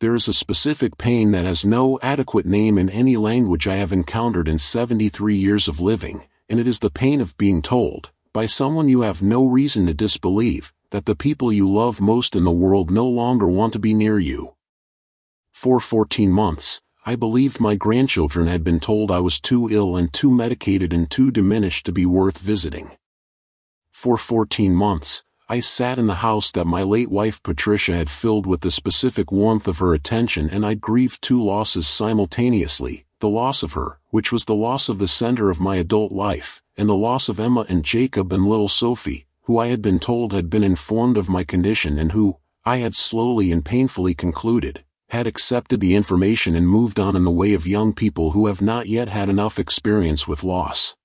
There is a specific pain that has no adequate name in any language I have encountered in 73 years of living, and it is the pain of being told, by someone you have no reason to disbelieve, that the people you love most in the world no longer want to be near you. For 14 months, I believed my grandchildren had been told I was too ill and too medicated and too diminished to be worth visiting. For 14 months, I sat in the house that my late wife Patricia had filled with the specific warmth of her attention, and I grieved two losses simultaneously, the loss of her, which was the loss of the center of my adult life, and the loss of Emma and Jacob and little Sophie, who I had been told had been informed of my condition and who, I had slowly and painfully concluded, had accepted the information and moved on in the way of young people who have not yet had enough experience with loss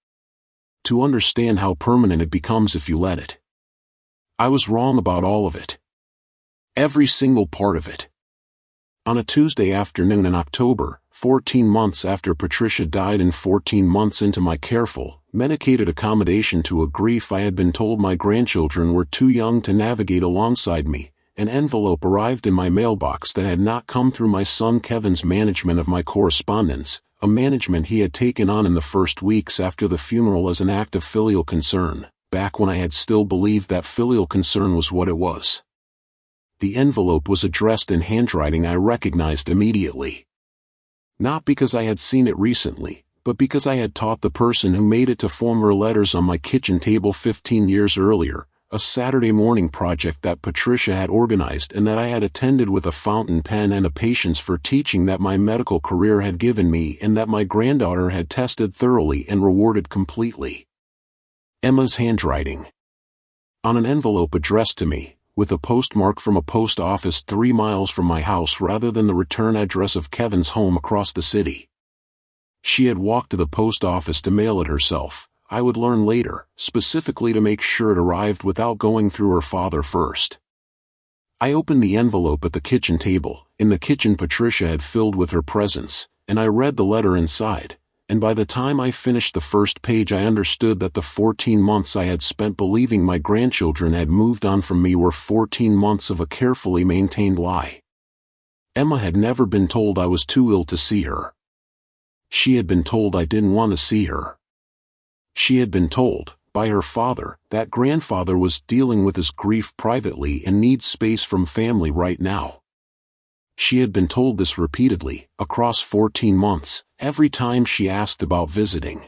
to understand how permanent it becomes if you let it. I was wrong about all of it. Every single part of it. On a Tuesday afternoon in October, 14 months after Patricia died and 14 months into my careful, medicated accommodation to a grief I had been told my grandchildren were too young to navigate alongside me, an envelope arrived in my mailbox that had not come through my son Kevin's management of my correspondence, a management he had taken on in the first weeks after the funeral as an act of filial concern, back when I had still believed that filial concern was what it was. The envelope was addressed in handwriting I recognized immediately. Not because I had seen it recently, but because I had taught the person who made it to form her letters on my kitchen table 15 years earlier, a Saturday morning project that Patricia had organized and that I had attended with a fountain pen and a patience for teaching that my medical career had given me and that my granddaughter had tested thoroughly and rewarded completely. Emma's handwriting. On an envelope addressed to me, with a postmark from a post office 3 miles from my house rather than the return address of Kevin's home across the city. She had walked to the post office to mail it herself, I would learn later, specifically to make sure it arrived without going through her father first. I opened the envelope at the kitchen table, in the kitchen Patricia had filled with her presence, and I read the letter inside, and by the time I finished the first page I understood that the 14 months I had spent believing my grandchildren had moved on from me were 14 months of a carefully maintained lie. Emma had never been told I was too ill to see her. She had been told I didn't want to see her. She had been told, by her father, that grandfather was dealing with his grief privately and needs space from family right now. She had been told this repeatedly, across 14 months, every time she asked about visiting.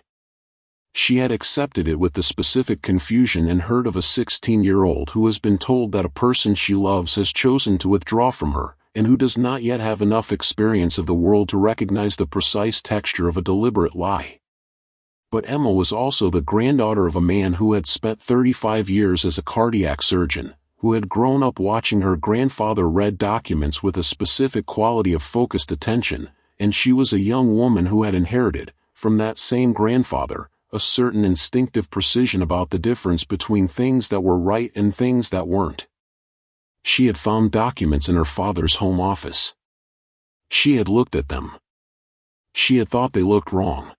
She had accepted it with the specific confusion and hurt of a 16-year-old who has been told that a person she loves has chosen to withdraw from her, and who does not yet have enough experience of the world to recognize the precise texture of a deliberate lie. But Emma was also the granddaughter of a man who had spent 35 years as a cardiac surgeon, who had grown up watching her grandfather read documents with a specific quality of focused attention, and she was a young woman who had inherited, from that same grandfather, a certain instinctive precision about the difference between things that were right and things that weren't. She had found documents in her father's home office. She had looked at them. She had thought they looked wrong.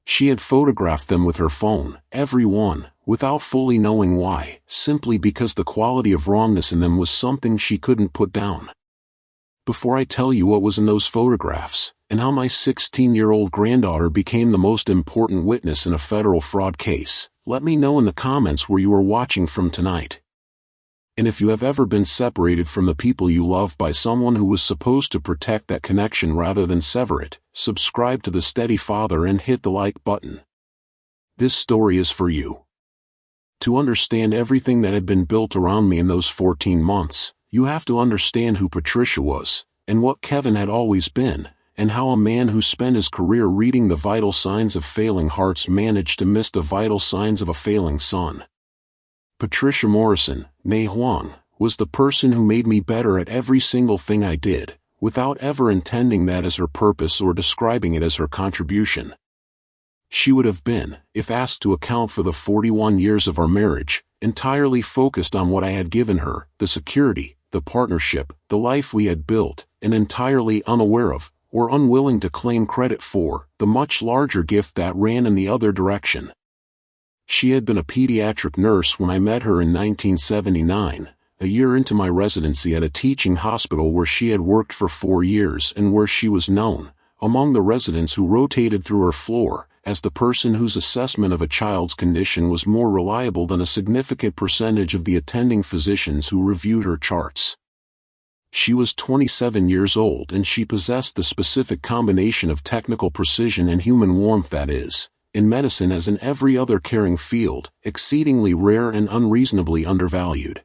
She had photographed them with her phone, every one, without fully knowing why, simply because the quality of wrongness in them was something she couldn't put down. Before I tell you what was in those photographs, and how my 16-year-old granddaughter became the most important witness in a federal fraud case, let me know in the comments where you are watching from tonight. And if you have ever been separated from the people you love by someone who was supposed to protect that connection rather than sever it, subscribe to The Steady Father and hit the like button. This story is for you. To understand everything that had been built around me in those 14 months, you have to understand who Patricia was, and what Kevin had always been, and how a man who spent his career reading the vital signs of failing hearts managed to miss the vital signs of a failing son. Patricia Morrison, née Huang, was the person who made me better at every single thing I did, without ever intending that as her purpose or describing it as her contribution. She would have been, if asked to account for the 41 years of our marriage, entirely focused on what I had given her, the security, the partnership, the life we had built, and entirely unaware of, or unwilling to claim credit for, the much larger gift that ran in the other direction. She had been a pediatric nurse when I met her in 1979, a year into my residency at a teaching hospital where she had worked for 4 years and where she was known, among the residents who rotated through her floor, as the person whose assessment of a child's condition was more reliable than a significant percentage of the attending physicians who reviewed her charts. She was 27 years old and she possessed the specific combination of technical precision and human warmth that is, in medicine as in every other caring field, exceedingly rare and unreasonably undervalued.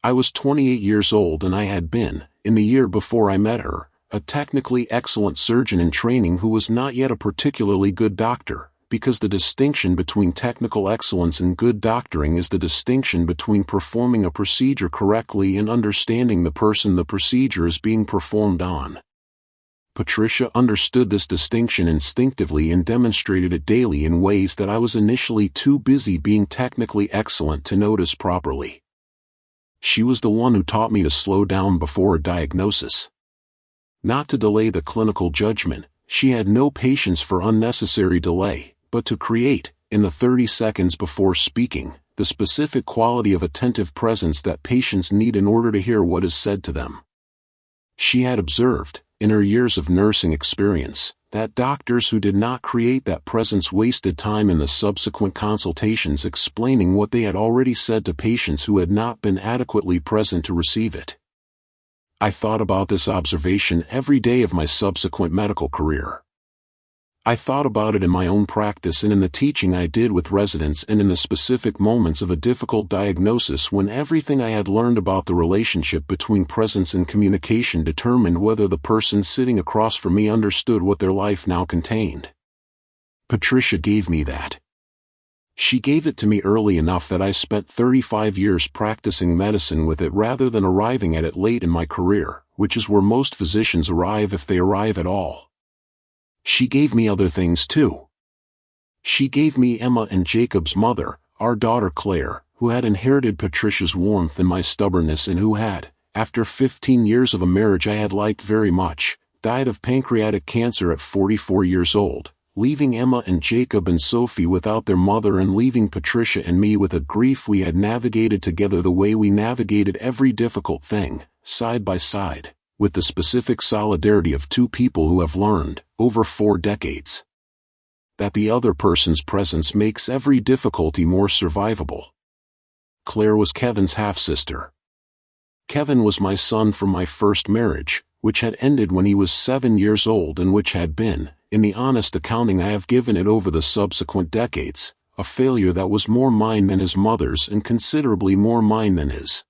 I was 28 years old and I had been, in the year before I met her, a technically excellent surgeon in training who was not yet a particularly good doctor, because the distinction between technical excellence and good doctoring is the distinction between performing a procedure correctly and understanding the person the procedure is being performed on. Patricia understood this distinction instinctively and demonstrated it daily in ways that I was initially too busy being technically excellent to notice properly. She was the one who taught me to slow down before a diagnosis. Not to delay the clinical judgment, she had no patience for unnecessary delay, but to create, in the 30 seconds before speaking, the specific quality of attentive presence that patients need in order to hear what is said to them. She had observed, in her years of nursing experience, that doctors who did not create that presence wasted time in the subsequent consultations explaining what they had already said to patients who had not been adequately present to receive it. I thought about this observation every day of my subsequent medical career. I thought about it in my own practice and in the teaching I did with residents and in the specific moments of a difficult diagnosis when everything I had learned about the relationship between presence and communication determined whether the person sitting across from me understood what their life now contained. Patricia gave me that. She gave it to me early enough that I spent 35 years practicing medicine with it rather than arriving at it late in my career, which is where most physicians arrive if they arrive at all. She gave me other things too. She gave me Emma and Jacob's mother, our daughter Claire, who had inherited Patricia's warmth and my stubbornness and who had, after 15 years of a marriage I had liked very much, died of pancreatic cancer at 44 years old, leaving Emma and Jacob and Sophie without their mother and leaving Patricia and me with a grief we had navigated together the way we navigated every difficult thing, side by side, with the specific solidarity of two people who have learned, over 4 decades, that the other person's presence makes every difficulty more survivable. Claire was Kevin's half-sister. Kevin was my son from my first marriage, which had ended when he was 7 years old and which had been, in the honest accounting I have given it over the subsequent decades, a failure that was more mine than his mother's and considerably more mine than his.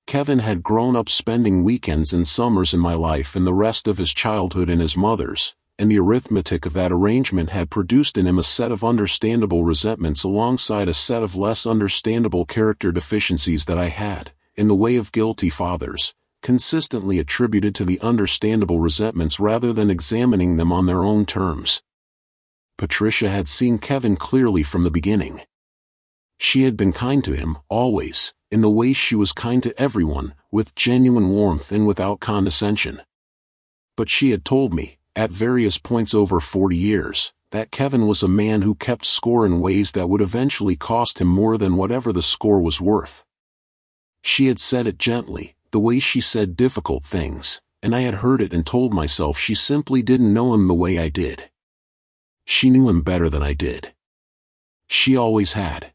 Kevin had grown up spending weekends and summers in my life and the rest of his childhood in his mother's, and the arithmetic of that arrangement had produced in him a set of understandable resentments alongside a set of less understandable character deficiencies that I had, in the way of guilty fathers, consistently attributed to the understandable resentments rather than examining them on their own terms. Patricia had seen Kevin clearly from the beginning. She had been kind to him, always, in the way she was kind to everyone, with genuine warmth and without condescension. But she had told me, at various points over 40 years, that Kevin was a man who kept score in ways that would eventually cost him more than whatever the score was worth. She had said it gently, the way she said difficult things, and I had heard it and told myself she simply didn't know him the way I did. She knew him better than I did. She always had.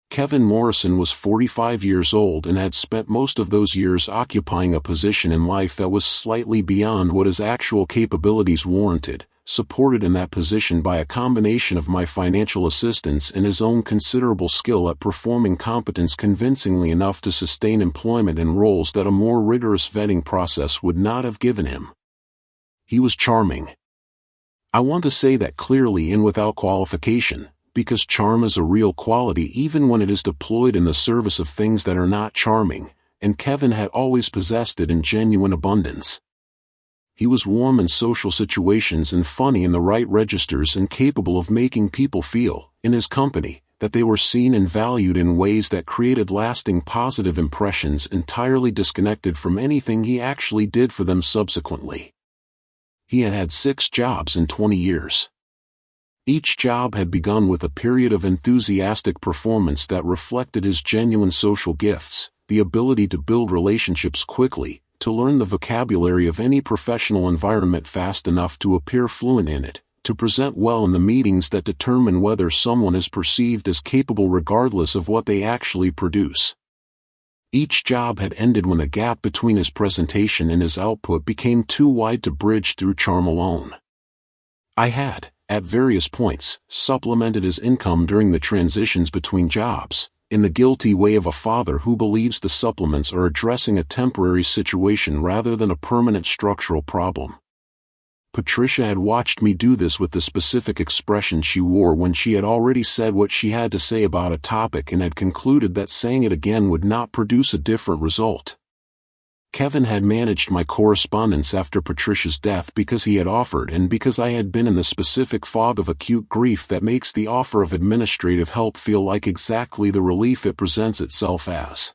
Kevin Morrison was 45 years old and had spent most of those years occupying a position in life that was slightly beyond what his actual capabilities warranted, supported in that position by a combination of my financial assistance and his own considerable skill at performing competence convincingly enough to sustain employment in roles that a more rigorous vetting process would not have given him. He was charming. I want to say that clearly and without qualification, because charm is a real quality even when it is deployed in the service of things that are not charming, and Kevin had always possessed it in genuine abundance. He was warm in social situations and funny in the right registers and capable of making people feel, in his company, that they were seen and valued in ways that created lasting positive impressions entirely disconnected from anything he actually did for them subsequently. He had had 6 jobs in 20 years. Each job had begun with a period of enthusiastic performance that reflected his genuine social gifts, the ability to build relationships quickly, to learn the vocabulary of any professional environment fast enough to appear fluent in it, to present well in the meetings that determine whether someone is perceived as capable regardless of what they actually produce. Each job had ended when the gap between his presentation and his output became too wide to bridge through charm alone. I had, at various points, supplemented his income during the transitions between jobs, in the guilty way of a father who believes the supplements are addressing a temporary situation rather than a permanent structural problem. Patricia had watched me do this with the specific expression she wore when she had already said what she had to say about a topic and had concluded that saying it again would not produce a different result. Kevin had managed my correspondence after Patricia's death because he had offered and because I had been in the specific fog of acute grief that makes the offer of administrative help feel like exactly the relief it presents itself as.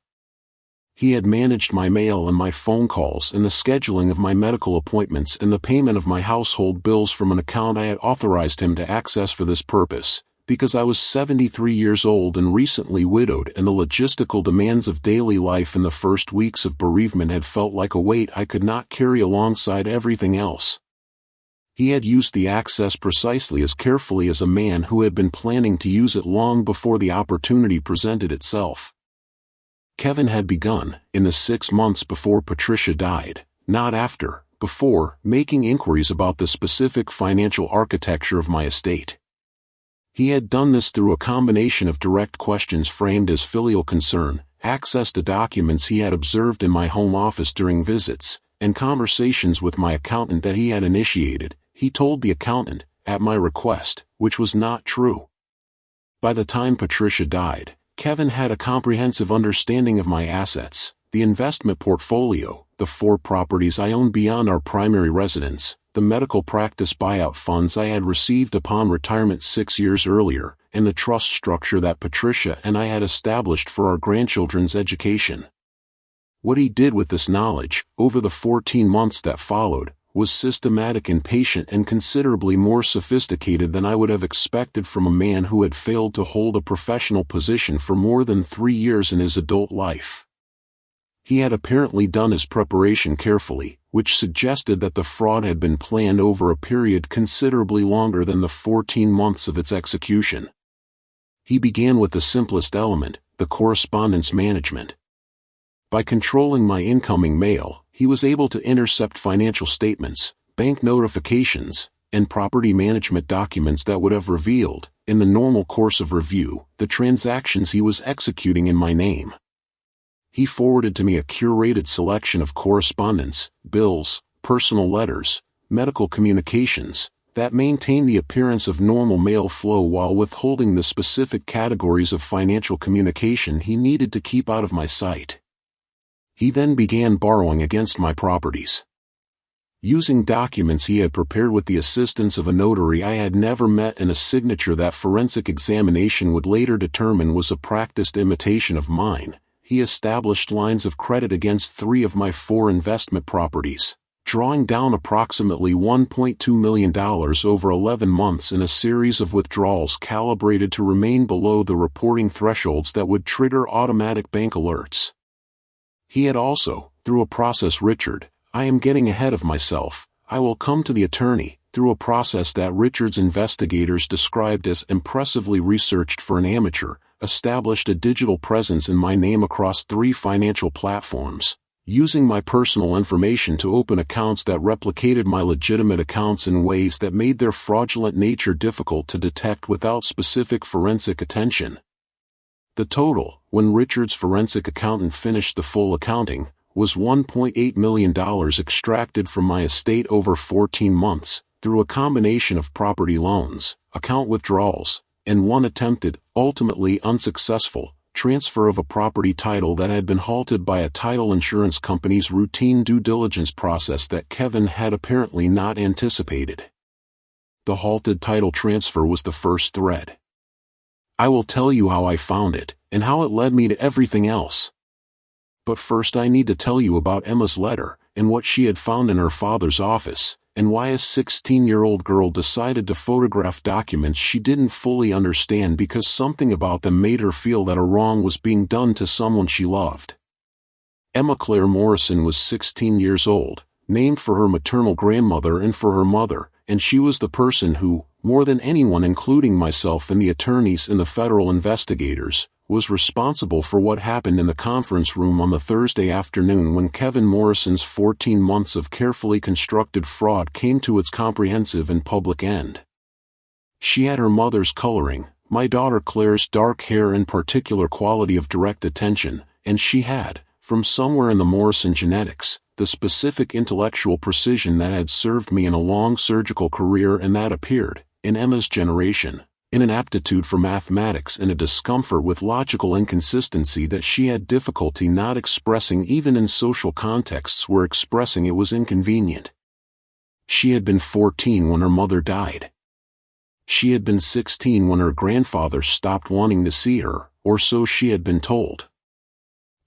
He had managed my mail and my phone calls and the scheduling of my medical appointments and the payment of my household bills from an account I had authorized him to access for this purpose, because I was 73 years old and recently widowed, and the logistical demands of daily life in the first weeks of bereavement had felt like a weight I could not carry alongside everything else. He had used the access precisely as carefully as a man who had been planning to use it long before the opportunity presented itself. Kevin had begun, in the 6 months before Patricia died, not after, before, making inquiries about the specific financial architecture of my estate. He had done this through a combination of direct questions framed as filial concern, access to documents he had observed in my home office during visits, and conversations with my accountant that he had initiated. He told the accountant, at my request, which was not true. By the time Patricia died, Kevin had a comprehensive understanding of my assets, the investment portfolio, the 4 properties I owned beyond our primary residence, the medical practice buyout funds I had received upon retirement 6 years earlier, and the trust structure that Patricia and I had established for our grandchildren's education. What he did with this knowledge, over the 14 months that followed, was systematic and patient and considerably more sophisticated than I would have expected from a man who had failed to hold a professional position for more than 3 years in his adult life. He had apparently done his preparation carefully, which suggested that the fraud had been planned over a period considerably longer than the 14 months of its execution. He began with the simplest element, the correspondence management. By controlling my incoming mail, he was able to intercept financial statements, bank notifications, and property management documents that would have revealed, in the normal course of review, the transactions he was executing in my name. He forwarded to me a curated selection of correspondence, bills, personal letters, medical communications, that maintained the appearance of normal mail flow while withholding the specific categories of financial communication he needed to keep out of my sight. He then began borrowing against my properties. Using documents he had prepared with the assistance of a notary I had never met and a signature that forensic examination would later determine was a practiced imitation of mine, he established lines of credit against 3 of my 4 investment properties, drawing down approximately $1.2 million over 11 months in a series of withdrawals calibrated to remain below the reporting thresholds that would trigger automatic bank alerts. He had also, through a process I am getting ahead of myself, I will come to the attorney, through a process that Richard's investigators described as impressively researched for an amateur, established a digital presence in my name across 3 financial platforms, using my personal information to open accounts that replicated my legitimate accounts in ways that made their fraudulent nature difficult to detect without specific forensic attention. The total, when Richard's forensic accountant finished the full accounting, was $1.8 million extracted from my estate over 14 months, through a combination of property loans, account withdrawals, and one attempted, ultimately unsuccessful, transfer of a property title that had been halted by a title insurance company's routine due diligence process that Kevin had apparently not anticipated. The halted title transfer was the first thread. I will tell you how I found it, and how it led me to everything else. But first I need to tell you about Emma's letter, and what she had found in her father's office, and why a 16-year-old girl decided to photograph documents she didn't fully understand because something about them made her feel that a wrong was being done to someone she loved. Emma Claire Morrison was 16 years old, named for her maternal grandmother and for her mother, and she was the person who, more than anyone including myself and the attorneys and the federal investigators, was responsible for what happened in the conference room on the Thursday afternoon when Kevin Morrison's 14 months of carefully constructed fraud came to its comprehensive and public end. She had her mother's coloring, my daughter Claire's dark hair and particular quality of direct attention, and she had, from somewhere in the Morrison genetics, the specific intellectual precision that had served me in a long surgical career and that appeared, in Emma's generation, in an aptitude for mathematics and a discomfort with logical inconsistency that she had difficulty not expressing even in social contexts where expressing it was inconvenient. She had been 14 when her mother died. She had been 16 when her grandfather stopped wanting to see her, or so she had been told.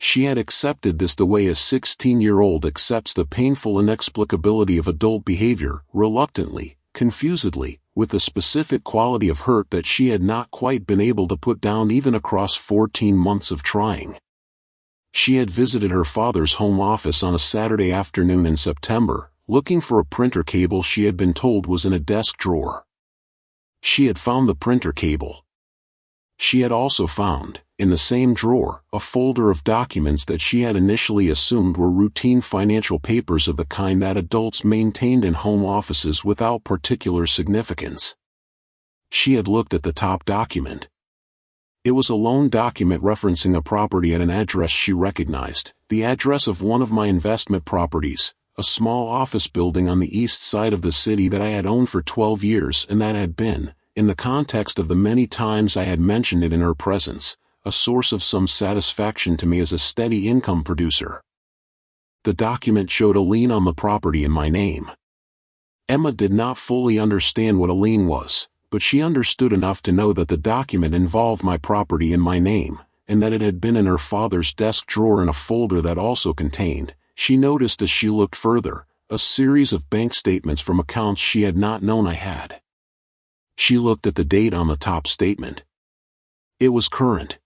She had accepted this the way a 16-year-old accepts the painful inexplicability of adult behavior, reluctantly, confusedly, with a specific quality of hurt that she had not quite been able to put down even across 14 months of trying. She had visited her father's home office on a Saturday afternoon in September, looking for a printer cable she had been told was in a desk drawer. She had found the printer cable. She had also found, in the same drawer, a folder of documents that she had initially assumed were routine financial papers of the kind that adults maintained in home offices without particular significance. She had looked at the top document. It was a loan document referencing a property at an address she recognized, the address of one of my investment properties, a small office building on the east side of the city that I had owned for 12 years and that had been, in the context of the many times I had mentioned it in her presence, a source of some satisfaction to me as a steady income producer. The document showed a lien on the property in my name. Emma did not fully understand what a lien was, but she understood enough to know that the document involved my property in my name, and that it had been in her father's desk drawer in a folder that also contained, she noticed as she looked further, a series of bank statements from accounts she had not known I had. She looked at the date on the top statement. It was current.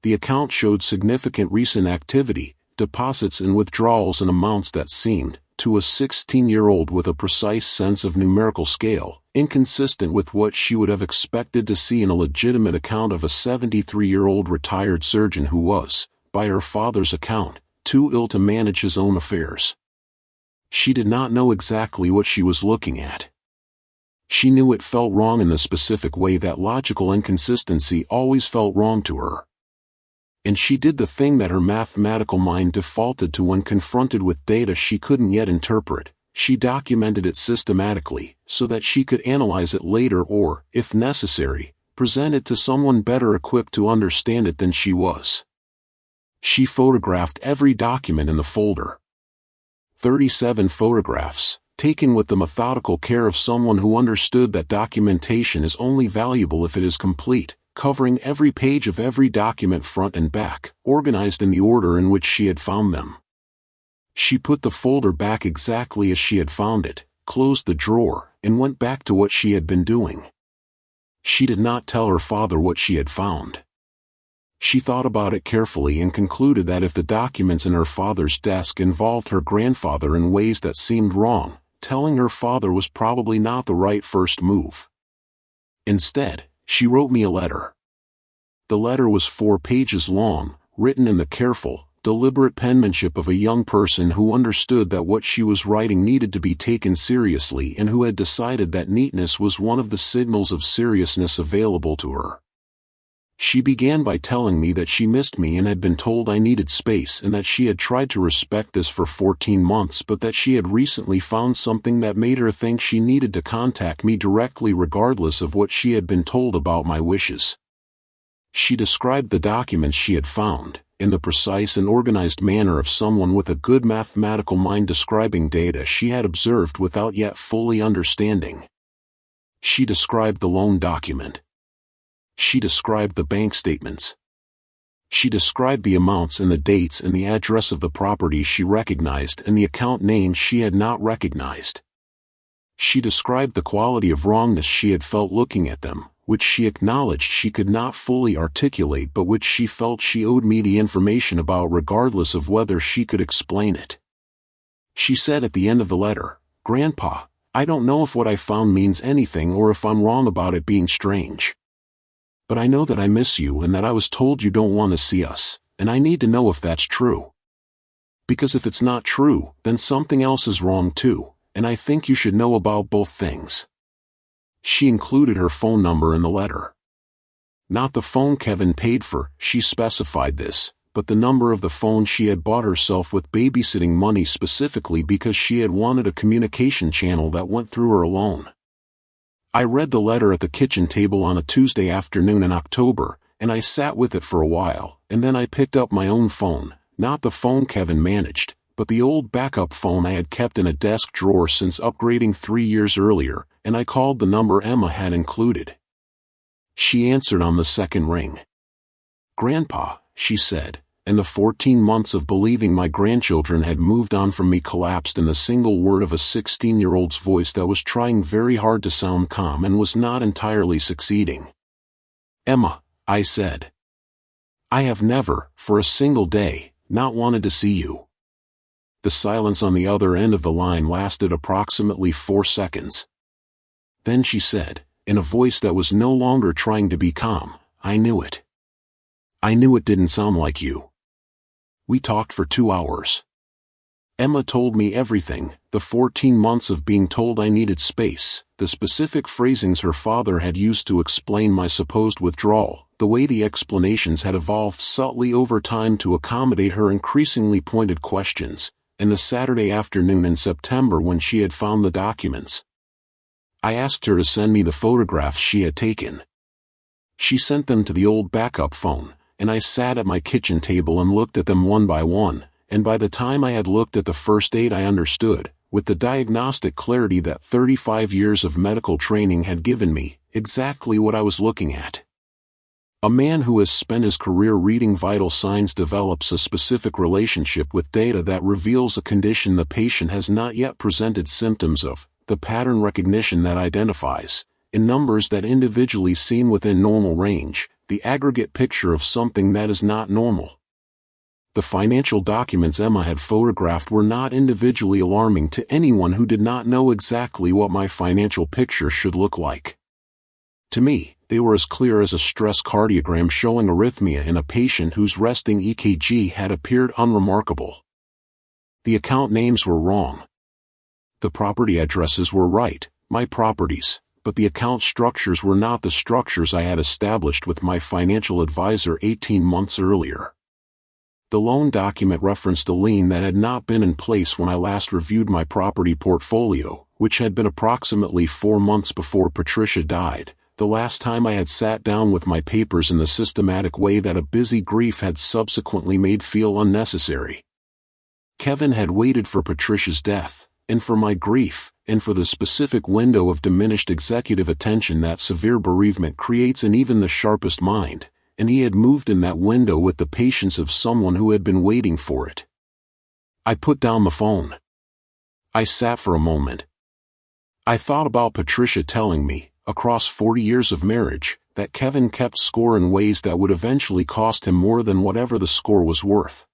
The account showed significant recent activity, deposits and withdrawals in amounts that seemed, to a 16-year-old with a precise sense of numerical scale, inconsistent with what she would have expected to see in a legitimate account of a 73-year-old retired surgeon who was, by her father's account, too ill to manage his own affairs. She did not know exactly what she was looking at. She knew it felt wrong in the specific way that logical inconsistency always felt wrong to her. And she did the thing that her mathematical mind defaulted to when confronted with data she couldn't yet interpret. She documented it systematically, so that she could analyze it later or, if necessary, present it to someone better equipped to understand it than she was. She photographed every document in the folder. 37 photographs, taken with the methodical care of someone who understood that documentation is only valuable if it is complete, covering every page of every document front and back, organized in the order in which she had found them. She put the folder back exactly as she had found it, closed the drawer, and went back to what she had been doing. She did not tell her father what she had found. She thought about it carefully and concluded that if the documents in her father's desk involved her grandfather in ways that seemed wrong, telling her father was probably not the right first move. Instead, she wrote me a letter. The letter was 4 pages long, written in the careful, deliberate penmanship of a young person who understood that what she was writing needed to be taken seriously and who had decided that neatness was one of the signals of seriousness available to her. She began by telling me that she missed me and had been told I needed space and that she had tried to respect this for 14 months but that she had recently found something that made her think she needed to contact me directly regardless of what she had been told about my wishes. She described the documents she had found, in the precise and organized manner of someone with a good mathematical mind describing data she had observed without yet fully understanding. She described the loan document. She described the bank statements. She described the amounts and the dates and the address of the property she recognized and the account names she had not recognized. She described the quality of wrongness she had felt looking at them, which she acknowledged she could not fully articulate but which she felt she owed me the information about regardless of whether she could explain it. She said at the end of the letter, "Grandpa, I don't know if what I found means anything or if I'm wrong about it being strange. But I know that I miss you and that I was told you don't want to see us, and I need to know if that's true. Because if it's not true, then something else is wrong too, and I think you should know about both things." She included her phone number in the letter. Not the phone Kevin paid for, she specified this, but the number of the phone she had bought herself with babysitting money specifically because she had wanted a communication channel that went through her alone. I read the letter at the kitchen table on a Tuesday afternoon in October, and I sat with it for a while, and then I picked up my own phone, not the phone Kevin managed, but the old backup phone I had kept in a desk drawer since upgrading 3 years earlier, and I called the number Emma had included. She answered on the second ring. "Grandpa," she said, and the 14 months of believing my grandchildren had moved on from me collapsed in the single word of a 16-year-old's voice that was trying very hard to sound calm and was not entirely succeeding. "Emma," I said. "I have never, for a single day, not wanted to see you." The silence on the other end of the line lasted approximately 4 seconds. Then she said, in a voice that was no longer trying to be calm, "I knew it. I knew it didn't sound like you." We talked for 2 hours. Emma told me everything, the 14 months of being told I needed space, the specific phrasings her father had used to explain my supposed withdrawal, the way the explanations had evolved subtly over time to accommodate her increasingly pointed questions, and the Saturday afternoon in September when she had found the documents. I asked her to send me the photographs she had taken. She sent them to the old backup phone, and I sat at my kitchen table and looked at them one by one, and by the time I had looked at the first 8 I understood, with the diagnostic clarity that 35 years of medical training had given me, exactly what I was looking at. A man who has spent his career reading vital signs develops a specific relationship with data that reveals a condition the patient has not yet presented symptoms of, the pattern recognition that identifies, in numbers that individually seem within normal range, the aggregate picture of something that is not normal. The financial documents Emma had photographed were not individually alarming to anyone who did not know exactly what my financial picture should look like. To me, they were as clear as a stress cardiogram showing arrhythmia in a patient whose resting EKG had appeared unremarkable. The account names were wrong. The property addresses were right, my properties, but the account structures were not the structures I had established with my financial advisor 18 months earlier. The loan document referenced a lien that had not been in place when I last reviewed my property portfolio, which had been approximately 4 months before Patricia died, the last time I had sat down with my papers in the systematic way that a busy grief had subsequently made feel unnecessary. Kevin had waited for Patricia's death, and for my grief, and for the specific window of diminished executive attention that severe bereavement creates in even the sharpest mind, and he had moved in that window with the patience of someone who had been waiting for it. I put down the phone. I sat for a moment. I thought about Patricia telling me, across 40 years of marriage, that Kevin kept score in ways that would eventually cost him more than whatever the score was worth.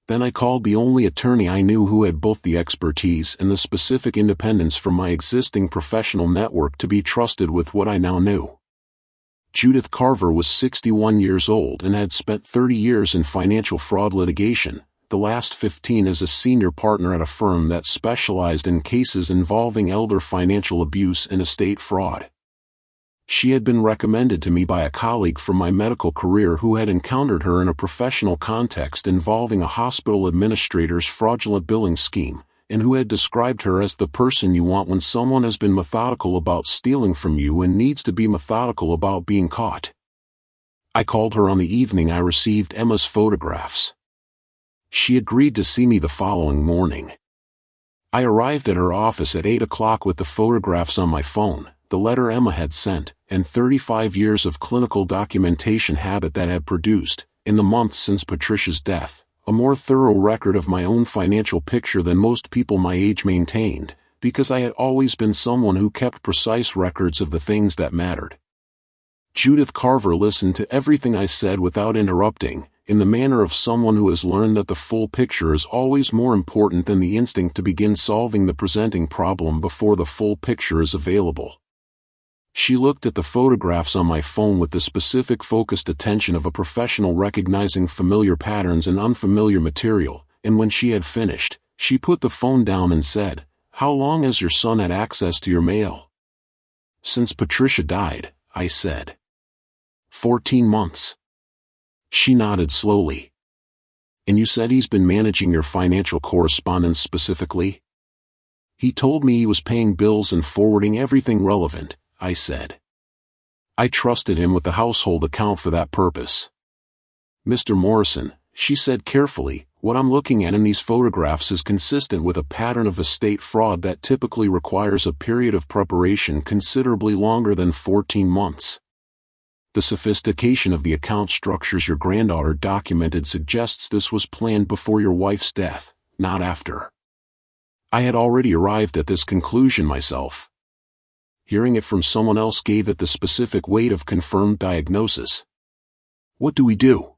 Then I called the only attorney I knew who had both the expertise and the specific independence from my existing professional network to be trusted with what I now knew. Judith Carver was 61 years old and had spent 30 years in financial fraud litigation, the last 15 as a senior partner at a firm that specialized in cases involving elder financial abuse and estate fraud. She had been recommended to me by a colleague from my medical career who had encountered her in a professional context involving a hospital administrator's fraudulent billing scheme, and who had described her as the person you want when someone has been methodical about stealing from you and needs to be methodical about being caught. I called her on the evening I received Emma's photographs. She agreed to see me the following morning. I arrived at her office at 8 o'clock with the photographs on my phone, the letter Emma had sent, and 35 years of clinical documentation habit that had produced, in the months since Patricia's death, a more thorough record of my own financial picture than most people my age maintained, because I had always been someone who kept precise records of the things that mattered. Judith Carver listened to everything I said without interrupting, in the manner of someone who has learned that the full picture is always more important than the instinct to begin solving the presenting problem before the full picture is available. She looked at the photographs on my phone with the specific focused attention of a professional recognizing familiar patterns and unfamiliar material, and when she had finished, she put the phone down and said, "How long has your son had access to your mail?" "Since Patricia died," I said. 14 months. She nodded slowly. "And you said he's been managing your financial correspondence specifically?" "He told me he was paying bills and forwarding everything relevant," I said. "I trusted him with the household account for that purpose." "Mr. Morrison," she said carefully, "what I'm looking at in these photographs is consistent with a pattern of estate fraud that typically requires a period of preparation considerably longer than 14 months. The sophistication of the account structures your granddaughter documented suggests this was planned before your wife's death, not after." I had already arrived at this conclusion myself. Hearing it from someone else gave it the specific weight of confirmed diagnosis. "What do we do?"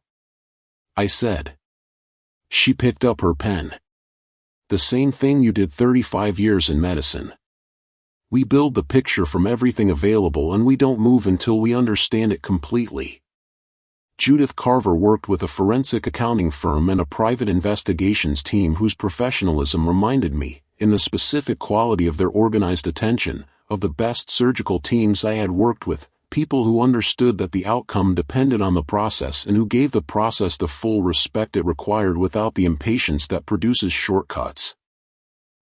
I said. She picked up her pen. "The same thing you did 35 years in medicine. We build the picture from everything available and we don't move until we understand it completely." Judith Carver worked with a forensic accounting firm and a private investigations team whose professionalism reminded me, in the specific quality of their organized attention, of the best surgical teams I had worked with, people who understood that the outcome depended on the process and who gave the process the full respect it required without the impatience that produces shortcuts.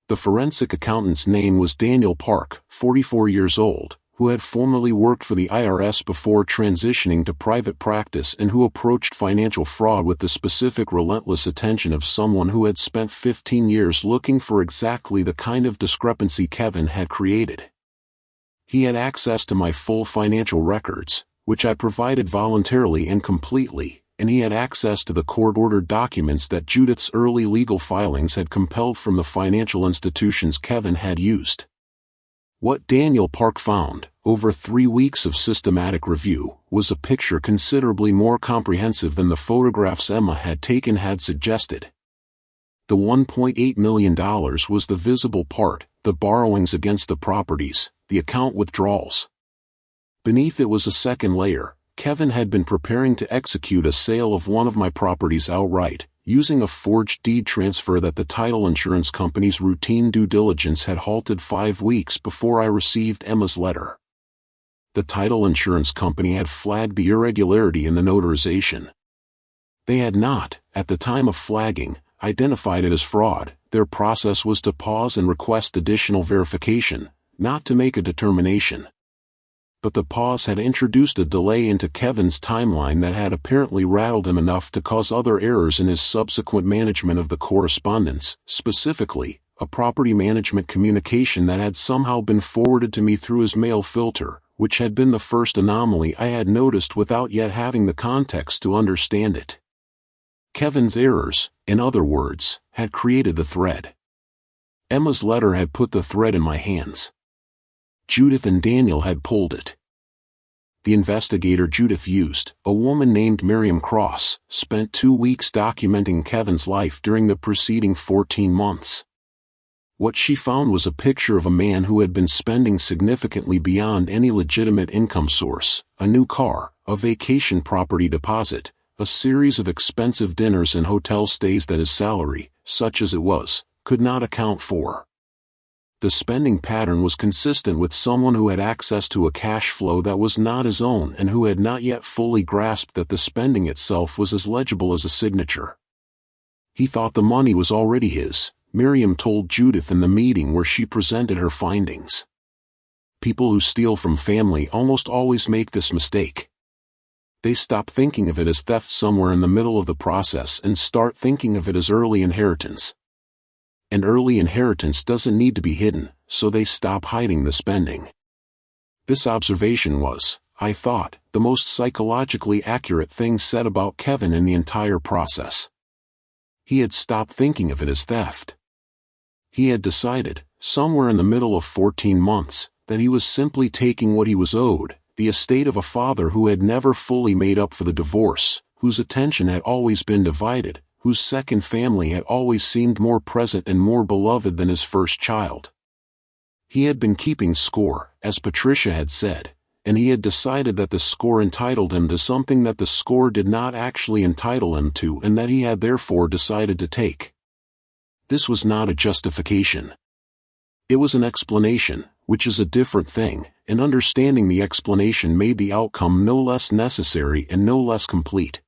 The forensic accountant's name was Daniel Park, 44 years old, who had formerly worked for the IRS before transitioning to private practice and who approached financial fraud with the specific relentless attention of someone who had spent 15 years looking for exactly the kind of discrepancy Kevin had created. He had access to my full financial records, which I provided voluntarily and completely, and he had access to the court-ordered documents that Judith's early legal filings had compelled from the financial institutions Kevin had used. What Daniel Park found, over 3 weeks of systematic review, was a picture considerably more comprehensive than the photographs Emma had taken had suggested. The $1.8 million was the visible part, the borrowings against the properties, the account withdrawals. Beneath it was a second layer. Kevin had been preparing to execute a sale of one of my properties outright, using a forged deed transfer that the title insurance company's routine due diligence had halted 5 weeks before I received Emma's letter. The title insurance company had flagged the irregularity in the notarization. They had not, at the time of flagging, identified it as fraud. Their process was to pause and request additional verification, not to make a determination. But the pause had introduced a delay into Kevin's timeline that had apparently rattled him enough to cause other errors in his subsequent management of the correspondence, specifically, a property management communication that had somehow been forwarded to me through his mail filter, which had been the first anomaly I had noticed without yet having the context to understand it. Kevin's errors, in other words, had created the thread. Emma's letter had put the thread in my hands. Judith and Daniel had pulled it. The investigator Judith used, a woman named Miriam Cross, spent 2 weeks documenting Kevin's life during the preceding 14 months. What she found was a picture of a man who had been spending significantly beyond any legitimate income source, a new car, a vacation property deposit, a series of expensive dinners and hotel stays that his salary, such as it was, could not account for. The spending pattern was consistent with someone who had access to a cash flow that was not his own and who had not yet fully grasped that the spending itself was as legible as a signature. He thought the money was already his, Miriam told Judith in the meeting where she presented her findings. People who steal from family almost always make this mistake. They stop thinking of it as theft somewhere in the middle of the process and start thinking of it as early inheritance. And early inheritance doesn't need to be hidden, so they stop hiding the spending. This observation was, I thought, the most psychologically accurate thing said about Kevin in the entire process. He had stopped thinking of it as theft. He had decided, somewhere in the middle of 14 months, that he was simply taking what he was owed, the estate of a father who had never fully made up for the divorce, whose attention had always been divided, whose second family had always seemed more present and more beloved than his first child. He had been keeping score, as Patricia had said, and he had decided that the score entitled him to something that the score did not actually entitle him to, and that he had therefore decided to take. This was not a justification. It was an explanation, which is a different thing, and understanding the explanation made the outcome no less necessary and no less complete.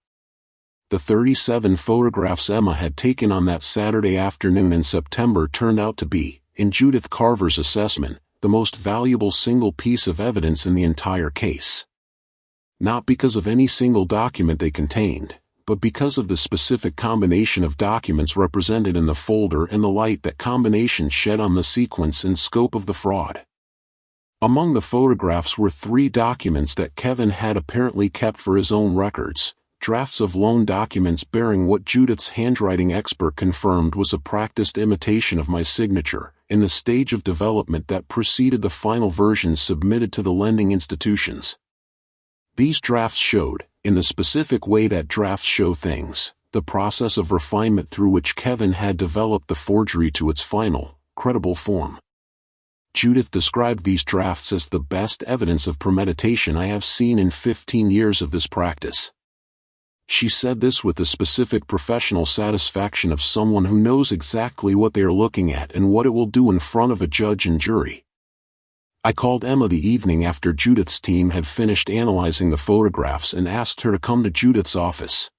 The 37 photographs Emma had taken on that Saturday afternoon in September turned out to be, in Judith Carver's assessment, the most valuable single piece of evidence in the entire case. Not because of any single document they contained, but because of the specific combination of documents represented in the folder and the light that combination shed on the sequence and scope of the fraud. Among the photographs were 3 documents that Kevin had apparently kept for his own records, drafts of loan documents bearing what Judith's handwriting expert confirmed was a practiced imitation of my signature, in the stage of development that preceded the final version submitted to the lending institutions. These drafts showed, in the specific way that drafts show things, the process of refinement through which Kevin had developed the forgery to its final, credible form. Judith described these drafts as the best evidence of premeditation I have seen in 15 years of this practice. She said this with the specific professional satisfaction of someone who knows exactly what they are looking at and what it will do in front of a judge and jury. I called Emma the evening after Judith's team had finished analyzing the photographs and asked her to come to Judith's office.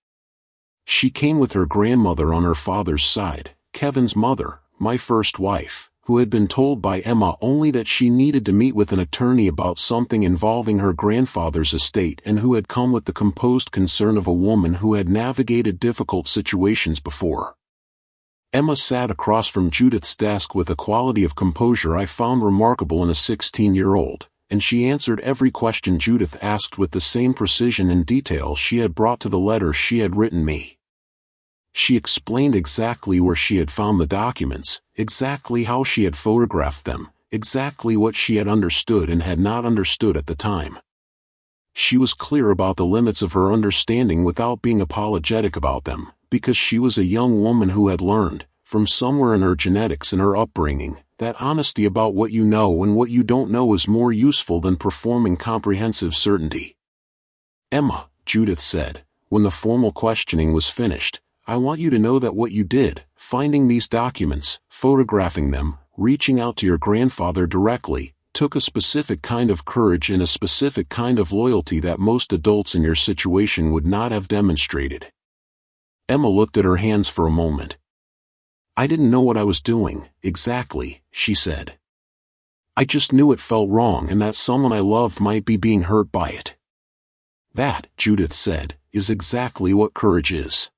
She came with her grandmother on her father's side, Kevin's mother, my first wife, who had been told by Emma only that she needed to meet with an attorney about something involving her grandfather's estate and who had come with the composed concern of a woman who had navigated difficult situations before. Emma sat across from Judith's desk with a quality of composure I found remarkable in a 16-year-old, and she answered every question Judith asked with the same precision and detail she had brought to the letter she had written me. She explained exactly where she had found the documents, exactly how she had photographed them, exactly what she had understood and had not understood at the time. She was clear about the limits of her understanding without being apologetic about them, because she was a young woman who had learned, from somewhere in her genetics and her upbringing, that honesty about what you know and what you don't know is more useful than performing comprehensive certainty. Emma, Judith said, when the formal questioning was finished, I want you to know that what you did, finding these documents, photographing them, reaching out to your grandfather directly, took a specific kind of courage and a specific kind of loyalty that most adults in your situation would not have demonstrated. Emma looked at her hands for a moment. I didn't know what I was doing, exactly, she said. I just knew it felt wrong and that someone I loved might be being hurt by it. That, Judith said, is exactly what courage is.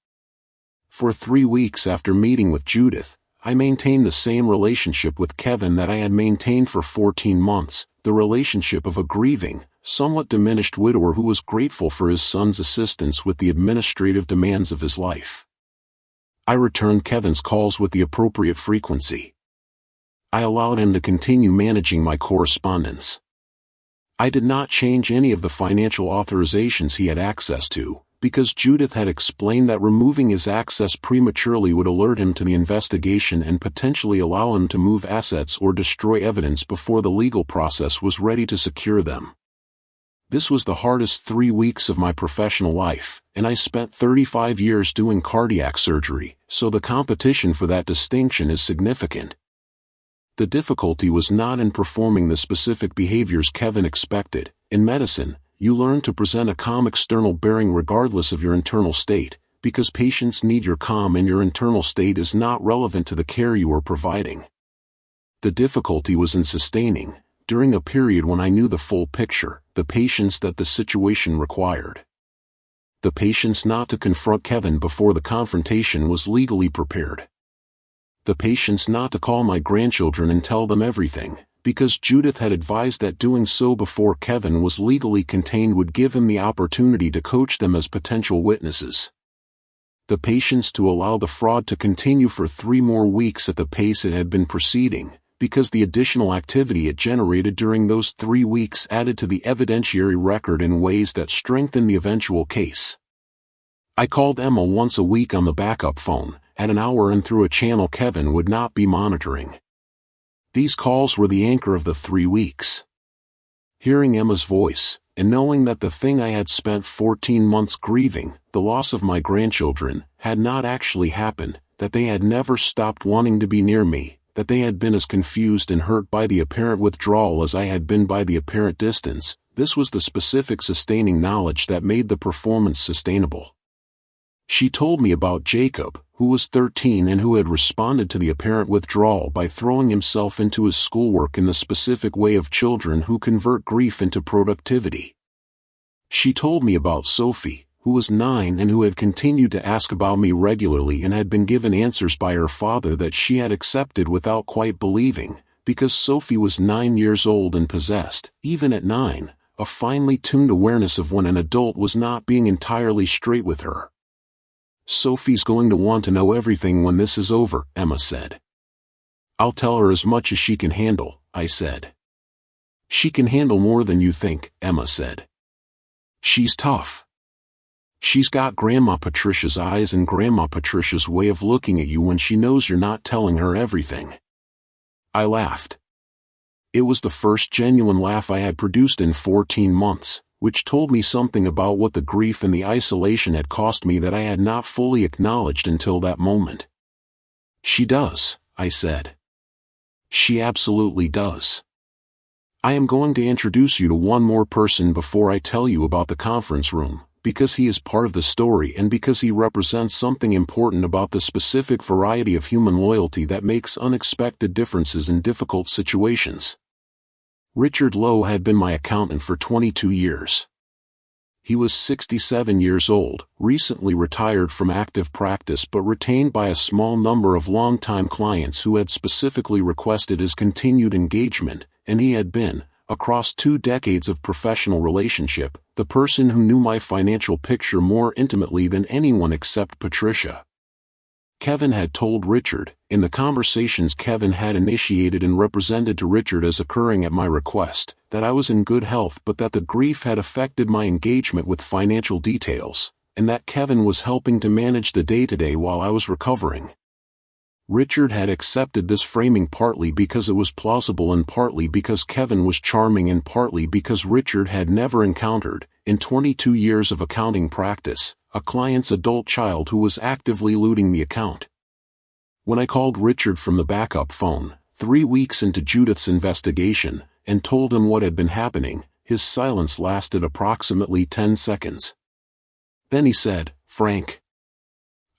For 3 weeks after meeting with Judith, I maintained the same relationship with Kevin that I had maintained for 14 months, the relationship of a grieving, somewhat diminished widower who was grateful for his son's assistance with the administrative demands of his life. I returned Kevin's calls with the appropriate frequency. I allowed him to continue managing my correspondence. I did not change any of the financial authorizations he had access to, because Judith had explained that removing his access prematurely would alert him to the investigation and potentially allow him to move assets or destroy evidence before the legal process was ready to secure them. This was the hardest 3 weeks of my professional life, and I spent 35 years doing cardiac surgery, so the competition for that distinction is significant. The difficulty was not in performing the specific behaviors Kevin expected. In medicine, you learn to present a calm external bearing regardless of your internal state, because patients need your calm and your internal state is not relevant to the care you are providing. The difficulty was in sustaining, during a period when I knew the full picture, the patience that the situation required. The patience not to confront Kevin before the confrontation was legally prepared. The patience not to call my grandchildren and tell them everything, because Judith had advised that doing so before Kevin was legally contained would give him the opportunity to coach them as potential witnesses. The patience to allow the fraud to continue for 3 more weeks at the pace it had been proceeding, because the additional activity it generated during those 3 weeks added to the evidentiary record in ways that strengthened the eventual case. I called Emma once a week on the backup phone, at an hour and through a channel Kevin would not be monitoring. These calls were the anchor of the 3 weeks. Hearing Emma's voice, and knowing that the thing I had spent 14 months grieving, the loss of my grandchildren, had not actually happened, that they had never stopped wanting to be near me, that they had been as confused and hurt by the apparent withdrawal as I had been by the apparent distance, this was the specific sustaining knowledge that made the performance sustainable. She told me about Jacob, who was 13 and who had responded to the apparent withdrawal by throwing himself into his schoolwork in the specific way of children who convert grief into productivity. She told me about Sophie, who was 9 and who had continued to ask about me regularly and had been given answers by her father that she had accepted without quite believing, because Sophie was 9 years old and possessed, even at 9, a finely tuned awareness of when an adult was not being entirely straight with her. "Sophie's going to want to know everything when this is over," Emma said. "I'll tell her as much as she can handle," I said. "She can handle more than you think," Emma said. "She's tough. She's got Grandma Patricia's eyes and Grandma Patricia's way of looking at you when she knows you're not telling her everything." I laughed. It was the first genuine laugh I had produced in 14 months. Which told me something about what the grief and the isolation had cost me that I had not fully acknowledged until that moment. "She does," I said. "She absolutely does. I am going to introduce you to one more person before I tell you about the conference room, because he is part of the story and because he represents something important about the specific variety of human loyalty that makes unexpected differences in difficult situations. Richard Lowe had been my accountant for 22 years. He was 67 years old, recently retired from active practice but retained by a small number of longtime clients who had specifically requested his continued engagement, and he had been, across 2 decades of professional relationship, the person who knew my financial picture more intimately than anyone except Patricia. Kevin had told Richard, in the conversations Kevin had initiated and represented to Richard as occurring at my request, that I was in good health but that the grief had affected my engagement with financial details, and that Kevin was helping to manage the day-to-day while I was recovering. Richard had accepted this framing partly because it was plausible and partly because Kevin was charming and partly because Richard had never encountered, in 22 years of accounting practice, a client's adult child who was actively looting the account. When I called Richard from the backup phone, 3 weeks into Judith's investigation, and told him what had been happening, his silence lasted approximately 10 seconds. Then he said, "Frank,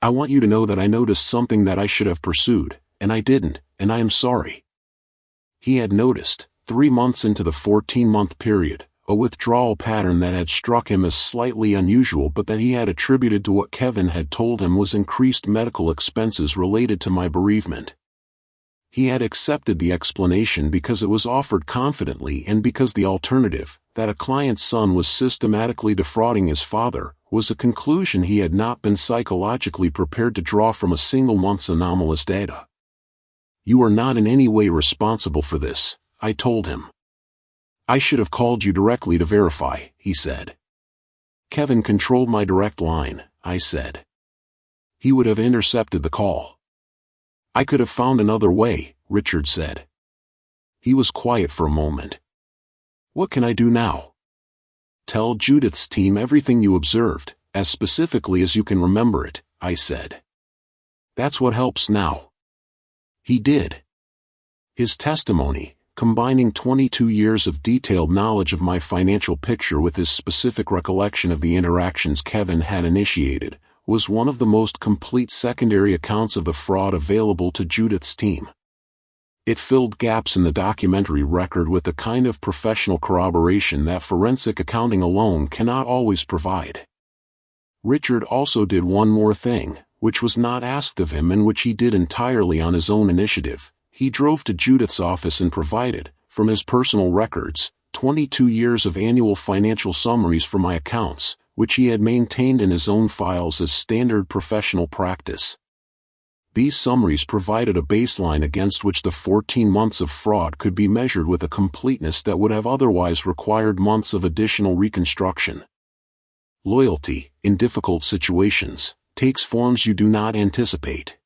I want you to know that I noticed something that I should have pursued, and I didn't, and I am sorry." He had noticed, 3 months into the 14-month period, a withdrawal pattern that had struck him as slightly unusual but that he had attributed to what Kevin had told him was increased medical expenses related to my bereavement. He had accepted the explanation because it was offered confidently and because the alternative, that a client's son was systematically defrauding his father, was a conclusion he had not been psychologically prepared to draw from a single month's anomalous data. "You are not in any way responsible for this," I told him. "I should have called you directly to verify," he said. "Kevin controlled my direct line," I said. "He would have intercepted the call." "I could have found another way," Richard said. He was quiet for a moment. "What can I do now?" "Tell Judith's team everything you observed, as specifically as you can remember it," I said. "That's what helps now." He did. His testimony, combining 22 years of detailed knowledge of my financial picture with his specific recollection of the interactions Kevin had initiated, was one of the most complete secondary accounts of the fraud available to Judith's team. It filled gaps in the documentary record with the kind of professional corroboration that forensic accounting alone cannot always provide. Richard also did one more thing, which was not asked of him and which he did entirely on his own initiative. He drove to Judith's office and provided, from his personal records, 22 years of annual financial summaries for my accounts, which he had maintained in his own files as standard professional practice. These summaries provided a baseline against which the 14 months of fraud could be measured with a completeness that would have otherwise required months of additional reconstruction. Loyalty, in difficult situations, takes forms you do not anticipate.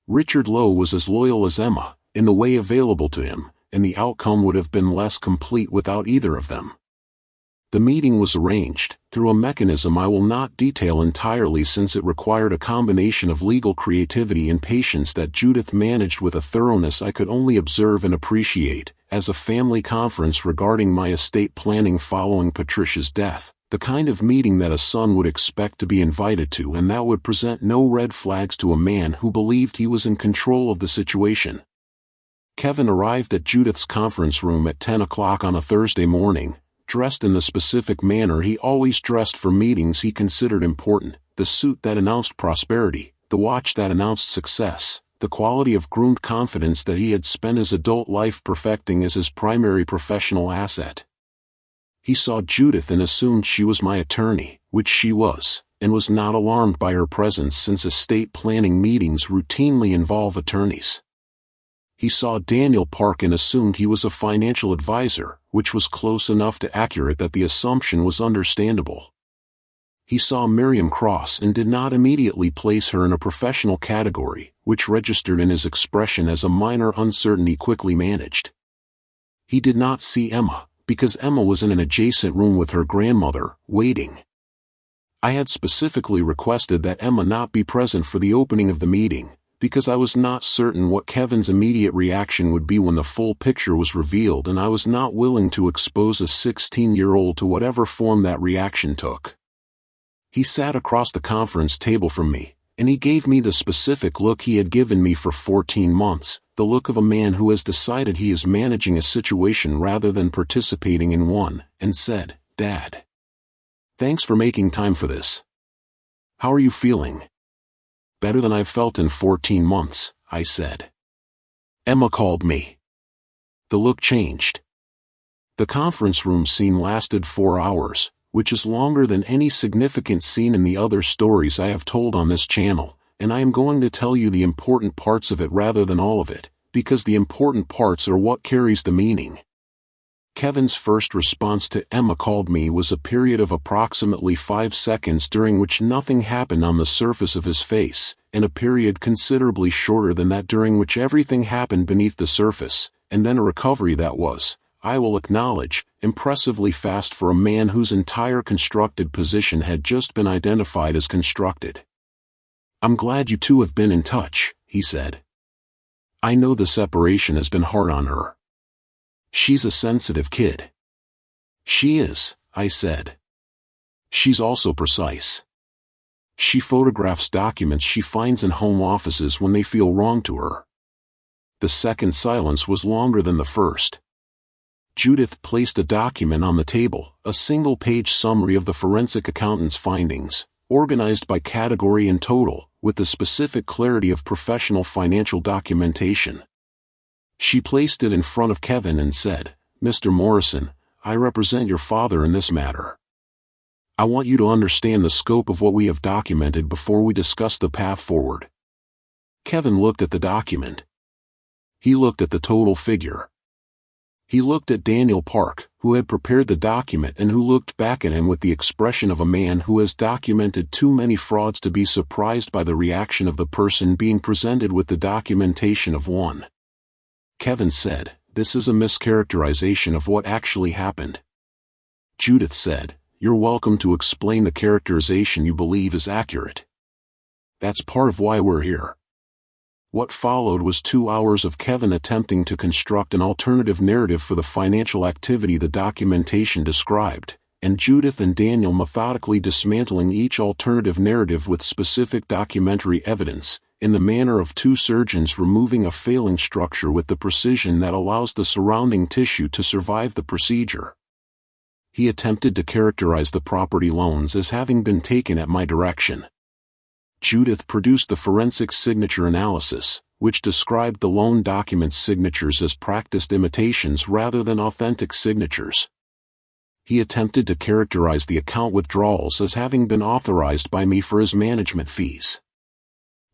Richard Lowe was as loyal as Emma, in the way available to him, and the outcome would have been less complete without either of them. The meeting was arranged, through a mechanism I will not detail entirely since it required a combination of legal creativity and patience that Judith managed with a thoroughness I could only observe and appreciate, as a family conference regarding my estate planning following Patricia's death, the kind of meeting that a son would expect to be invited to and that would present no red flags to a man who believed he was in control of the situation. Kevin arrived at Judith's conference room at 10 o'clock on a Thursday morning, dressed in the specific manner he always dressed for meetings he considered important, the suit that announced prosperity, the watch that announced success, the quality of groomed confidence that he had spent his adult life perfecting as his primary professional asset. He saw Judith and assumed she was my attorney, which she was, and was not alarmed by her presence since estate planning meetings routinely involve attorneys. He saw Daniel Park and assumed he was a financial advisor, which was close enough to accurate that the assumption was understandable. He saw Miriam Cross and did not immediately place her in a professional category, which registered in his expression as a minor uncertainty quickly managed. He did not see Emma, because Emma was in an adjacent room with her grandmother, waiting. I had specifically requested that Emma not be present for the opening of the meeting, because I was not certain what Kevin's immediate reaction would be when the full picture was revealed, and I was not willing to expose a 16-year-old to whatever form that reaction took. He sat across the conference table from me, and he gave me the specific look he had given me for 14 months, the look of a man who has decided he is managing a situation rather than participating in one, and said, "Dad, thanks for making time for this. How are you feeling?" "Better than I've felt in 14 months, I said. "Emma called me." The look changed. The conference room scene lasted 4 hours, which is longer than any significant scene in the other stories I have told on this channel, and I am going to tell you the important parts of it rather than all of it, because the important parts are what carries the meaning. Kevin's first response to "Emma called me" was a period of approximately 5 seconds during which nothing happened on the surface of his face, and a period considerably shorter than that during which everything happened beneath the surface, and then a recovery that was, I will acknowledge, impressively fast for a man whose entire constructed position had just been identified as constructed. "I'm glad you two have been in touch," he said. "I know the separation has been hard on her. She's a sensitive kid." "She is," I said. "She's also precise. She photographs documents she finds in home offices when they feel wrong to her." The second silence was longer than the first. Judith placed a document on the table, a single-page summary of the forensic accountant's findings, organized by category and total, with the specific clarity of professional financial documentation. She placed it in front of Kevin and said, "Mr. Morrison, I represent your father in this matter. I want you to understand the scope of what we have documented before we discuss the path forward." Kevin looked at the document. He looked at the total figure. He looked at Daniel Park, who had prepared the document and who looked back at him with the expression of a man who has documented too many frauds to be surprised by the reaction of the person being presented with the documentation of one. Kevin said, "This is a mischaracterization of what actually happened." Judith said, "You're welcome to explain the characterization you believe is accurate. That's part of why we're here." What followed was 2 hours of Kevin attempting to construct an alternative narrative for the financial activity the documentation described, and Judith and Daniel methodically dismantling each alternative narrative with specific documentary evidence, in the manner of two surgeons removing a failing structure with the precision that allows the surrounding tissue to survive the procedure. He attempted to characterize the property loans as having been taken at my direction. Judith produced the forensic signature analysis, which described the loan documents' signatures as practiced imitations rather than authentic signatures. He attempted to characterize the account withdrawals as having been authorized by me for his management fees.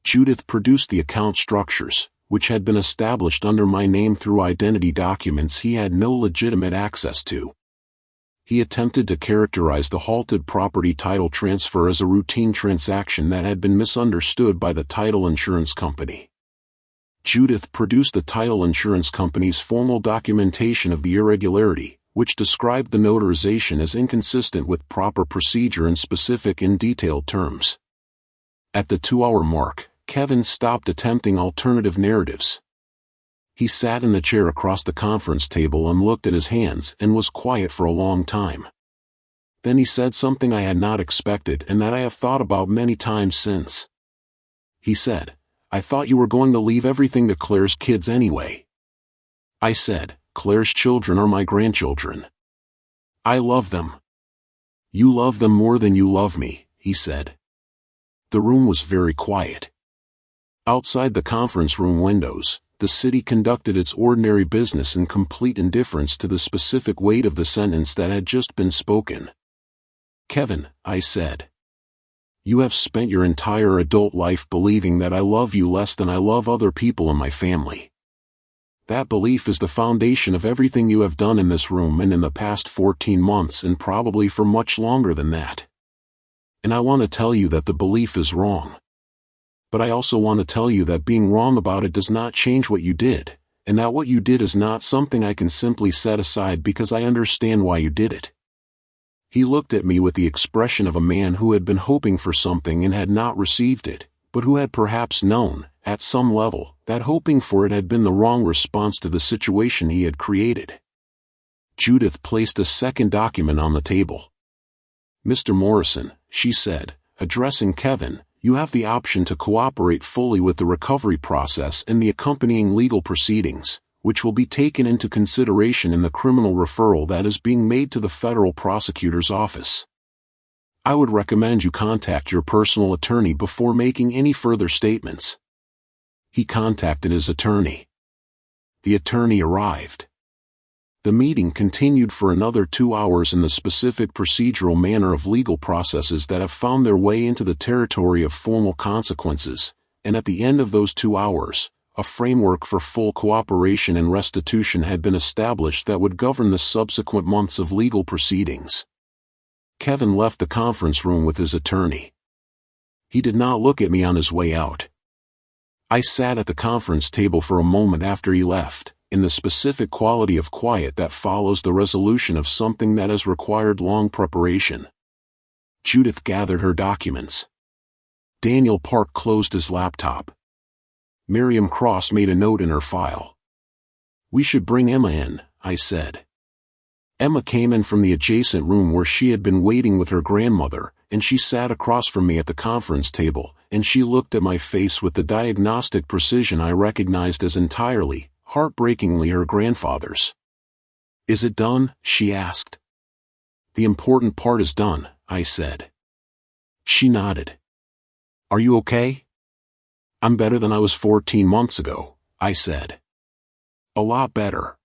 Judith produced the account structures, which had been established under my name through identity documents he had no legitimate access to. He attempted to characterize the halted property title transfer as a routine transaction that had been misunderstood by the title insurance company. Judith produced the title insurance company's formal documentation of the irregularity, which described the notarization as inconsistent with proper procedure and specific in detailed terms. At the 2-hour mark, Kevin stopped attempting alternative narratives. He sat in the chair across the conference table and looked at his hands and was quiet for a long time. Then he said something I had not expected and that I have thought about many times since. He said, "I thought you were going to leave everything to Claire's kids anyway." I said, "Claire's children are my grandchildren. I love them." "You love them more than you love me," he said. The room was very quiet. Outside the conference room windows, the city conducted its ordinary business in complete indifference to the specific weight of the sentence that had just been spoken. "Kevin," I said, "you have spent your entire adult life believing that I love you less than I love other people in my family. That belief is the foundation of everything you have done in this room and in the past 14 months and probably for much longer than that. And I want to tell you that the belief is wrong. But I also want to tell you that being wrong about it does not change what you did, and that what you did is not something I can simply set aside because I understand why you did it." He looked at me with the expression of a man who had been hoping for something and had not received it, but who had perhaps known, at some level, that hoping for it had been the wrong response to the situation he had created. Judith placed a second document on the table. "Mr. Morrison," she said, addressing Kevin, "you have the option to cooperate fully with the recovery process and the accompanying legal proceedings, which will be taken into consideration in the criminal referral that is being made to the federal prosecutor's office. I would recommend you contact your personal attorney before making any further statements." He contacted his attorney. The attorney arrived. The meeting continued for another 2 hours in the specific procedural manner of legal processes that have found their way into the territory of formal consequences, and at the end of those 2 hours, a framework for full cooperation and restitution had been established that would govern the subsequent months of legal proceedings. Kevin left the conference room with his attorney. He did not look at me on his way out. I sat at the conference table for a moment after he left, in the specific quality of quiet that follows the resolution of something that has required long preparation. Judith gathered her documents. Daniel Park closed his laptop. Miriam Cross made a note in her file. "We should bring Emma in," I said. Emma came in from the adjacent room where she had been waiting with her grandmother, and she sat across from me at the conference table, and she looked at my face with the diagnostic precision I recognized as entirely, heartbreakingly her grandfather's. "Is it done?" she asked. "The important part is done," I said. She nodded. "Are you okay?" "I'm better than I was 14 months ago," I said. "A lot better."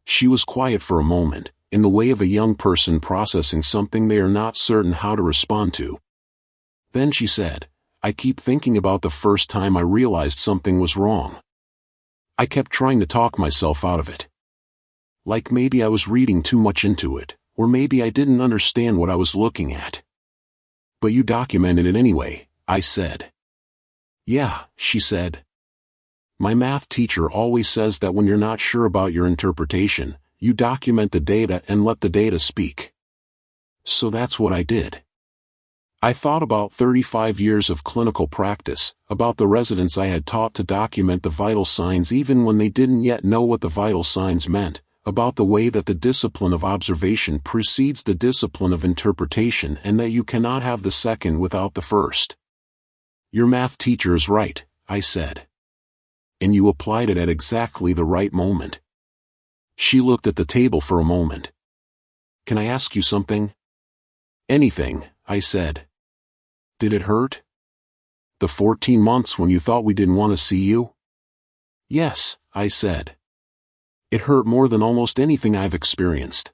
She was quiet for a moment, in the way of a young person processing something they are not certain how to respond to. Then she said, "I keep thinking about the first time I realized something was wrong. I kept trying to talk myself out of it. Like maybe I was reading too much into it, or maybe I didn't understand what I was looking at." "But you documented it anyway," I said. "Yeah," she said. "My math teacher always says that when you're not sure about your interpretation, you document the data and let the data speak. So that's what I did. I thought about 35 years of clinical practice, about the residents I had taught to document the vital signs even when they didn't yet know what the vital signs meant, about the way that the discipline of observation precedes the discipline of interpretation and that you cannot have the second without the first. Your math teacher is right," I said. "And you applied it at exactly the right moment." She looked at the table for a moment. "Can I ask you something?" "Anything," I said. "Did it hurt? The 14 months when you thought we didn't want to see you?" "Yes," I said. "It hurt more than almost anything I've experienced.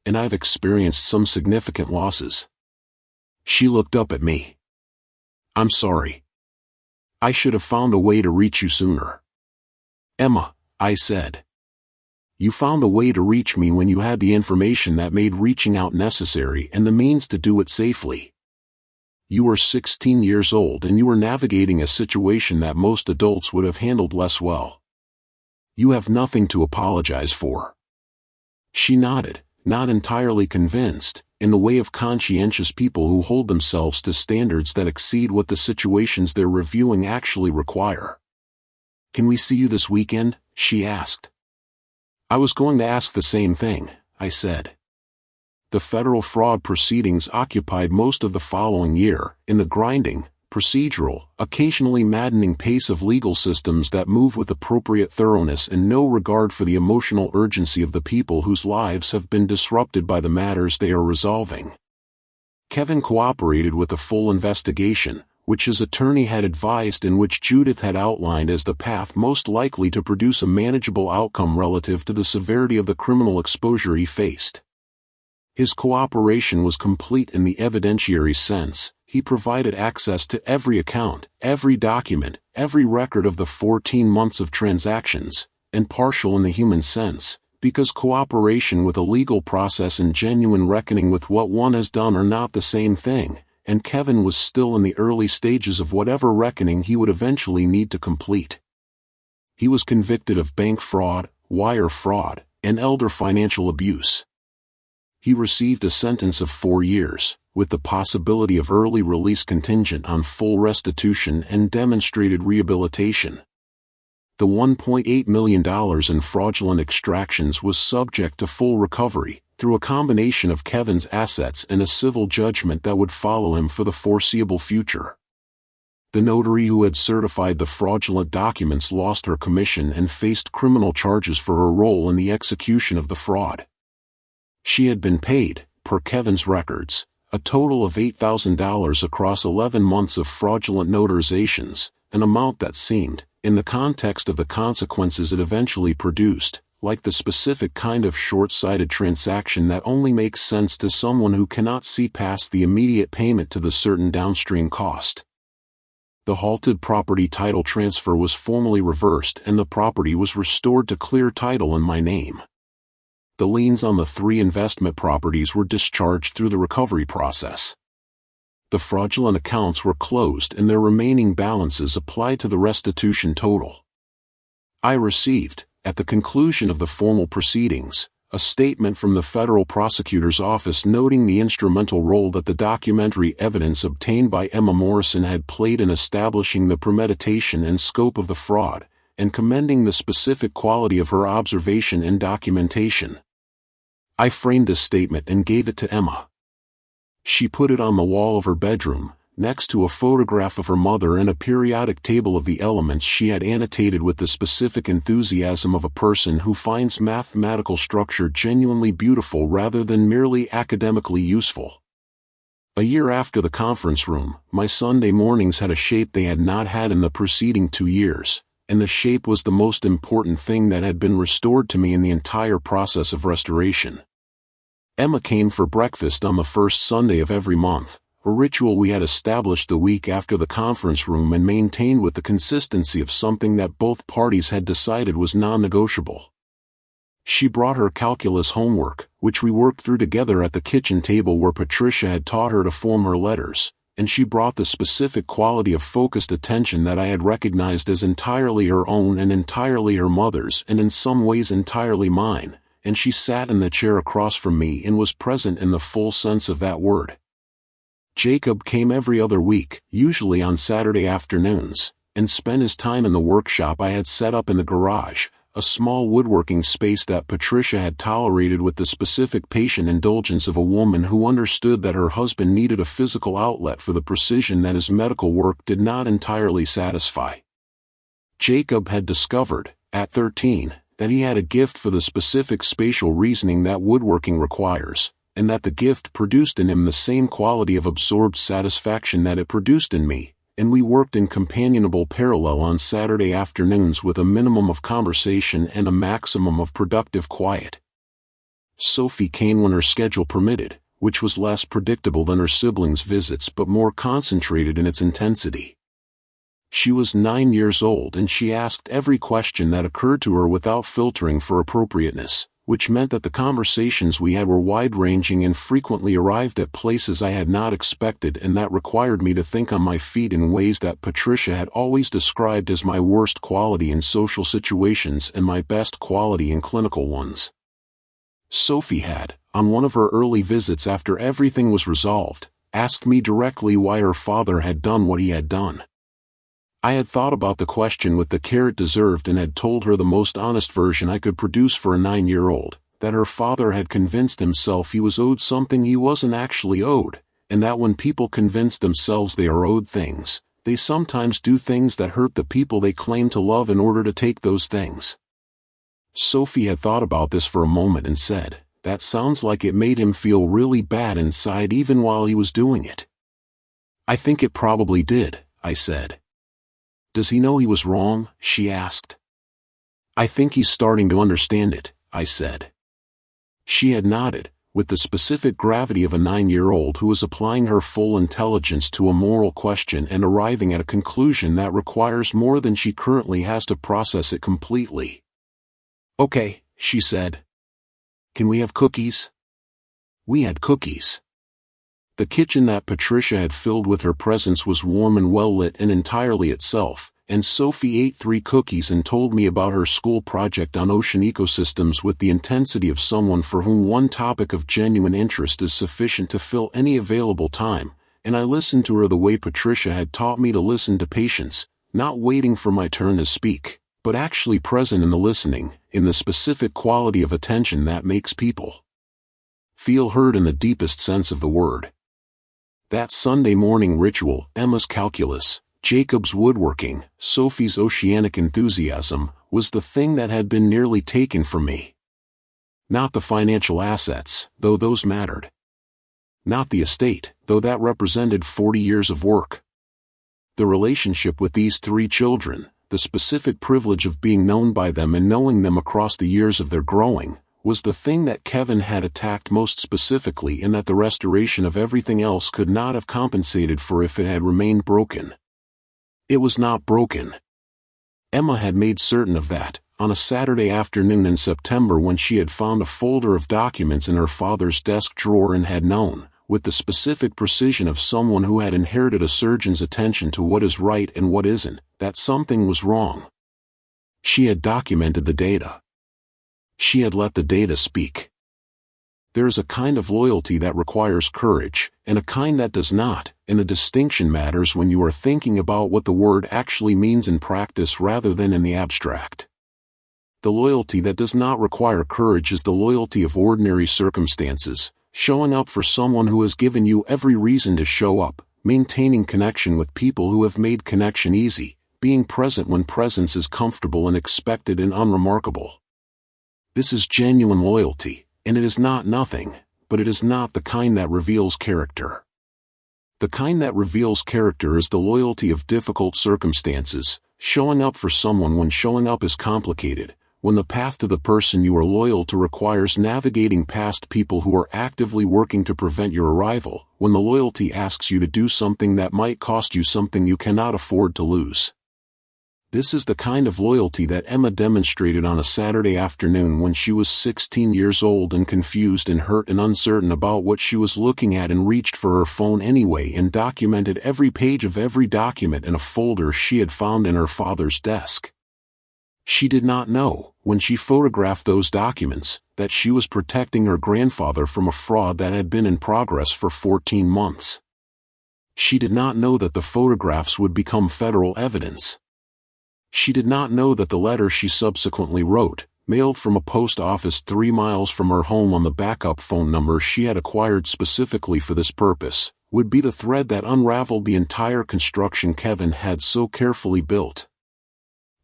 And I've experienced some significant losses." She looked up at me. "I'm sorry." I should have found a way to reach you sooner. Emma, I said. You found a way to reach me when you had the information that made reaching out necessary and the means to do it safely. You were 16 years old and you were navigating a situation that most adults would have handled less well. You have nothing to apologize for. She nodded, not entirely convinced, in the way of conscientious people who hold themselves to standards that exceed what the situations they're reviewing actually require. Can we see you this weekend? She asked. I was going to ask the same thing, I said. The federal fraud proceedings occupied most of the following year, in the grinding, procedural, occasionally maddening pace of legal systems that move with appropriate thoroughness and no regard for the emotional urgency of the people whose lives have been disrupted by the matters they are resolving. Kevin cooperated with a full investigation, which his attorney had advised and which Judith had outlined as the path most likely to produce a manageable outcome relative to the severity of the criminal exposure he faced. His cooperation was complete in the evidentiary sense. He provided access to every account, every document, every record of the 14 months of transactions, and partial in the human sense, because cooperation with a legal process and genuine reckoning with what one has done are not the same thing, and Kevin was still in the early stages of whatever reckoning he would eventually need to complete. He was convicted of bank fraud, wire fraud, and elder financial abuse. He received a sentence of 4 years, with the possibility of early release contingent on full restitution and demonstrated rehabilitation. The $1.8 million in fraudulent extractions was subject to full recovery, through a combination of Kevin's assets and a civil judgment that would follow him for the foreseeable future. The notary who had certified the fraudulent documents lost her commission and faced criminal charges for her role in the execution of the fraud. She had been paid, per Kevin's records, a total of $8,000 across 11 months of fraudulent notarizations, an amount that seemed, in the context of the consequences it eventually produced, like the specific kind of short-sighted transaction that only makes sense to someone who cannot see past the immediate payment to the certain downstream cost. The halted property title transfer was formally reversed and the property was restored to clear title in my name. The liens on the 3 investment properties were discharged through the recovery process. The fraudulent accounts were closed and their remaining balances applied to the restitution total. I received, at the conclusion of the formal proceedings, a statement from the federal prosecutor's office noting the instrumental role that the documentary evidence obtained by Emma Morrison had played in establishing the premeditation and scope of the fraud, and commending the specific quality of her observation and documentation. I framed this statement and gave it to Emma. She put it on the wall of her bedroom, next to a photograph of her mother and a periodic table of the elements she had annotated with the specific enthusiasm of a person who finds mathematical structure genuinely beautiful rather than merely academically useful. A year after the conference room, my Sunday mornings had a shape they had not had in the preceding 2 years, and the shape was the most important thing that had been restored to me in the entire process of restoration. Emma came for breakfast on the first Sunday of every month, a ritual we had established the week after the conference room and maintained with the consistency of something that both parties had decided was non-negotiable. She brought her calculus homework, which we worked through together at the kitchen table where Patricia had taught her to form her letters, and she brought the specific quality of focused attention that I had recognized as entirely her own and entirely her mother's and in some ways entirely mine, and she sat in the chair across from me and was present in the full sense of that word. Jacob came every other week, usually on Saturday afternoons, and spent his time in the workshop I had set up in the garage, a small woodworking space that Patricia had tolerated with the specific patient indulgence of a woman who understood that her husband needed a physical outlet for the precision that his medical work did not entirely satisfy. Jacob had discovered, at 13, that he had a gift for the specific spatial reasoning that woodworking requires, and that the gift produced in him the same quality of absorbed satisfaction that it produced in me, and we worked in companionable parallel on Saturday afternoons with a minimum of conversation and a maximum of productive quiet. Sophie came when her schedule permitted, which was less predictable than her siblings' visits but more concentrated in its intensity. She was 9 years old and she asked every question that occurred to her without filtering for appropriateness, which meant that the conversations we had were wide-ranging and frequently arrived at places I had not expected, and that required me to think on my feet in ways that Patricia had always described as my worst quality in social situations and my best quality in clinical ones. Sophie had, on one of her early visits after everything was resolved, asked me directly why her father had done what he had done. I had thought about the question with the care it deserved and had told her the most honest version I could produce for a 9-year-old, that her father had convinced himself he was owed something he wasn't actually owed, and that when people convince themselves they are owed things, they sometimes do things that hurt the people they claim to love in order to take those things. Sophie had thought about this for a moment and said, "That sounds like it made him feel really bad inside even while he was doing it." "I think it probably did," I said. "Does he know he was wrong?" she asked. "I think he's starting to understand it," I said. She had nodded, with the specific gravity of a 9-year-old who is applying her full intelligence to a moral question and arriving at a conclusion that requires more than she currently has to process it completely. "Okay," she said. "Can we have cookies?" We had cookies. The kitchen that Patricia had filled with her presence was warm and well-lit and entirely itself, and Sophie ate 3 cookies and told me about her school project on ocean ecosystems with the intensity of someone for whom one topic of genuine interest is sufficient to fill any available time, and I listened to her the way Patricia had taught me to listen to patients, not waiting for my turn to speak, but actually present in the listening, in the specific quality of attention that makes people feel heard in the deepest sense of the word. That Sunday morning ritual, Emma's calculus, Jacob's woodworking, Sophie's oceanic enthusiasm, was the thing that had been nearly taken from me. Not the financial assets, though those mattered. Not the estate, though that represented 40 years of work. The relationship with these 3 children, the specific privilege of being known by them and knowing them across the years of their growing, was the thing that Kevin had attacked most specifically, and that the restoration of everything else could not have compensated for if it had remained broken. It was not broken. Emma had made certain of that, on a Saturday afternoon in September when she had found a folder of documents in her father's desk drawer and had known, with the specific precision of someone who had inherited a surgeon's attention to what is right and what isn't, that something was wrong. She had documented the data. She had let the data speak. There is a kind of loyalty that requires courage, and a kind that does not, and the distinction matters when you are thinking about what the word actually means in practice rather than in the abstract. The loyalty that does not require courage is the loyalty of ordinary circumstances, showing up for someone who has given you every reason to show up, maintaining connection with people who have made connection easy, being present when presence is comfortable and expected and unremarkable. This is genuine loyalty, and it is not nothing, but it is not the kind that reveals character. The kind that reveals character is the loyalty of difficult circumstances, showing up for someone when showing up is complicated, when the path to the person you are loyal to requires navigating past people who are actively working to prevent your arrival, when the loyalty asks you to do something that might cost you something you cannot afford to lose. This is the kind of loyalty that Emma demonstrated on a Saturday afternoon when she was 16 years old and confused and hurt and uncertain about what she was looking at, and reached for her phone anyway and documented every page of every document in a folder she had found in her father's desk. She did not know, when she photographed those documents, that she was protecting her grandfather from a fraud that had been in progress for 14 months. She did not know that the photographs would become federal evidence. She did not know that the letter she subsequently wrote, mailed from a post office 3 miles from her home on the backup phone number she had acquired specifically for this purpose, would be the thread that unraveled the entire construction Kevin had so carefully built.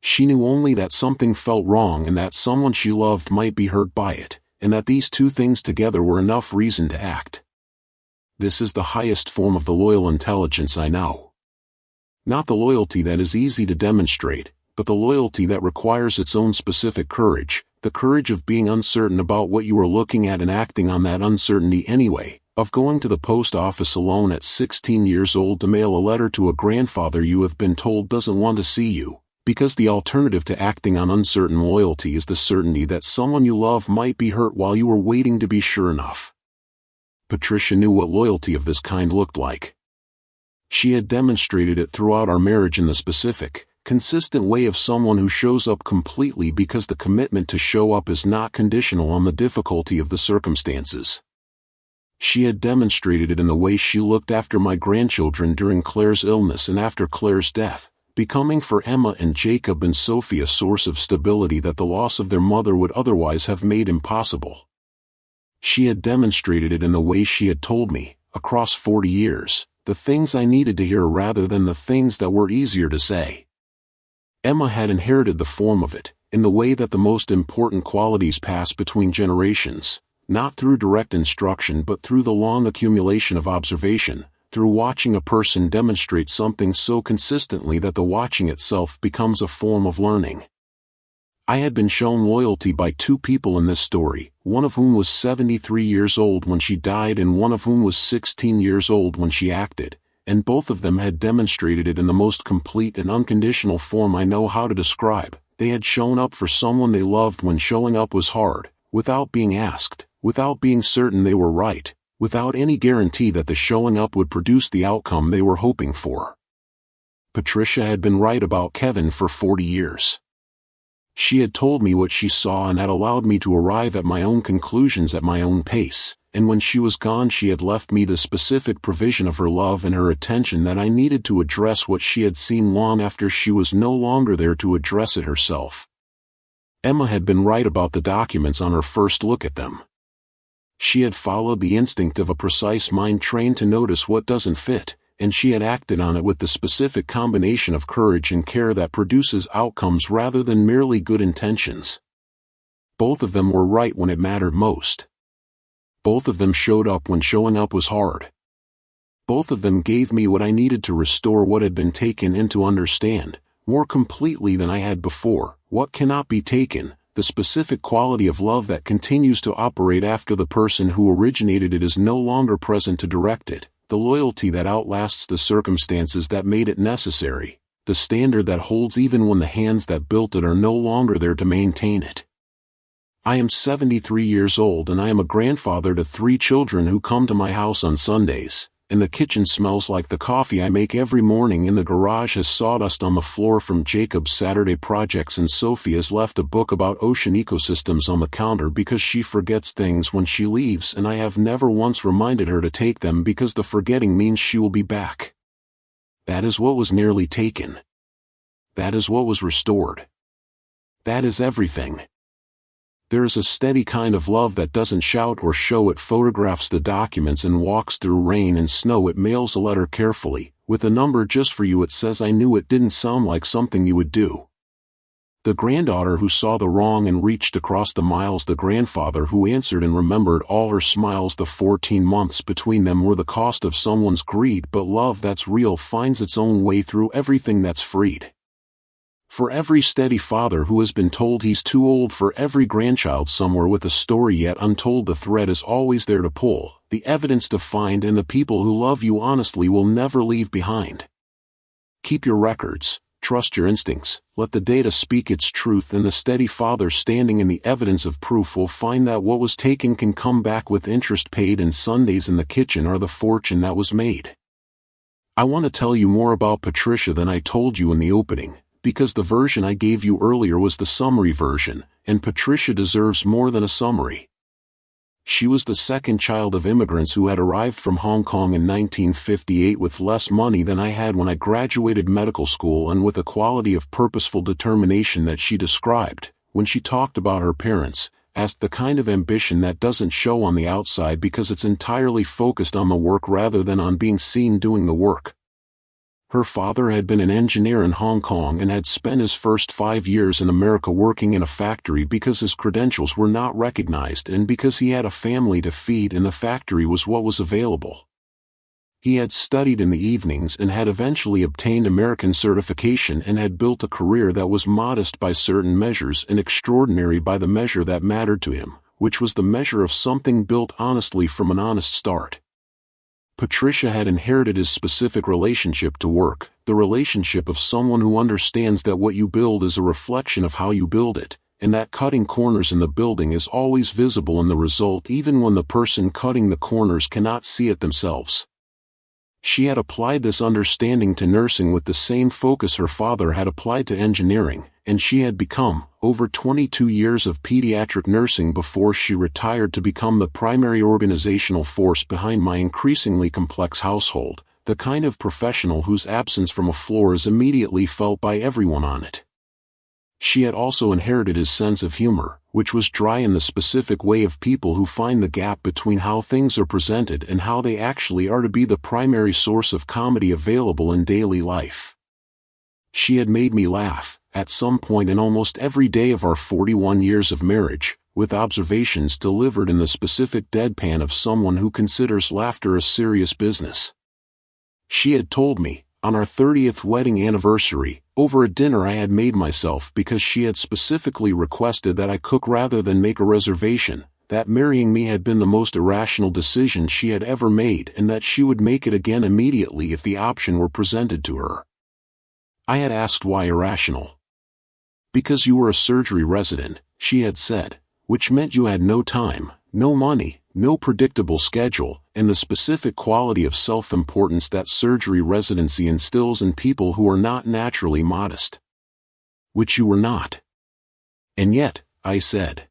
She knew only that something felt wrong and that someone she loved might be hurt by it, and that these 2 things together were enough reason to act. This is the highest form of the loyal intelligence I know. Not the loyalty that is easy to demonstrate, but the loyalty that requires its own specific courage, the courage of being uncertain about what you are looking at and acting on that uncertainty anyway, Of going to the post office alone at 16 years old to mail a letter to a grandfather you have been told doesn't want to see you, because the alternative to acting on uncertain loyalty is the certainty that someone you love might be hurt while you were waiting to be sure enough. Patricia knew what loyalty of this kind looked like. She had demonstrated it throughout our marriage in the specific, consistent way of someone who shows up completely because the commitment to show up is not conditional on the difficulty of the circumstances. She had demonstrated it in the way she looked after my grandchildren during Claire's illness and after Claire's death, becoming for Emma and Jacob and Sophie a source of stability that the loss of their mother would otherwise have made impossible. She had demonstrated it in the way she had told me, across 40 years, the things I needed to hear rather than the things that were easier to say. Emma had inherited the form of it, in the way that the most important qualities pass between generations, not through direct instruction but through the long accumulation of observation, through watching a person demonstrate something so consistently that the watching itself becomes a form of learning. I had been shown loyalty by two people in this story, one of whom was 73 years old when she died and one of whom was 16 years old when she acted, and both of them had demonstrated it in the most complete and unconditional form I know how to describe. They had shown up for someone they loved when showing up was hard, without being asked, without being certain they were right, without any guarantee that the showing up would produce the outcome they were hoping for. Patricia had been right about Kevin for 40 years. She had told me what she saw and had allowed me to arrive at my own conclusions at my own pace, and when she was gone she had left me the specific provision of her love and her attention that I needed to address what she had seen long after she was no longer there to address it herself. Emma had been right about the documents on her first look at them. She had followed the instinct of a precise mind trained to notice what doesn't fit, and she had acted on it with the specific combination of courage and care that produces outcomes rather than merely good intentions. Both of them were right when it mattered most. Both of them showed up when showing up was hard. Both of them gave me what I needed to restore what had been taken and to understand, more completely than I had before, what cannot be taken, the specific quality of love that continues to operate after the person who originated it is no longer present to direct it, the loyalty that outlasts the circumstances that made it necessary, the standard that holds even when the hands that built it are no longer there to maintain it. I am 73 years old and I am a grandfather to 3 children who come to my house on Sundays, and the kitchen smells like the coffee I make every morning and the garage has sawdust on the floor from Jacob's Saturday projects and Sophie has left a book about ocean ecosystems on the counter because she forgets things when she leaves and I have never once reminded her to take them because the forgetting means she will be back. That is what was nearly taken. That is what was restored. That is everything. There is a steady kind of love that doesn't shout or show. It photographs the documents and walks through rain and snow. It mails a letter carefully, with a number just for you. It says I knew it didn't sound like something you would do. The granddaughter who saw the wrong and reached across the miles. The grandfather who answered and remembered all her smiles. The 14 months between them were the cost of someone's greed, but love that's real finds its own way through everything that's freed. For every steady father who has been told he's too old, for every grandchild somewhere with a story yet untold, the thread is always there to pull, the evidence to find, and the people who love you honestly will never leave behind. Keep your records, trust your instincts, let the data speak its truth, and the steady father standing in the evidence of proof will find that what was taken can come back with interest paid, and Sundays in the kitchen are the fortune that was made. I want to tell you more about Patricia than I told you in the opening, because the version I gave you earlier was the summary version, and Patricia deserves more than a summary. She was the second child of immigrants who had arrived from Hong Kong in 1958 with less money than I had when I graduated medical school, and with a quality of purposeful determination that she described, when she talked about her parents, as the kind of ambition that doesn't show on the outside because it's entirely focused on the work rather than on being seen doing the work. Her father had been an engineer in Hong Kong and had spent his first 5 years in America working in a factory because his credentials were not recognized and because he had a family to feed and the factory was what was available. He had studied in the evenings and had eventually obtained American certification and had built a career that was modest by certain measures and extraordinary by the measure that mattered to him, which was the measure of something built honestly from an honest start. Patricia had inherited his specific relationship to work, the relationship of someone who understands that what you build is a reflection of how you build it, and that cutting corners in the building is always visible in the result even when the person cutting the corners cannot see it themselves. She had applied this understanding to nursing with the same focus her father had applied to engineering, and she had become, over 22 years of pediatric nursing before she retired, to become the primary organizational force behind my increasingly complex household, the kind of professional whose absence from a floor is immediately felt by everyone on it. She had also inherited his sense of humor, which was dry in the specific way of people who find the gap between how things are presented and how they actually are to be the primary source of comedy available in daily life. She had made me laugh, at some point in almost every day of our 41 years of marriage, with observations delivered in the specific deadpan of someone who considers laughter a serious business. She had told me, on our 30th wedding anniversary, over a dinner I had made myself because she had specifically requested that I cook rather than make a reservation, that marrying me had been the most irrational decision she had ever made and that she would make it again immediately if the option were presented to her. I had asked why irrational. Because you were a surgery resident, she had said, which meant you had no time, no money, no predictable schedule, and the specific quality of self-importance that surgery residency instills in people who are not naturally modest. Which you were not. And yet, I said.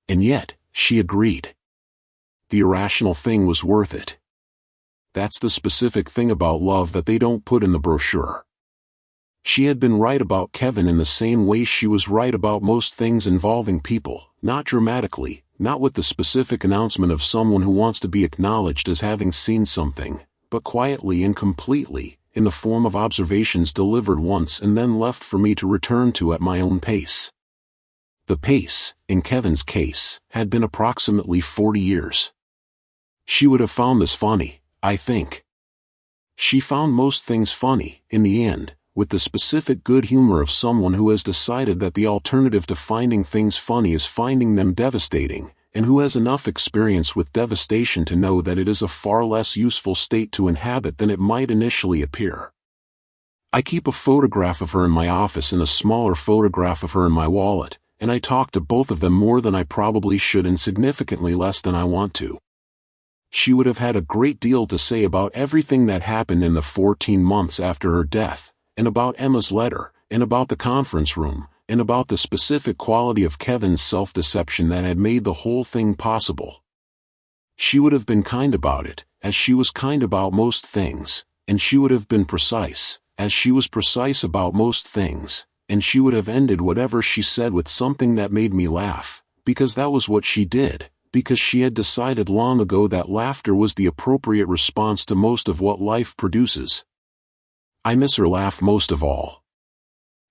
And yet, she agreed. The irrational thing was worth it. That's the specific thing about love that they don't put in the brochure. She had been right about Kevin in the same way she was right about most things involving people, not dramatically, not with the specific announcement of someone who wants to be acknowledged as having seen something, but quietly and completely, in the form of observations delivered once and then left for me to return to at my own pace. The pace, in Kevin's case, had been approximately 40 years. She would have found this funny, I think. She found most things funny, in the end, with the specific good humor of someone who has decided that the alternative to finding things funny is finding them devastating, and who has enough experience with devastation to know that it is a far less useful state to inhabit than it might initially appear. I keep a photograph of her in my office and a smaller photograph of her in my wallet, and I talk to both of them more than I probably should and significantly less than I want to. She would have had a great deal to say about everything that happened in the 14 months after her death, and about Emma's letter, and about the conference room, and about the specific quality of Kevin's self-deception that had made the whole thing possible. She would have been kind about it, as she was kind about most things, and she would have been precise, as she was precise about most things, and she would have ended whatever she said with something that made me laugh, because that was what she did, because she had decided long ago that laughter was the appropriate response to most of what life produces. I miss her laugh most of all.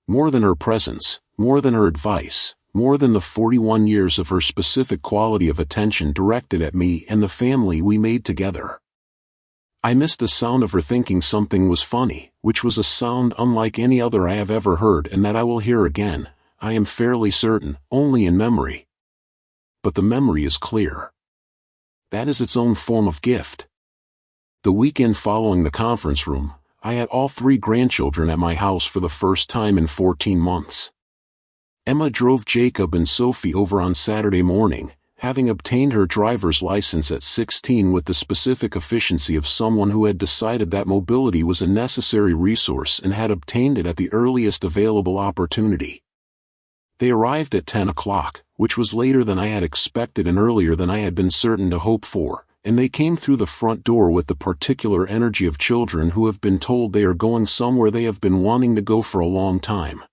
More than her presence, more than her advice, more than the 41 years of her specific quality of attention directed at me and the family we made together. I miss the sound of her thinking something was funny, which was a sound unlike any other I have ever heard and that I will hear again, I am fairly certain, only in memory. But the memory is clear. That is its own form of gift. The weekend following the conference room, I had all 3 grandchildren at my house for the first time in 14 months. Emma drove Jacob and Sophie over on Saturday morning, having obtained her driver's license at 16 with the specific efficiency of someone who had decided that mobility was a necessary resource and had obtained it at the earliest available opportunity. They arrived at 10 o'clock, which was later than I had expected and earlier than I had been certain to hope for, and they came through the front door with the particular energy of children who have been told they are going somewhere they have been wanting to go for a long time.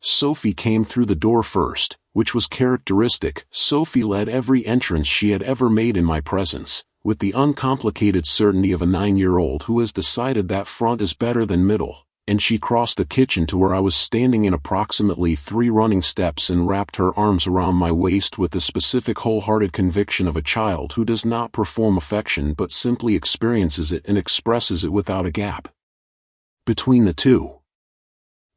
Sophie came through the door first, which was characteristic. Sophie led every entrance she had ever made in my presence, with the uncomplicated certainty of a 9-year-old who has decided that front is better than middle, and she crossed the kitchen to where I was standing in approximately 3 running steps and wrapped her arms around my waist with the specific wholehearted conviction of a child who does not perform affection but simply experiences it and expresses it without a gap between the two.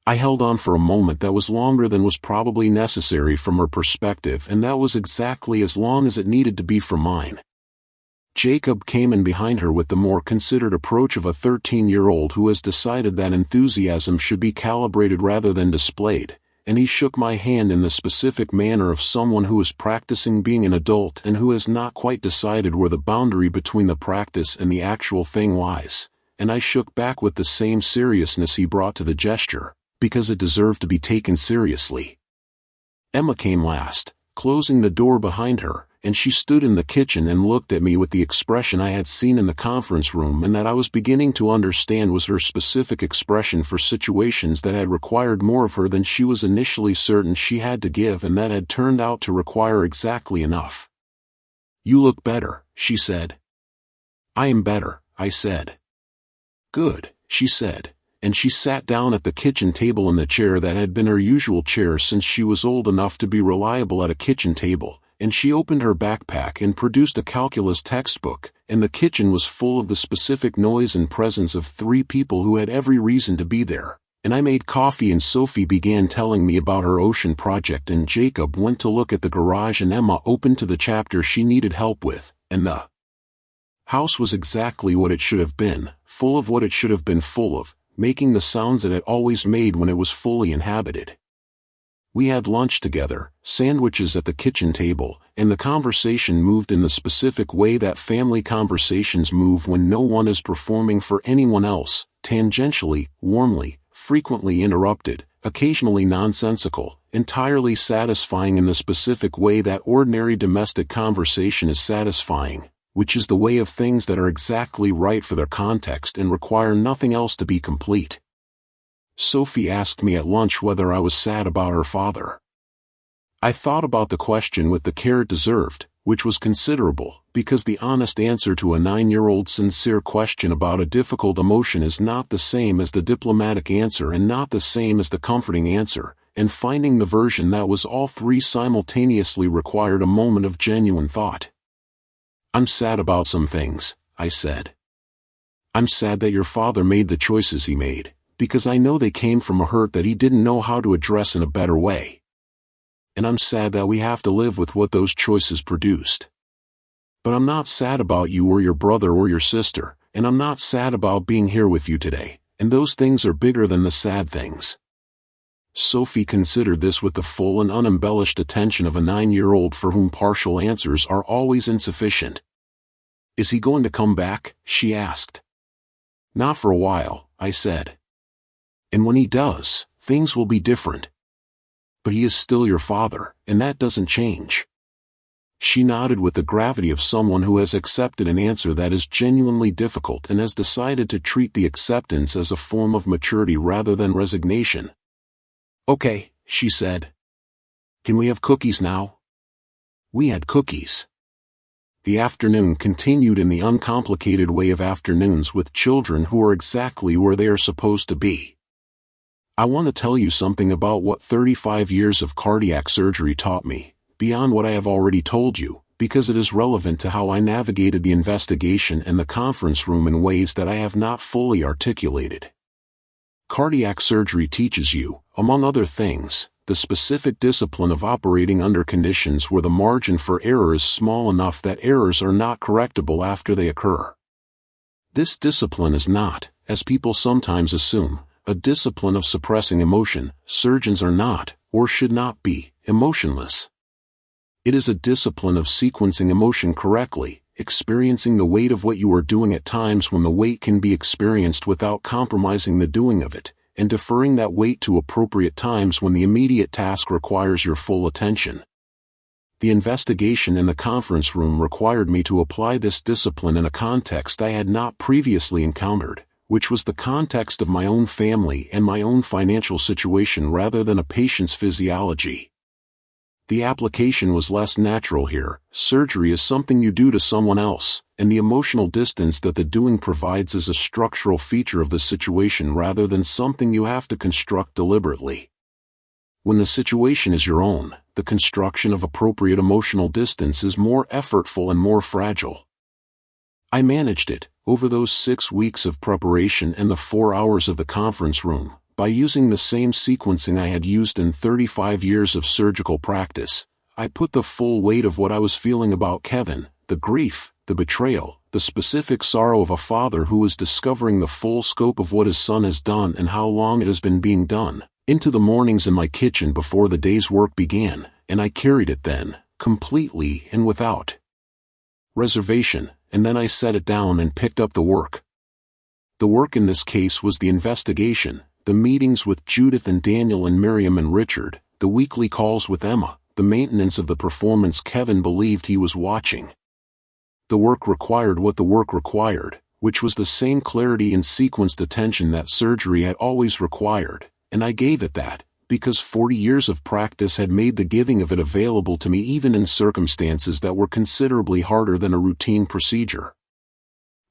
I held on for a moment that was longer than was probably necessary from her perspective, and that was exactly as long as it needed to be from mine. Jacob came in behind her with the more considered approach of a 13-year-old who has decided that enthusiasm should be calibrated rather than displayed, and he shook my hand in the specific manner of someone who is practicing being an adult and who has not quite decided where the boundary between the practice and the actual thing lies, and I shook back with the same seriousness he brought to the gesture, because it deserved to be taken seriously. Emma came last, closing the door behind her, and she stood in the kitchen and looked at me with the expression I had seen in the conference room and that I was beginning to understand was her specific expression for situations that had required more of her than she was initially certain she had to give and that had turned out to require exactly enough. "You look better," she said. "I am better," I said. "Good," she said, and she sat down at the kitchen table in the chair that had been her usual chair since she was old enough to be reliable at a kitchen table, and she opened her backpack and produced a calculus textbook, and the kitchen was full of the specific noise and presence of 3 people who had every reason to be there, and I made coffee and Sophie began telling me about her ocean project and Jacob went to look at the garage and Emma opened to the chapter she needed help with, and the house was exactly what it should have been, full of what it should have been full of, making the sounds it had always made when it was fully inhabited. We had lunch together, sandwiches at the kitchen table, and the conversation moved in the specific way that family conversations move when no one is performing for anyone else, tangentially, warmly, frequently interrupted, occasionally nonsensical, entirely satisfying in the specific way that ordinary domestic conversation is satisfying, which is the way of things that are exactly right for their context and require nothing else to be complete. Sophie asked me at lunch whether I was sad about her father. I thought about the question with the care it deserved, which was considerable, because the honest answer to a 9-year-old's sincere question about a difficult emotion is not the same as the diplomatic answer and not the same as the comforting answer, and finding the version that was all 3 simultaneously required a moment of genuine thought. "I'm sad about some things," I said. "I'm sad that your father made the choices he made, because I know they came from a hurt that he didn't know how to address in a better way. And I'm sad that we have to live with what those choices produced. But I'm not sad about you or your brother or your sister, and I'm not sad about being here with you today, and those things are bigger than the sad things." Sophie considered this with the full and unembellished attention of a 9-year-old for whom partial answers are always insufficient. "Is he going to come back?" she asked. "Not for a while," I said. "And when he does, things will be different. But he is still your father, and that doesn't change." She nodded with the gravity of someone who has accepted an answer that is genuinely difficult and has decided to treat the acceptance as a form of maturity rather than resignation. "Okay," she said. "Can we have cookies now?" We had cookies. The afternoon continued in the uncomplicated way of afternoons with children who are exactly where they are supposed to be. I want to tell you something about what 35 years of cardiac surgery taught me, beyond what I have already told you, because it is relevant to how I navigated the investigation and the conference room in ways that I have not fully articulated. Cardiac surgery teaches you, among other things, the specific discipline of operating under conditions where the margin for error is small enough that errors are not correctable after they occur. This discipline is not, as people sometimes assume, a discipline of suppressing emotion. Surgeons are not, or should not be, emotionless. It is a discipline of sequencing emotion correctly, experiencing the weight of what you are doing at times when the weight can be experienced without compromising the doing of it, and deferring that weight to appropriate times when the immediate task requires your full attention. The investigation in the conference room required me to apply this discipline in a context I had not previously encountered, which was the context of my own family and my own financial situation rather than a patient's physiology. The application was less natural here. Surgery is something you do to someone else, and the emotional distance that the doing provides is a structural feature of the situation rather than something you have to construct deliberately. When the situation is your own, the construction of appropriate emotional distance is more effortful and more fragile. I managed it, over those 6 weeks of preparation and the 4 hours of the conference room, by using the same sequencing I had used in 35 years of surgical practice. I put the full weight of what I was feeling about Kevin, the grief, the betrayal, the specific sorrow of a father who is discovering the full scope of what his son has done and how long it has been being done, into the mornings in my kitchen before the day's work began, and I carried it then, completely and without reservation, and then I set it down and picked up the work. The work in this case was the investigation, the meetings with Judith and Daniel and Miriam and Richard, the weekly calls with Emma, the maintenance of the performance Kevin believed he was watching. The work required what the work required, which was the same clarity and sequenced attention that surgery had always required, and I gave it that, because 40 years of practice had made the giving of it available to me even in circumstances that were considerably harder than a routine procedure.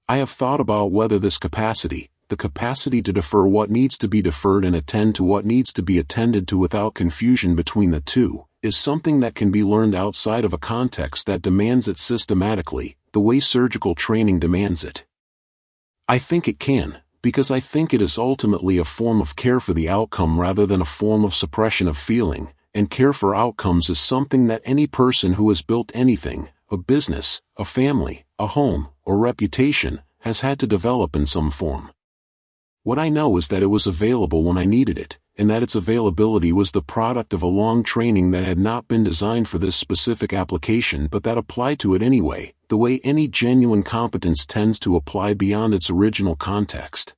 I have thought about whether this capacity, the capacity to defer what needs to be deferred and attend to what needs to be attended to without confusion between the two, is something that can be learned outside of a context that demands it systematically, the way surgical training demands it. I think it can, because I think it is ultimately a form of care for the outcome rather than a form of suppression of feeling, and care for outcomes is something that any person who has built anything, a business, a family, a home, or reputation, has had to develop in some form. What I know is that it was available when I needed it, and that its availability was the product of a long training that had not been designed for this specific application but that applied to it anyway, the way any genuine competence tends to apply beyond its original context.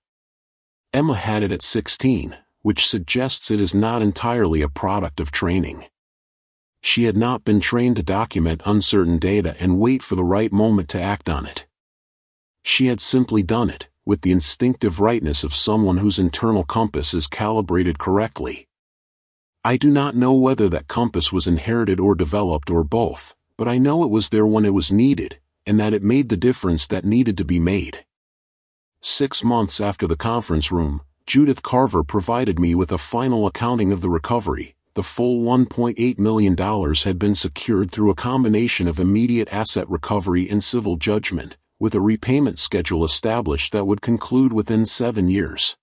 Emma had it at 16, which suggests it is not entirely a product of training. She had not been trained to document uncertain data and wait for the right moment to act on it. She had simply done it, with the instinctive rightness of someone whose internal compass is calibrated correctly. I do not know whether that compass was inherited or developed or both, but I know it was there when it was needed, and that it made the difference that needed to be made. 6 months after the conference room, Judith Carver provided me with a final accounting of the recovery. The full $1.8 million had been secured through a combination of immediate asset recovery and civil judgment, with a repayment schedule established that would conclude within 7 years.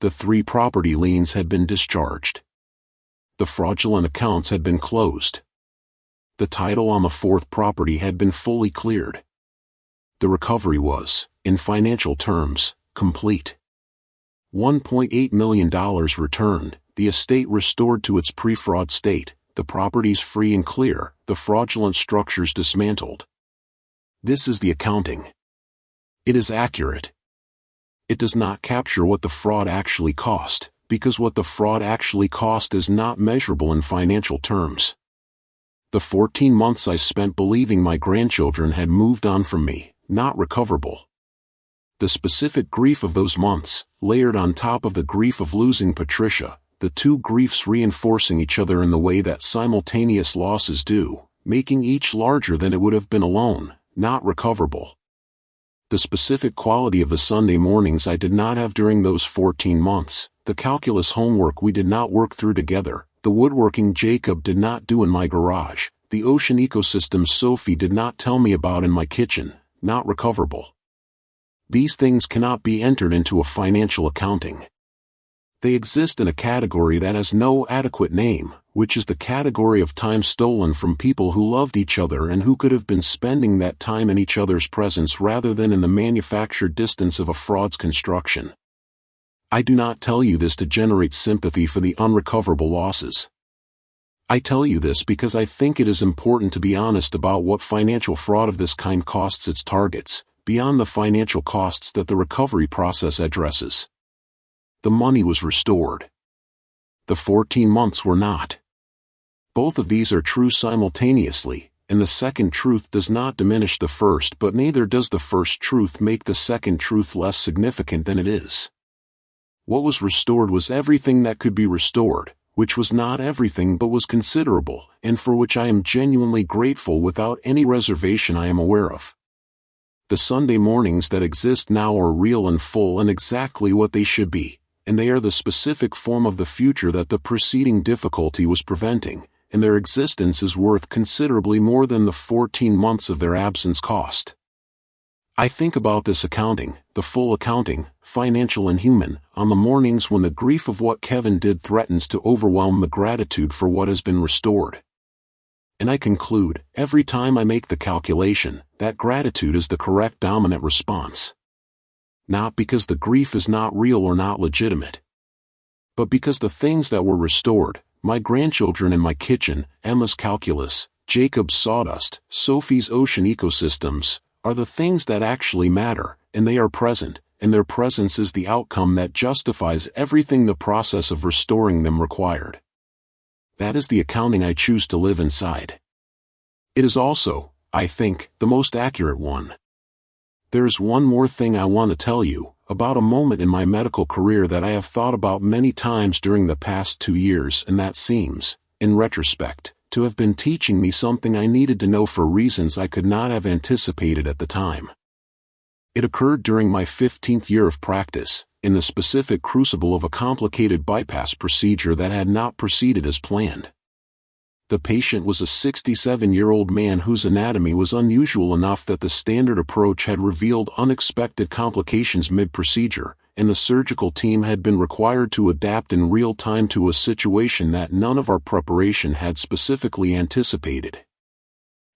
The 3 property liens had been discharged. The fraudulent accounts had been closed. The title on the 4th property had been fully cleared. The recovery was, in financial terms, complete. $1.8 million returned, the estate restored to its pre-fraud state, the properties free and clear, the fraudulent structures dismantled. This is the accounting. It is accurate. It does not capture what the fraud actually cost, because what the fraud actually cost is not measurable in financial terms. The 14 months I spent believing my grandchildren had moved on from me, not recoverable. The specific grief of those months, layered on top of the grief of losing Patricia, the 2 griefs reinforcing each other in the way that simultaneous losses do, making each larger than it would have been alone, not recoverable. The specific quality of the Sunday mornings I did not have during those 14 months, the calculus homework we did not work through together, the woodworking Jacob did not do in my garage, the ocean ecosystem Sophie did not tell me about in my kitchen, not recoverable. These things cannot be entered into a financial accounting. They exist in a category that has no adequate name, which is the category of time stolen from people who loved each other and who could have been spending that time in each other's presence rather than in the manufactured distance of a fraud's construction. I do not tell you this to generate sympathy for the unrecoverable losses. I tell you this because I think it is important to be honest about what financial fraud of this kind costs its targets, beyond the financial costs that the recovery process addresses. The money was restored. The 14 months were not. Both of these are true simultaneously, and the second truth does not diminish the first, but neither does the first truth make the second truth less significant than it is. What was restored was everything that could be restored, which was not everything but was considerable, and for which I am genuinely grateful without any reservation I am aware of. The Sunday mornings that exist now are real and full and exactly what they should be, and they are the specific form of the future that the preceding difficulty was preventing, and their existence is worth considerably more than the 14 months of their absence cost. I think about this accounting, the full accounting, financial and human, on the mornings when the grief of what Kevin did threatens to overwhelm the gratitude for what has been restored. And I conclude, every time I make the calculation, that gratitude is the correct dominant response. Not because the grief is not real or not legitimate, but because the things that were restored, my grandchildren in my kitchen, Emma's calculus, Jacob's sawdust, Sophie's ocean ecosystems, are the things that actually matter, and they are present, and their presence is the outcome that justifies everything the process of restoring them required. That is the accounting I choose to live inside. It is also, I think, the most accurate one. There is one more thing I want to tell you, about a moment in my medical career that I have thought about many times during the past 2 years, and that seems, in retrospect, to have been teaching me something I needed to know for reasons I could not have anticipated at the time. It occurred during my 15th year of practice, in the specific crucible of a complicated bypass procedure that had not proceeded as planned. The patient was a 67-year-old man whose anatomy was unusual enough that the standard approach had revealed unexpected complications mid-procedure, and the surgical team had been required to adapt in real time to a situation that none of our preparation had specifically anticipated.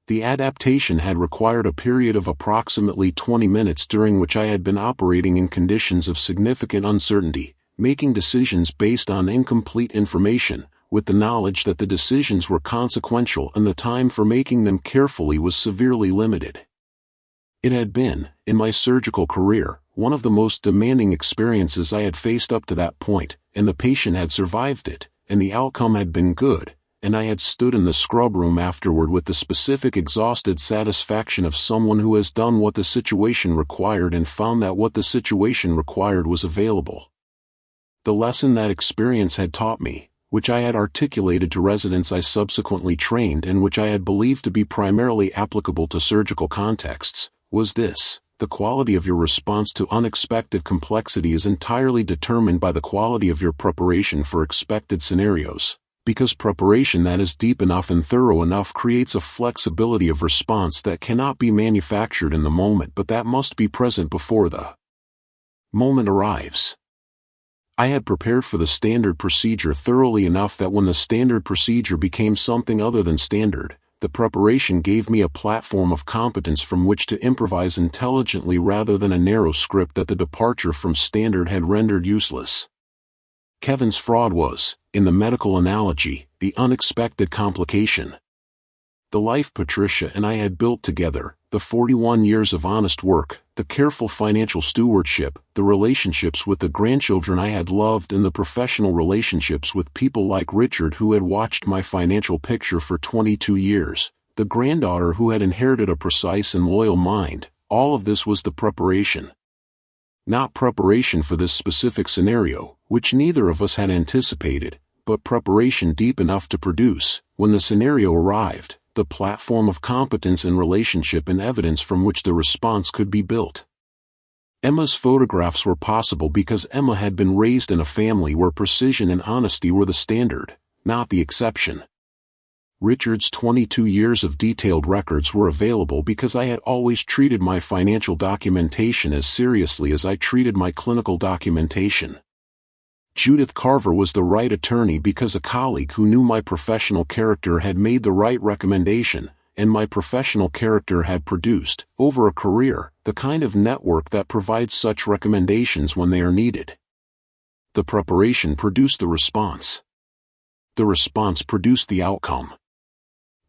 The adaptation had required a period of approximately 20 minutes during which I had been operating in conditions of significant uncertainty, making decisions based on incomplete information, with the knowledge that the decisions were consequential and the time for making them carefully was severely limited. It had been, in my surgical career, one of the most demanding experiences I had faced up to that point, and the patient had survived it, and the outcome had been good, and I had stood in the scrub room afterward with the specific exhausted satisfaction of someone who has done what the situation required and found that what the situation required was available. The lesson that experience had taught me, which I had articulated to residents I subsequently trained and which I had believed to be primarily applicable to surgical contexts, was this: the quality of your response to unexpected complexity is entirely determined by the quality of your preparation for expected scenarios, because preparation that is deep enough and thorough enough creates a flexibility of response that cannot be manufactured in the moment but that must be present before the moment arrives. I had prepared for the standard procedure thoroughly enough that when the standard procedure became something other than standard, the preparation gave me a platform of competence from which to improvise intelligently rather than a narrow script that the departure from standard had rendered useless. Kevin's fraud was, in the medical analogy, the unexpected complication. The life Patricia and I had built together, the 41 years of honest work, the careful financial stewardship, the relationships with the grandchildren I had loved and the professional relationships with people like Richard who had watched my financial picture for 22 years, the granddaughter who had inherited a precise and loyal mind, all of this was the preparation. Not preparation for this specific scenario, which neither of us had anticipated, but preparation deep enough to produce, when the scenario arrived, the platform of competence and relationship and evidence from which the response could be built. Emma's photographs were possible because Emma had been raised in a family where precision and honesty were the standard, not the exception. Richard's 22 years of detailed records were available because I had always treated my financial documentation as seriously as I treated my clinical documentation. Judith Carver was the right attorney because a colleague who knew my professional character had made the right recommendation, and my professional character had produced, over a career, the kind of network that provides such recommendations when they are needed. The preparation produced the response. The response produced the outcome.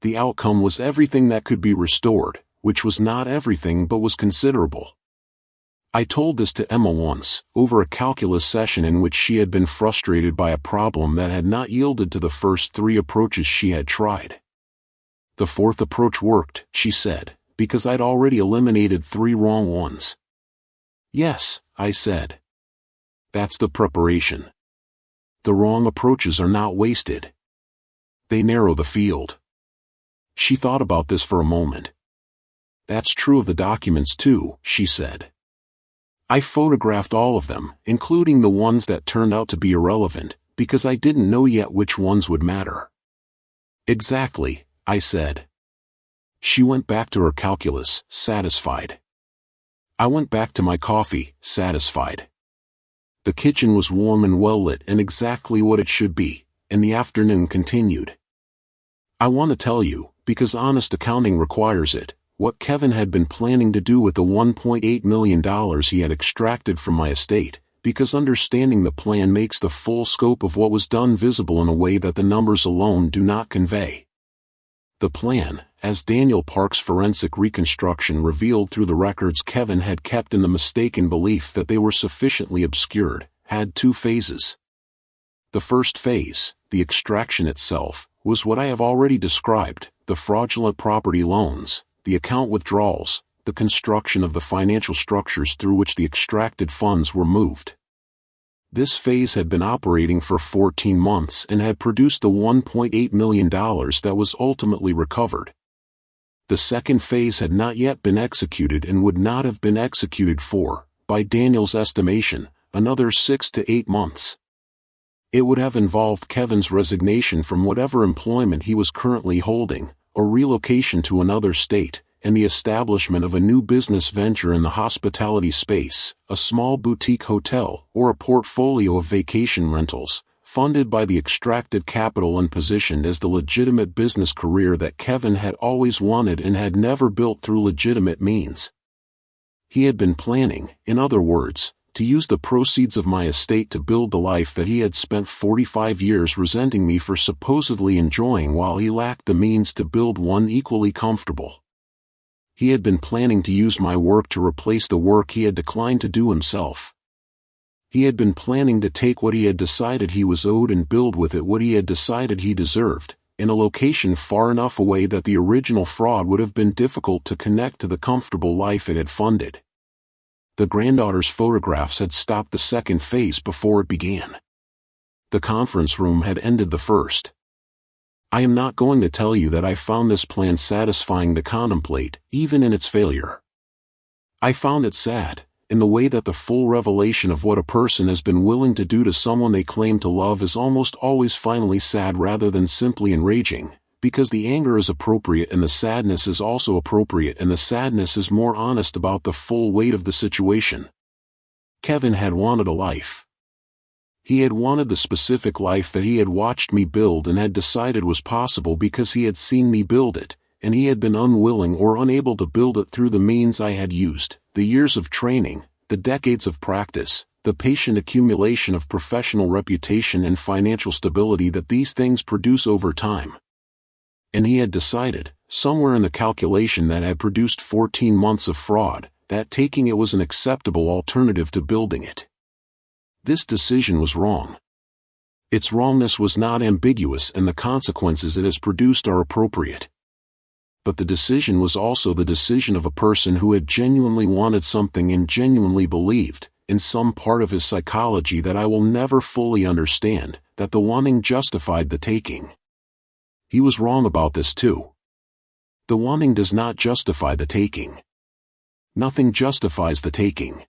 The outcome was everything that could be restored, which was not everything but was considerable. I told this to Emma once, over a calculus session in which she had been frustrated by a problem that had not yielded to the first 3 approaches she had tried. The 4th approach worked, she said, because I'd already eliminated 3 wrong ones. Yes, I said. That's the preparation. The wrong approaches are not wasted. They narrow the field. She thought about this for a moment. That's true of the documents too, she said. I photographed all of them, including the ones that turned out to be irrelevant, because I didn't know yet which ones would matter. Exactly, I said. She went back to her calculus, satisfied. I went back to my coffee, satisfied. The kitchen was warm and well lit and exactly what it should be, and the afternoon continued. I want to tell you, because honest accounting requires it, what Kevin had been planning to do with the $1.8 million he had extracted from my estate, because understanding the plan makes the full scope of what was done visible in a way that the numbers alone do not convey. The plan, as Daniel Park's forensic reconstruction revealed through the records Kevin had kept in the mistaken belief that they were sufficiently obscured, had two phases. The first phase, the extraction itself, was what I have already described: the fraudulent property loans, the account withdrawals, the construction of the financial structures through which the extracted funds were moved. This phase had been operating for 14 months and had produced the $1.8 million that was ultimately recovered. The second phase had not yet been executed and would not have been executed for, by Daniel's estimation, another 6 to 8 months. It would have involved Kevin's resignation from whatever employment he was currently holding, a relocation to another state, and the establishment of a new business venture in the hospitality space, a small boutique hotel, or a portfolio of vacation rentals, funded by the extracted capital and positioned as the legitimate business career that Kevin had always wanted and had never built through legitimate means. He had been planning, in other words, to use the proceeds of my estate to build the life that he had spent 45 years resenting me for supposedly enjoying while he lacked the means to build one equally comfortable. He had been planning to use my work to replace the work he had declined to do himself. He had been planning to take what he had decided he was owed and build with it what he had decided he deserved, in a location far enough away that the original fraud would have been difficult to connect to the comfortable life it had funded. The granddaughter's photographs had stopped the second phase before it began. The conference room had ended the first. I am not going to tell you that I found this plan satisfying to contemplate, even in its failure. I found it sad, in the way that the full revelation of what a person has been willing to do to someone they claim to love is almost always finally sad rather than simply enraging, because the anger is appropriate and the sadness is also appropriate and the sadness is more honest about the full weight of the situation. Kevin had wanted a life. He had wanted the specific life that he had watched me build and had decided was possible because he had seen me build it, and he had been unwilling or unable to build it through the means I had used, the years of training, the decades of practice, the patient accumulation of professional reputation and financial stability that these things produce over time. And he had decided, somewhere in the calculation that had produced 14 months of fraud, that taking it was an acceptable alternative to building it. This decision was wrong. Its wrongness was not ambiguous and the consequences it has produced are appropriate. But the decision was also the decision of a person who had genuinely wanted something and genuinely believed, in some part of his psychology that I will never fully understand, that the wanting justified the taking. He was wrong about this too. The wanting does not justify the taking. Nothing justifies the taking.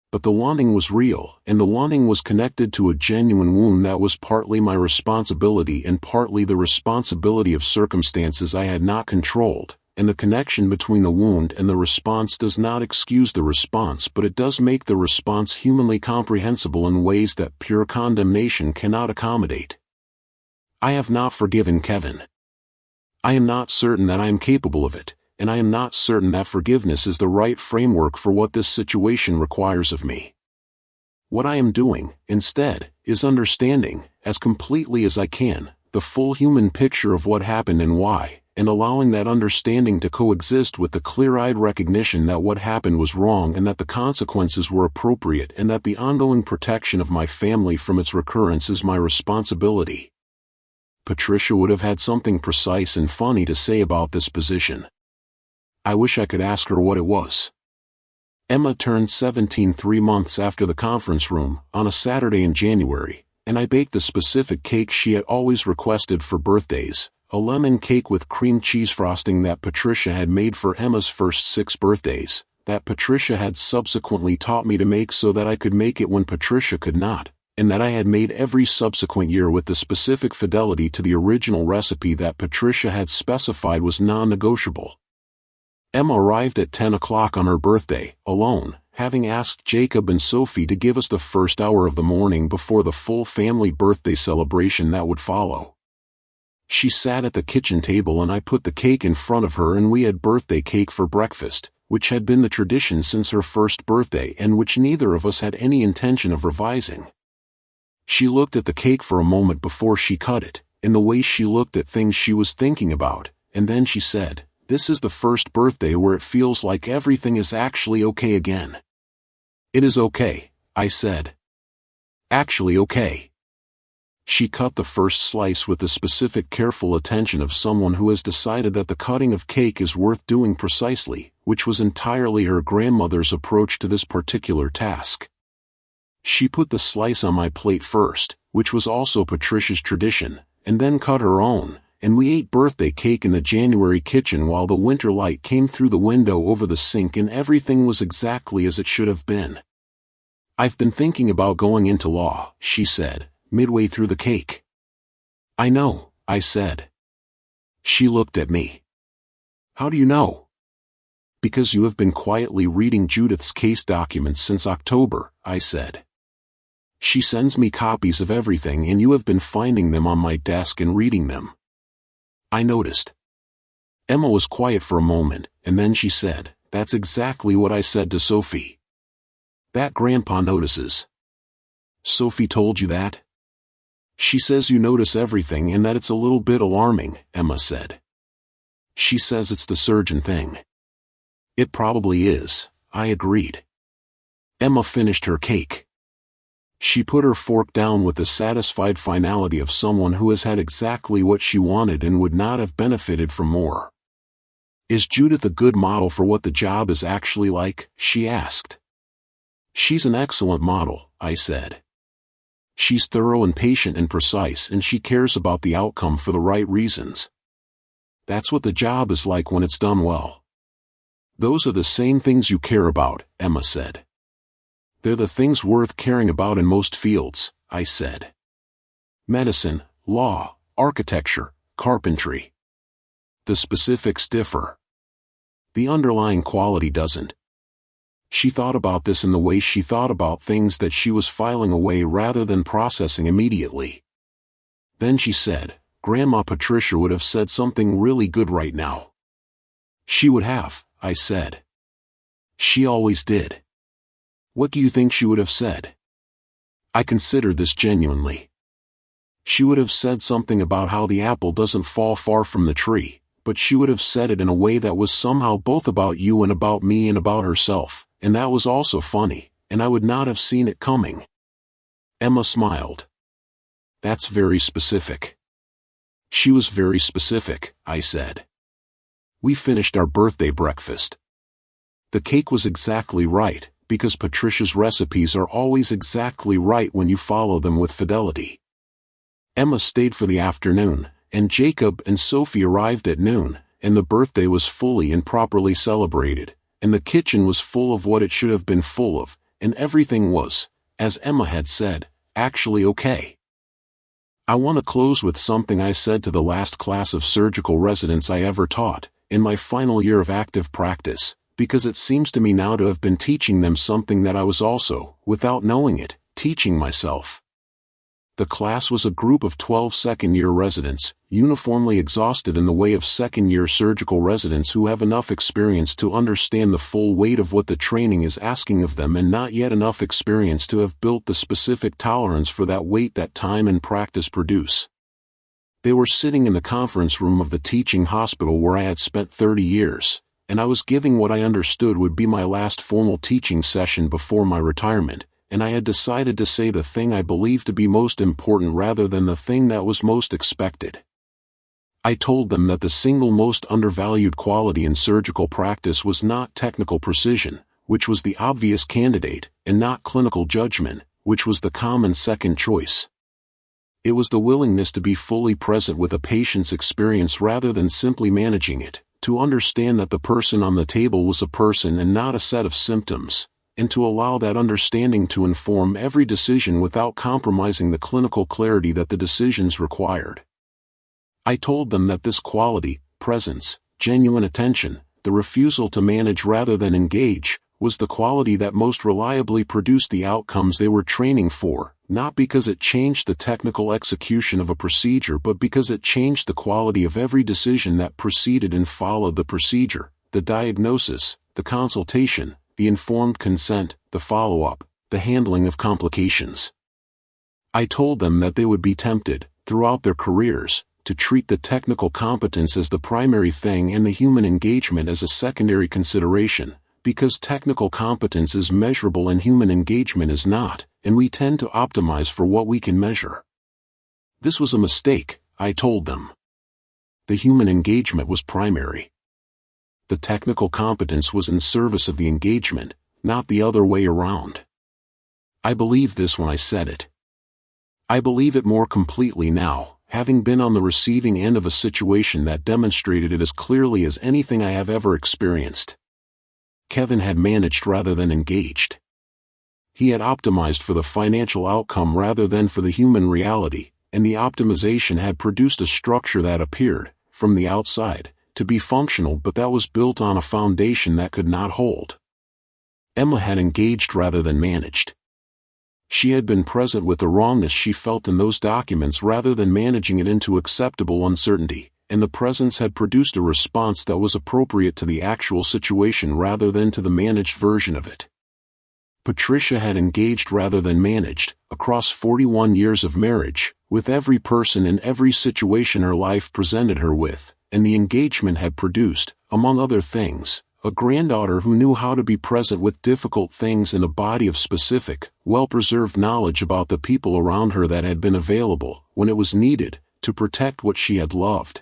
But the wanting was real, and the wanting was connected to a genuine wound that was partly my responsibility and partly the responsibility of circumstances I had not controlled, and the connection between the wound and the response does not excuse the response but it does make the response humanly comprehensible in ways that pure condemnation cannot accommodate. I have not forgiven Kevin. I am not certain that I am capable of it, and I am not certain that forgiveness is the right framework for what this situation requires of me. What I am doing, instead, is understanding, as completely as I can, the full human picture of what happened and why, and allowing that understanding to coexist with the clear-eyed recognition that what happened was wrong and that the consequences were appropriate and that the ongoing protection of my family from its recurrence is my responsibility. Patricia would have had something precise and funny to say about this position. I wish I could ask her what it was. Emma turned 17 3 months after the conference room, on a Saturday in January, and I baked the specific cake she had always requested for birthdays, a lemon cake with cream cheese frosting that Patricia had made for Emma's first 6 birthdays, that Patricia had subsequently taught me to make so that I could make it when Patricia could not, and that I had made every subsequent year with the specific fidelity to the original recipe that Patricia had specified was non-negotiable. Emma arrived at 10 o'clock on her birthday, alone, having asked Jacob and Sophie to give us the first hour of the morning before the full family birthday celebration that would follow. She sat at the kitchen table and I put the cake in front of her and we had birthday cake for breakfast, which had been the tradition since her first birthday and which neither of us had any intention of revising. She looked at the cake for a moment before she cut it, in the way she looked at things she was thinking about, and then she said, "This is the first birthday where it feels like everything is actually okay again." "It is okay," I said. "Actually okay." She cut the first slice with the specific careful attention of someone who has decided that the cutting of cake is worth doing precisely, which was entirely her grandmother's approach to this particular task. She put the slice on my plate first, which was also Patricia's tradition, and then cut her own, and we ate birthday cake in the January kitchen while the winter light came through the window over the sink and everything was exactly as it should have been. "I've been thinking about going into law," she said, midway through the cake. "I know," I said. She looked at me. "How do you know?" "Because you have been quietly reading Judith's case documents since October," I said. "She sends me copies of everything and you have been finding them on my desk and reading them." I noticed. Emma was quiet for a moment, and then she said, "That's exactly what I said to Sophie." "That Grandpa notices." "Sophie told you that?" "She says you notice everything and that it's a little bit alarming," Emma said. "She says it's the surgeon thing." "It probably is," I agreed. Emma finished her cake. She put her fork down with the satisfied finality of someone who has had exactly what she wanted and would not have benefited from more. "Is Judith a good model for what the job is actually like?" she asked. "She's an excellent model," I said. "She's thorough and patient and precise and she cares about the outcome for the right reasons. That's what the job is like when it's done well." "Those are the same things you care about," Emma said. "They're the things worth caring about in most fields," I said. "Medicine, law, architecture, carpentry. The specifics differ. The underlying quality doesn't." She thought about this in the way she thought about things that she was filing away rather than processing immediately. Then she said, "Grandma Patricia would have said something really good right now." "She would have," I said. "She always did." "What do you think she would have said?" I considered this genuinely. "She would have said something about how the apple doesn't fall far from the tree, but she would have said it in a way that was somehow both about you and about me and about herself, and that was also funny, and I would not have seen it coming." Emma smiled. "That's very specific." "She was very specific," I said. We finished our birthday breakfast. The cake was exactly right, because Patricia's recipes are always exactly right when you follow them with fidelity. Emma stayed for the afternoon, and Jacob and Sophie arrived at noon, and the birthday was fully and properly celebrated, and the kitchen was full of what it should have been full of, and everything was, as Emma had said, actually okay. I want to close with something I said to the last class of surgical residents I ever taught, in my final year of active practice, because it seems to me now to have been teaching them something that I was also, without knowing it, teaching myself. The class was a group of 12 second-year residents, uniformly exhausted in the way of second-year surgical residents who have enough experience to understand the full weight of what the training is asking of them and not yet enough experience to have built the specific tolerance for that weight that time and practice produce. They were sitting in the conference room of the teaching hospital where I had spent 30 years. And I was giving what I understood would be my last formal teaching session before my retirement, and I had decided to say the thing I believed to be most important rather than the thing that was most expected. I told them that the single most undervalued quality in surgical practice was not technical precision, which was the obvious candidate, and not clinical judgment, which was the common second choice. It was the willingness to be fully present with a patient's experience rather than simply managing it, to understand that the person on the table was a person and not a set of symptoms, and to allow that understanding to inform every decision without compromising the clinical clarity that the decisions required. I told them that this quality, presence, genuine attention, the refusal to manage rather than engage, was the quality that most reliably produced the outcomes they were training for, not because it changed the technical execution of a procedure but because it changed the quality of every decision that preceded and followed the procedure, the diagnosis, the consultation, the informed consent, the follow-up, the handling of complications. I told them that they would be tempted, throughout their careers, to treat the technical competence as the primary thing and the human engagement as a secondary consideration, because technical competence is measurable and human engagement is not, and we tend to optimize for what we can measure. This was a mistake, I told them. The human engagement was primary. The technical competence was in service of the engagement, not the other way around. I believed this when I said it. I believe it more completely now, having been on the receiving end of a situation that demonstrated it as clearly as anything I have ever experienced. Kevin had managed rather than engaged. He had optimized for the financial outcome rather than for the human reality, and the optimization had produced a structure that appeared, from the outside, to be functional but that was built on a foundation that could not hold. Emma had engaged rather than managed. She had been present with the wrongness she felt in those documents rather than managing it into acceptable uncertainty, and the presence had produced a response that was appropriate to the actual situation rather than to the managed version of it. Patricia had engaged rather than managed, across 41 years of marriage, with every person in every situation her life presented her with, and the engagement had produced, among other things, a granddaughter who knew how to be present with difficult things and a body of specific, well-preserved knowledge about the people around her that had been available, when it was needed, to protect what she had loved.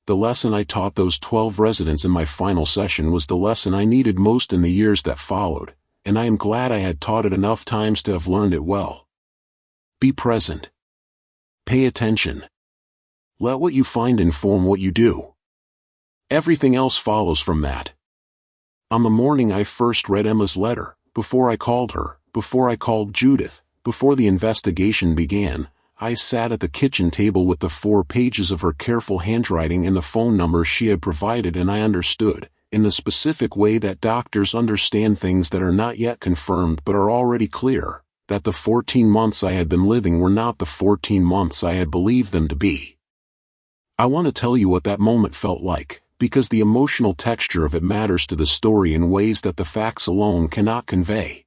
The lesson I taught those 12 residents in my final session was the lesson I needed most in the years that followed, and I am glad I had taught it enough times to have learned it well. Be present. Pay attention. Let what you find inform what you do. Everything else follows from that. On the morning I first read Emma's letter, before I called her, before I called Judith, before the investigation began, I sat at the kitchen table with the 4 pages of her careful handwriting and the phone number she had provided, and I understood, in the specific way that doctors understand things that are not yet confirmed but are already clear, that the 14 months I had been living were not the 14 months I had believed them to be. I want to tell you what that moment felt like, because the emotional texture of it matters to the story in ways that the facts alone cannot convey.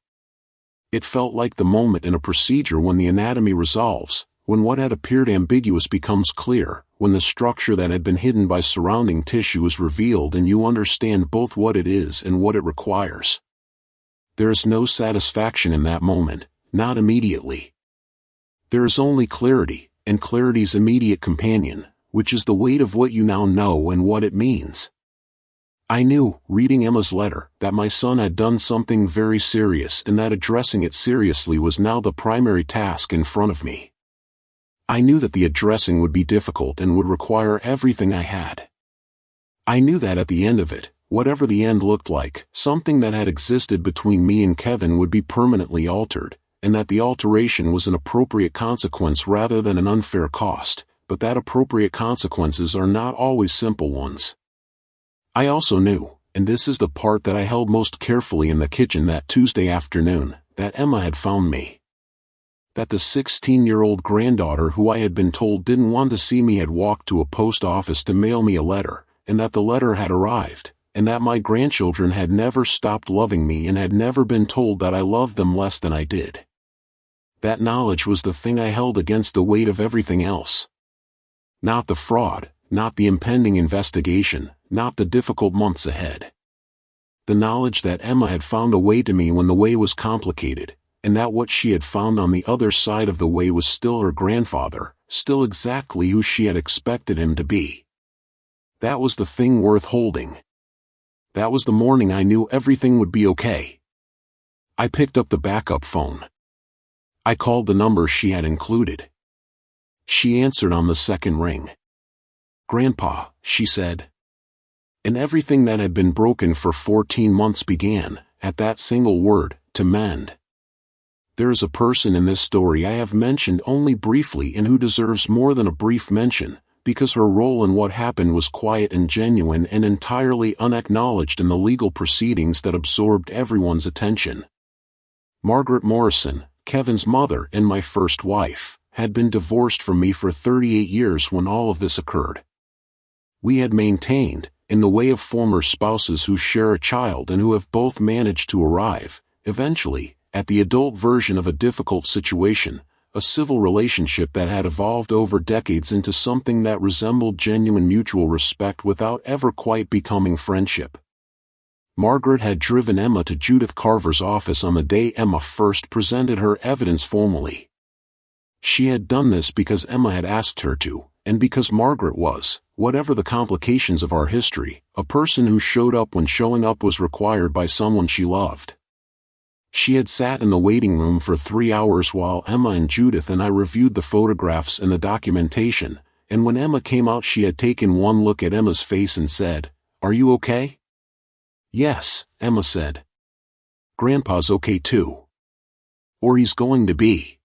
It felt like the moment in a procedure when the anatomy resolves, when what had appeared ambiguous becomes clear, when the structure that had been hidden by surrounding tissue is revealed and you understand both what it is and what it requires. There is no satisfaction in that moment, not immediately. There is only clarity, and clarity's immediate companion, which is the weight of what you now know and what it means. I knew, reading Emma's letter, that my son had done something very serious and that addressing it seriously was now the primary task in front of me. I knew that the addressing would be difficult and would require everything I had. I knew that at the end of it, whatever the end looked like, something that had existed between me and Kevin would be permanently altered, and that the alteration was an appropriate consequence rather than an unfair cost, but that appropriate consequences are not always simple ones. I also knew, and this is the part that I held most carefully in the kitchen that Tuesday afternoon, that Emma had found me. That the 16-year-old granddaughter who I had been told didn't want to see me had walked to a post office to mail me a letter, and that the letter had arrived, and that my grandchildren had never stopped loving me and had never been told that I loved them less than I did. That knowledge was the thing I held against the weight of everything else. Not the fraud, not the impending investigation, not the difficult months ahead. The knowledge that Emma had found a way to me when the way was complicated, and that what she had found on the other side of the way was still her grandfather, still exactly who she had expected him to be. That was the thing worth holding. That was the morning I knew everything would be okay. I picked up the backup phone. I called the number she had included. She answered on the second ring. "Grandpa," she said. And everything that had been broken for 14 months began, at that single word, to mend. There is a person in this story I have mentioned only briefly and who deserves more than a brief mention, because her role in what happened was quiet and genuine and entirely unacknowledged in the legal proceedings that absorbed everyone's attention. Margaret Morrison, Kevin's mother and my first wife, had been divorced from me for 38 years when all of this occurred. We had maintained, in the way of former spouses who share a child and who have both managed to arrive, eventually, at the adult version of a difficult situation, a civil relationship that had evolved over decades into something that resembled genuine mutual respect without ever quite becoming friendship. Margaret had driven Emma to Judith Carver's office on the day Emma first presented her evidence formally. She had done this because Emma had asked her to, and because Margaret was, whatever the complications of our history, a person who showed up when showing up was required by someone she loved. She had sat in the waiting room for 3 hours while Emma and Judith and I reviewed the photographs and the documentation, and when Emma came out she had taken one look at Emma's face and said, "Are you okay?" "Yes," Emma said. "Grandpa's okay too. Or he's going to be."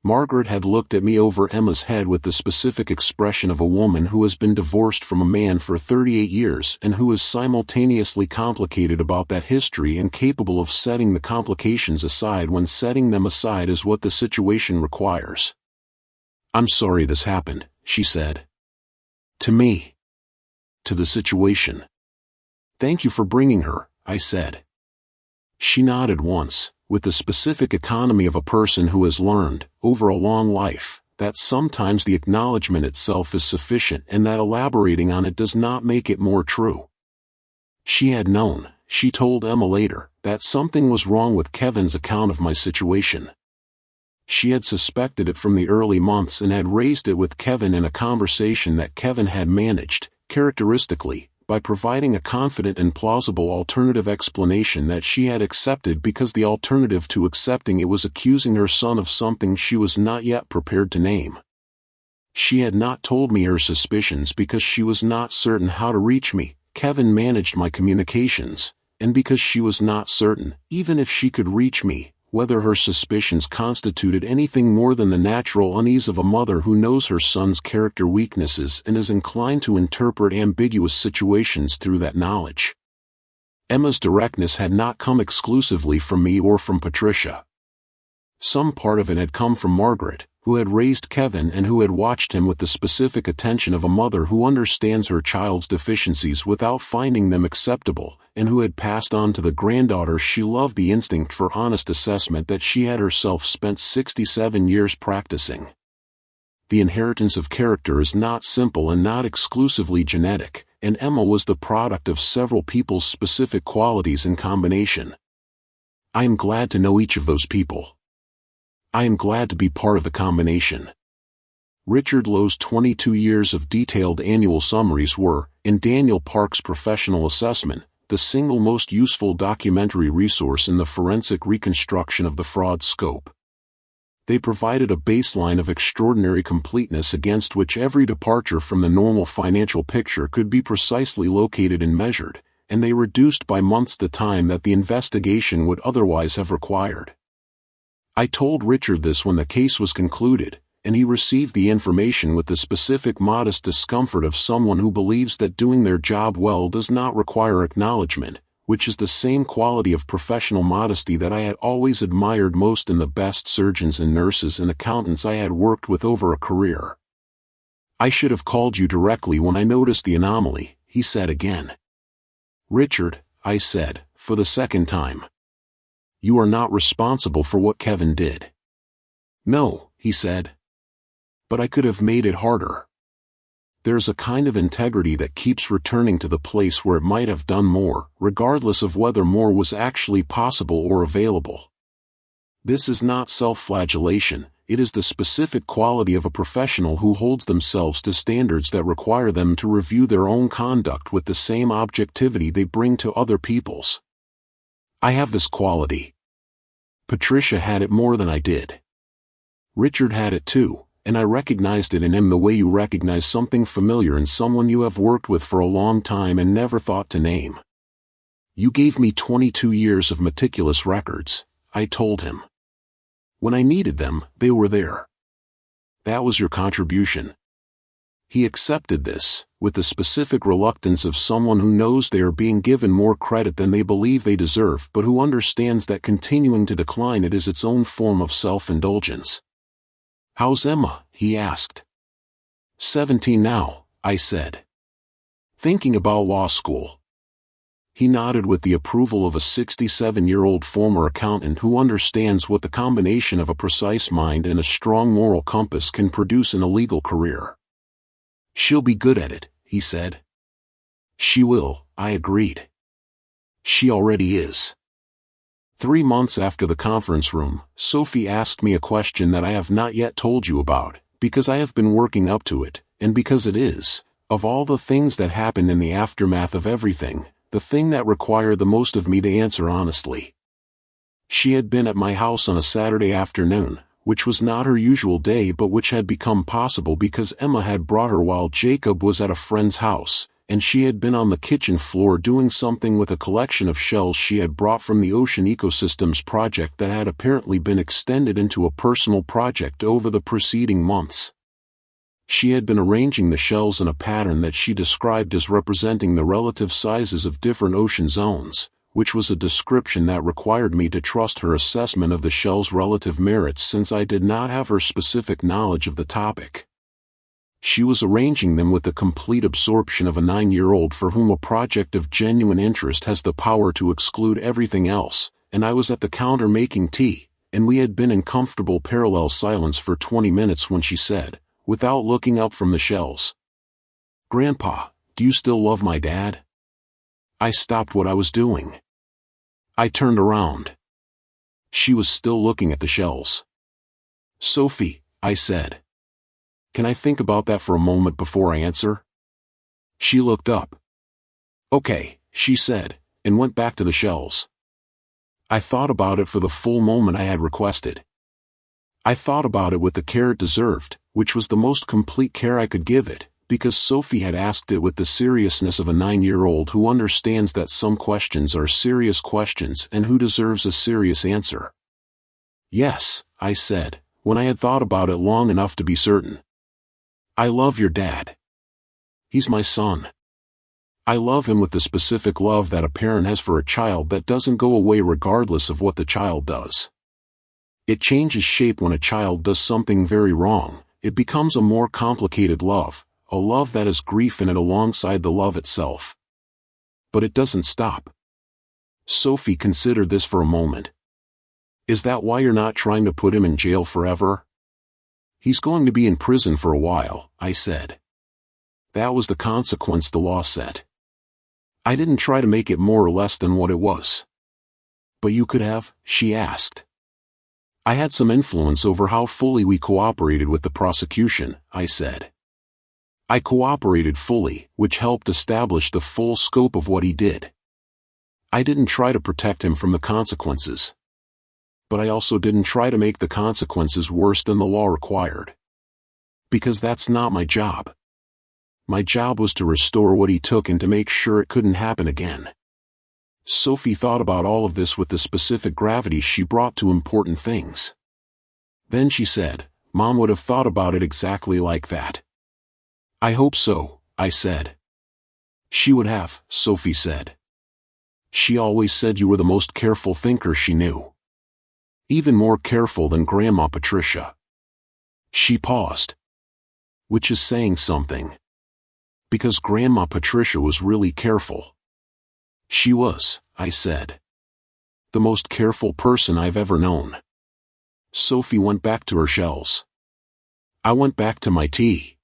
Margaret had looked at me over Emma's head with the specific expression of a woman who has been divorced from a man for 38 years and who is simultaneously complicated about that history and capable of setting the complications aside when setting them aside is what the situation requires. "I'm sorry this happened," she said. "To me. To the situation." "Thank you for bringing her," I said. She nodded once, with the specific economy of a person who has learned, over a long life, that sometimes the acknowledgement itself is sufficient and that elaborating on it does not make it more true. She had known, she told Emma later, that something was wrong with Kevin's account of my situation. She had suspected it from the early months and had raised it with Kevin in a conversation that Kevin had managed, characteristically, by providing a confident and plausible alternative explanation that she had accepted because the alternative to accepting it was accusing her son of something she was not yet prepared to name. She had not told me her suspicions because she was not certain how to reach me. Kevin managed my communications, and because she was not certain, even if she could reach me, whether her suspicions constituted anything more than the natural unease of a mother who knows her son's character weaknesses and is inclined to interpret ambiguous situations through that knowledge. Emma's directness had not come exclusively from me or from Patricia. Some part of it had come from Margaret, who had raised Kevin and who had watched him with the specific attention of a mother who understands her child's deficiencies without finding them acceptable, and who had passed on to the granddaughter she loved the instinct for honest assessment that she had herself spent 67 years practicing. The inheritance of character is not simple and not exclusively genetic, and Emma was the product of several people's specific qualities in combination. I am glad to know each of those people. I am glad to be part of the combination. Richard Lowe's 22 years of detailed annual summaries were, in Daniel Park's professional assessment, the single most useful documentary resource in the forensic reconstruction of the fraud scope. They provided a baseline of extraordinary completeness against which every departure from the normal financial picture could be precisely located and measured, and they reduced by months the time that the investigation would otherwise have required. I told Richard this when the case was concluded, and he received the information with the specific modest discomfort of someone who believes that doing their job well does not require acknowledgement, which is the same quality of professional modesty that I had always admired most in the best surgeons and nurses and accountants I had worked with over a career. "I should have called you directly when I noticed the anomaly," he said again. "Richard," I said, for the second time, "you are not responsible for what Kevin did." "No," he said. "But I could have made it harder." There's a kind of integrity that keeps returning to the place where it might have done more, regardless of whether more was actually possible or available. This is not self-flagellation, it is the specific quality of a professional who holds themselves to standards that require them to review their own conduct with the same objectivity they bring to other people's. I have this quality. Patricia had it more than I did. Richard had it too, and I recognized it in him the way you recognize something familiar in someone you have worked with for a long time and never thought to name. "You gave me 22 years of meticulous records," I told him. "When I needed them, they were there. That was your contribution." He accepted this, with the specific reluctance of someone who knows they are being given more credit than they believe they deserve but who understands that continuing to decline it is its own form of self-indulgence. "How's Emma?" he asked. 17 now, I said. "Thinking about law school." He nodded with the approval of a 67-year-old former accountant who understands what the combination of a precise mind and a strong moral compass can produce in a legal career. "She'll be good at it," he said. "She will," I agreed. "She already is." 3 months after the conference room, Sophie asked me a question that I have not yet told you about, because I have been working up to it, and because it is, of all the things that happened in the aftermath of everything, the thing that required the most of me to answer honestly. She had been at my house on a Saturday afternoon, which was not her usual day but which had become possible because Emma had brought her while Jacob was at a friend's house, and she had been on the kitchen floor doing something with a collection of shells she had brought from the Ocean Ecosystems project that had apparently been extended into a personal project over the preceding months. She had been arranging the shells in a pattern that she described as representing the relative sizes of different ocean zones, which was a description that required me to trust her assessment of the shell's relative merits since I did not have her specific knowledge of the topic. She was arranging them with the complete absorption of a 9-year-old for whom a project of genuine interest has the power to exclude everything else, and I was at the counter making tea, and we had been in comfortable parallel silence for 20 minutes when she said, without looking up from the shells, "Grandpa, do you still love my dad?" I stopped what I was doing. I turned around. She was still looking at the shells. "Sophie," I said. "Can I think about that for a moment before I answer?" She looked up. "Okay," she said, and went back to the shells. I thought about it for the full moment I had requested. I thought about it with the care it deserved, which was the most complete care I could give it, because Sophie had asked it with the seriousness of a 9-year-old who understands that some questions are serious questions and who deserves a serious answer. "Yes," I said, when I had thought about it long enough to be certain. "I love your dad. He's my son. I love him with the specific love that a parent has for a child that doesn't go away regardless of what the child does. It changes shape when a child does something very wrong. It becomes a more complicated love, a love that has grief in it alongside the love itself. But it doesn't stop." Sophie considered this for a moment. "Is that why you're not trying to put him in jail forever?" "He's going to be in prison for a while," I said. That was the consequence the law set. I didn't try to make it more or less than what it was. "But you could have?" she asked. "I had some influence over how fully we cooperated with the prosecution," I said. "I cooperated fully, which helped establish the full scope of what he did. I didn't try to protect him from the consequences. But I also didn't try to make the consequences worse than the law required. Because that's not my job. My job was to restore what he took and to make sure it couldn't happen again." Sophie thought about all of this with the specific gravity she brought to important things. Then she said, "Mom would have thought about it exactly like that." "I hope so," I said. "She would have," Sophie said. "She always said you were the most careful thinker she knew. Even more careful than Grandma Patricia." She paused. Which is saying something. Because Grandma Patricia was really careful. "She was," I said. "The most careful person I've ever known." Sophie went back to her shells. I went back to my tea.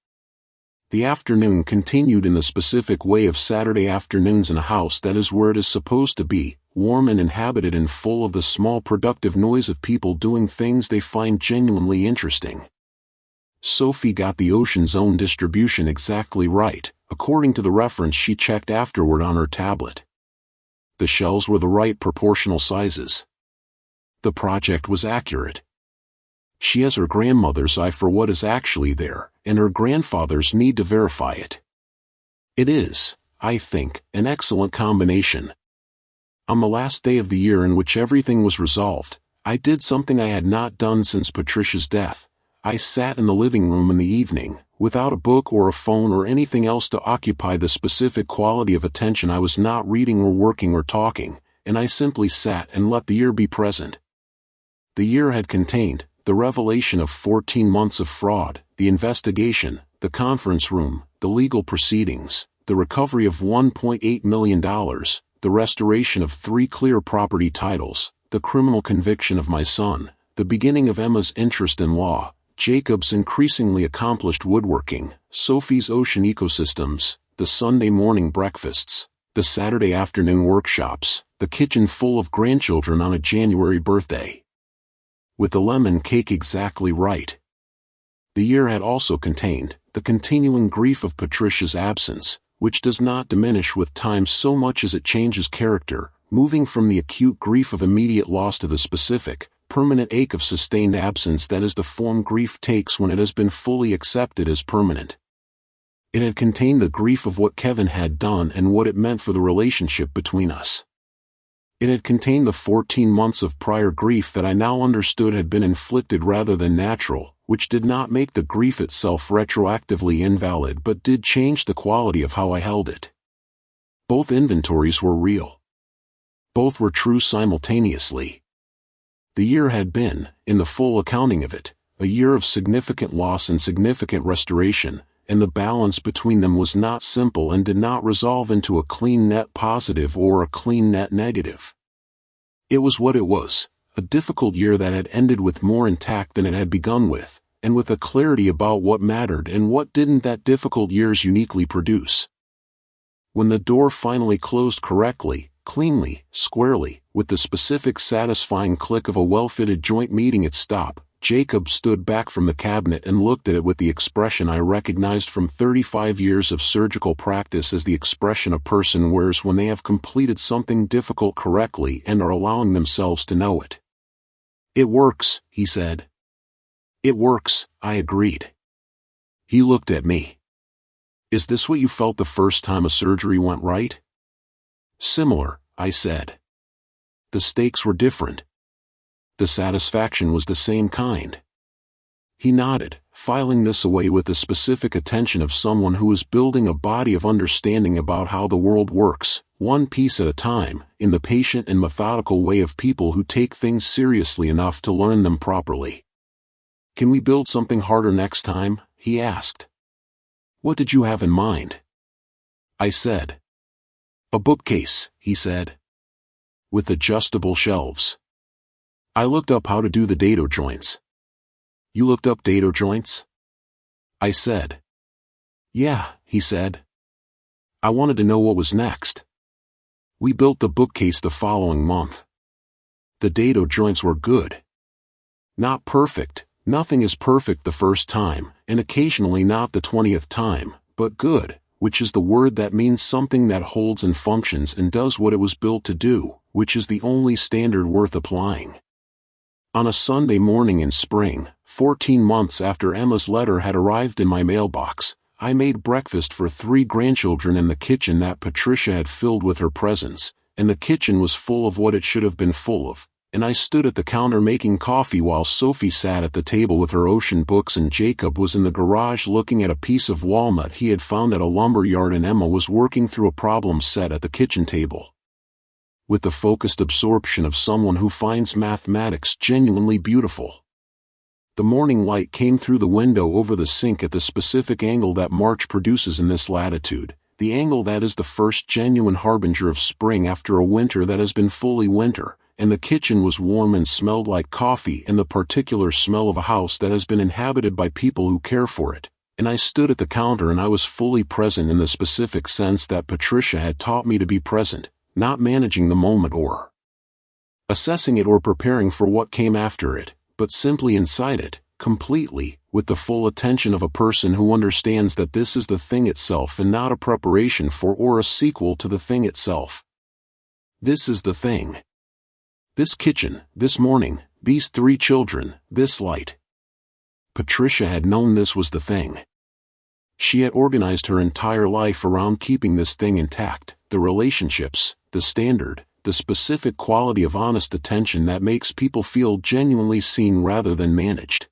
The afternoon continued in the specific way of Saturday afternoons in a house that is where it is supposed to be, warm and inhabited and full of the small productive noise of people doing things they find genuinely interesting. Sophie got the ocean zone distribution exactly right, according to the reference she checked afterward on her tablet. The shells were the right proportional sizes. The project was accurate. She has her grandmother's eye for what is actually there, and her grandfather's need to verify it. It is, I think, an excellent combination. On the last day of the year in which everything was resolved, I did something I had not done since Patricia's death. I sat in the living room in the evening, Without a book or a phone or anything else to occupy the specific quality of attention, I was not reading or working or talking, and I simply sat and let the year be present. The year had contained the revelation of 14 months of fraud, the investigation, the conference room, the legal proceedings, the recovery of $1.8 million, the restoration of 3 clear property titles, the criminal conviction of my son, the beginning of Emma's interest in law, Jacob's increasingly accomplished woodworking, Sophie's ocean ecosystems, the Sunday morning breakfasts, the Saturday afternoon workshops, the kitchen full of grandchildren on a January birthday. With the lemon cake exactly right. The year had also contained the continuing grief of Patricia's absence, which does not diminish with time so much as it changes character, moving from the acute grief of immediate loss to the specific, permanent ache of sustained absence that is the form grief takes when it has been fully accepted as permanent. It had contained the grief of what Kevin had done and what it meant for the relationship between us. It had contained the 14 months of prior grief that I now understood had been inflicted rather than natural, which did not make the grief itself retroactively invalid but did change the quality of how I held it. Both inventories were real. Both were true simultaneously. The year had been, in the full accounting of it, a year of significant loss and significant restoration, and the balance between them was not simple and did not resolve into a clean net positive or a clean net negative. It was what it was, a difficult year that had ended with more intact than it had begun with, and with a clarity about what mattered and what didn't that difficult years uniquely produce. When the door finally closed correctly, cleanly, squarely, with the specific satisfying click of a well-fitted joint meeting its stop, Jacob stood back from the cabinet and looked at it with the expression I recognized from 35 years of surgical practice as the expression a person wears when they have completed something difficult correctly and are allowing themselves to know it. "It works," he said. "It works," I agreed. He looked at me. "Is this what you felt the first time a surgery went right?" "Similar," I said. "The stakes were different. The satisfaction was the same kind." He nodded, filing this away with the specific attention of someone who is building a body of understanding about how the world works, one piece at a time, in the patient and methodical way of people who take things seriously enough to learn them properly. "Can we build something harder next time?" he asked. "What did you have in mind?" I said. "A bookcase," he said. "With adjustable shelves." I looked up how to do the dado joints. "You looked up dado joints?" I said. "Yeah," he said. I wanted to know what was next. We built the bookcase the following month. The dado joints were good. Not perfect, nothing is perfect the first time, and occasionally not the 20th time, but good, which is the word that means something that holds and functions and does what it was built to do, which is the only standard worth applying. On a Sunday morning in spring, 14 months after Emma's letter had arrived in my mailbox, I made breakfast for 3 grandchildren in the kitchen that Patricia had filled with her presence, and the kitchen was full of what it should have been full of, and I stood at the counter making coffee while Sophie sat at the table with her ocean books and Jacob was in the garage looking at a piece of walnut he had found at a lumber yard and Emma was working through a problem set at the kitchen table. With the focused absorption of someone who finds mathematics genuinely beautiful. The morning light came through the window over the sink at the specific angle that March produces in this latitude, the angle that is the first genuine harbinger of spring after a winter that has been fully winter, and the kitchen was warm and smelled like coffee and the particular smell of a house that has been inhabited by people who care for it, and I stood at the counter and I was fully present in the specific sense that Patricia had taught me to be present, not managing the moment or assessing it or preparing for what came after it, but simply inside it, completely, with the full attention of a person who understands that this is the thing itself and not a preparation for or a sequel to the thing itself. This is the thing. This kitchen, this morning, these 3 children, this light. Patricia had known this was the thing. She had organized her entire life around keeping this thing intact, the relationships, the standard, the specific quality of honest attention that makes people feel genuinely seen rather than managed.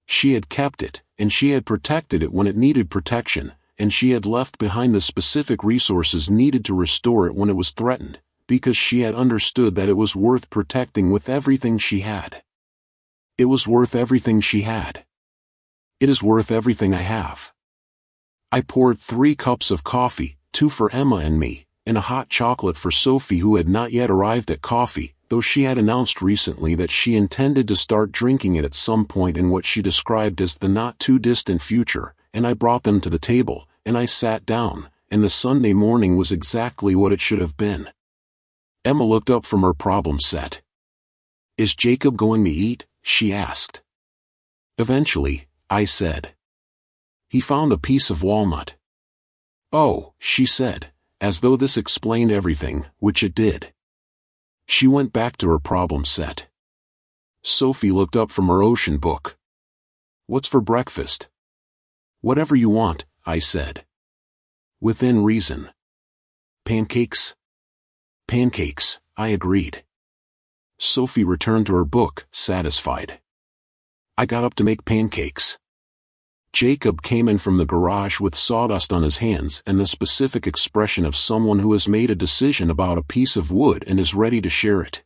She had kept it, and she had protected it when it needed protection, and she had left behind the specific resources needed to restore it when it was threatened, because she had understood that it was worth protecting with everything she had. It was worth everything she had. It is worth everything I have. I poured 3 cups of coffee, 2 for Emma and me, and a hot chocolate for Sophie, who had not yet arrived at coffee, though she had announced recently that she intended to start drinking it at some point in what she described as the not-too-distant future, and I brought them to the table, and I sat down, and the Sunday morning was exactly what it should have been. Emma looked up from her problem set. "Is Jacob going to eat?" she asked. "Eventually," I said. "He found a piece of walnut." "Oh," she said, as though this explained everything, which it did. She went back to her problem set. Sophie looked up from her ocean book. "What's for breakfast?" "Whatever you want," I said. "Within reason." "Pancakes?" "Pancakes," I agreed. Sophie returned to her book, satisfied. I got up to make pancakes. Jacob came in from the garage with sawdust on his hands and the specific expression of someone who has made a decision about a piece of wood and is ready to share it.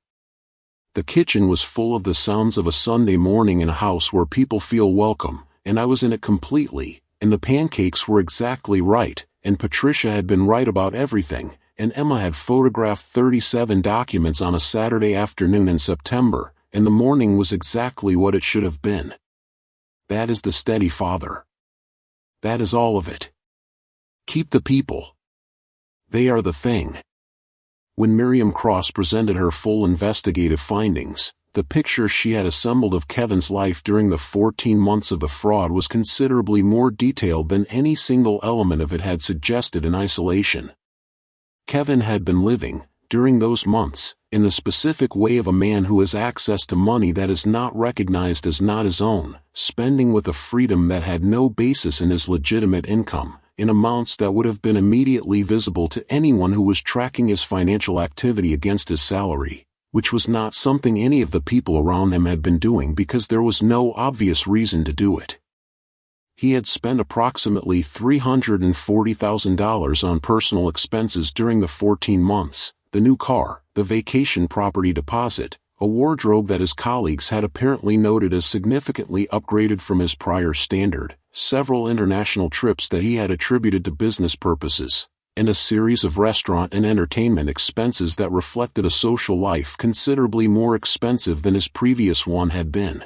The kitchen was full of the sounds of a Sunday morning in a house where people feel welcome, and I was in it completely, and the pancakes were exactly right, and Patricia had been right about everything, and Emma had photographed 37 documents on a Saturday afternoon in September, and the morning was exactly what it should have been. That is the steady father. That is all of it. Keep the people. They are the thing. When Miriam Cross presented her full investigative findings, the picture she had assembled of Kevin's life during the 14 months of the fraud was considerably more detailed than any single element of it had suggested in isolation. Kevin had been living, during those months, in the specific way of a man who has access to money that is not recognized as not his own, spending with a freedom that had no basis in his legitimate income, in amounts that would have been immediately visible to anyone who was tracking his financial activity against his salary, which was not something any of the people around him had been doing because there was no obvious reason to do it. He had spent approximately $340,000 on personal expenses during the 14 months, the new car, the vacation property deposit, a wardrobe that his colleagues had apparently noted as significantly upgraded from his prior standard, several international trips that he had attributed to business purposes, and a series of restaurant and entertainment expenses that reflected a social life considerably more expensive than his previous one had been.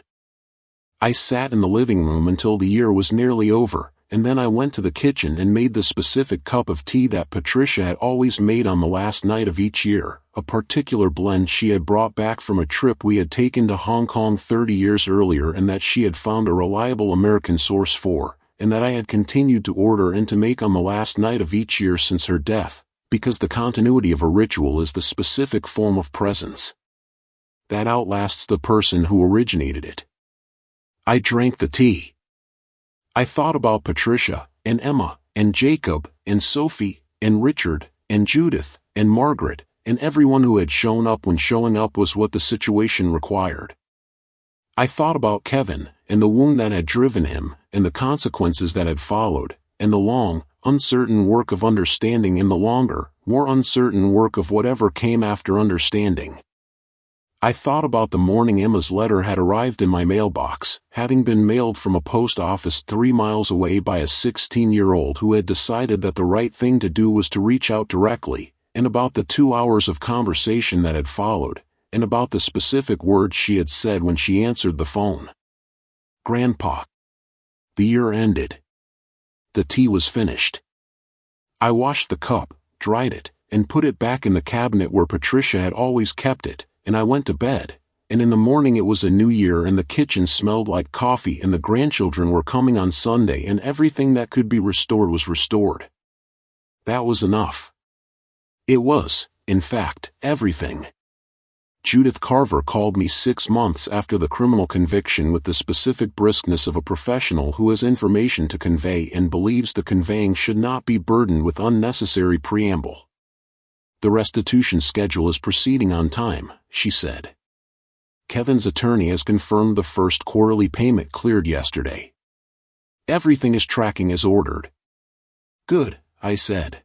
I sat in the living room until the year was nearly over, and then I went to the kitchen and made the specific cup of tea that Patricia had always made on the last night of each year, a particular blend she had brought back from a trip we had taken to Hong Kong 30 years earlier and that she had found a reliable American source for, and that I had continued to order and to make on the last night of each year since her death, because the continuity of a ritual is the specific form of presence that outlasts the person who originated it. I drank the tea. I thought about Patricia, and Emma, and Jacob, and Sophie, and Richard, and Judith, and Margaret, and everyone who had shown up when showing up was what the situation required. I thought about Kevin, and the wound that had driven him, and the consequences that had followed, and the long, uncertain work of understanding and the longer, more uncertain work of whatever came after understanding. I thought about the morning Emma's letter had arrived in my mailbox, having been mailed from a post office 3 miles away by a 16-year-old who had decided that the right thing to do was to reach out directly, and about the 2 hours of conversation that had followed, and about the specific words she had said when she answered the phone. Grandpa. The year ended. The tea was finished. I washed the cup, dried it, and put it back in the cabinet where Patricia had always kept it, and I went to bed, and in the morning it was a new year and the kitchen smelled like coffee and the grandchildren were coming on Sunday and everything that could be restored was restored. That was enough. It was, in fact, everything. Judith Carver called me 6 months after the criminal conviction with the specific briskness of a professional who has information to convey and believes the conveying should not be burdened with unnecessary preamble. The restitution schedule is proceeding on time, she said. Kevin's attorney has confirmed the first quarterly payment cleared yesterday. Everything is tracking as ordered. Good, I said.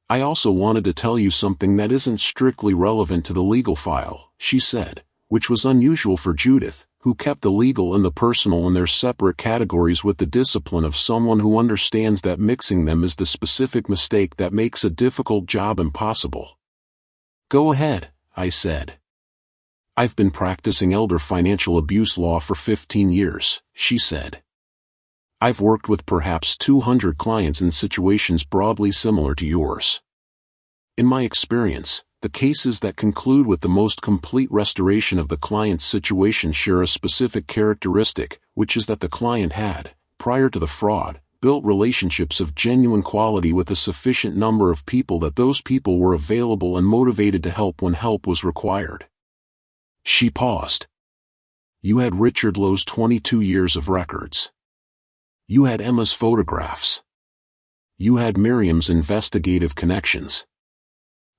I also wanted to tell you something that isn't strictly relevant to the legal file, she said, which was unusual for Judith, who kept the legal and the personal in their separate categories with the discipline of someone who understands that mixing them is the specific mistake that makes a difficult job impossible. Go ahead, I said. I've been practicing elder financial abuse law for 15 years, she said. I've worked with perhaps 200 clients in situations broadly similar to yours. In my experience, the cases that conclude with the most complete restoration of the client's situation share a specific characteristic, which is that the client had, prior to the fraud, built relationships of genuine quality with a sufficient number of people that those people were available and motivated to help when help was required. She paused. You had Richard Lowe's 22 years of records. You had Emma's photographs. You had Miriam's investigative connections.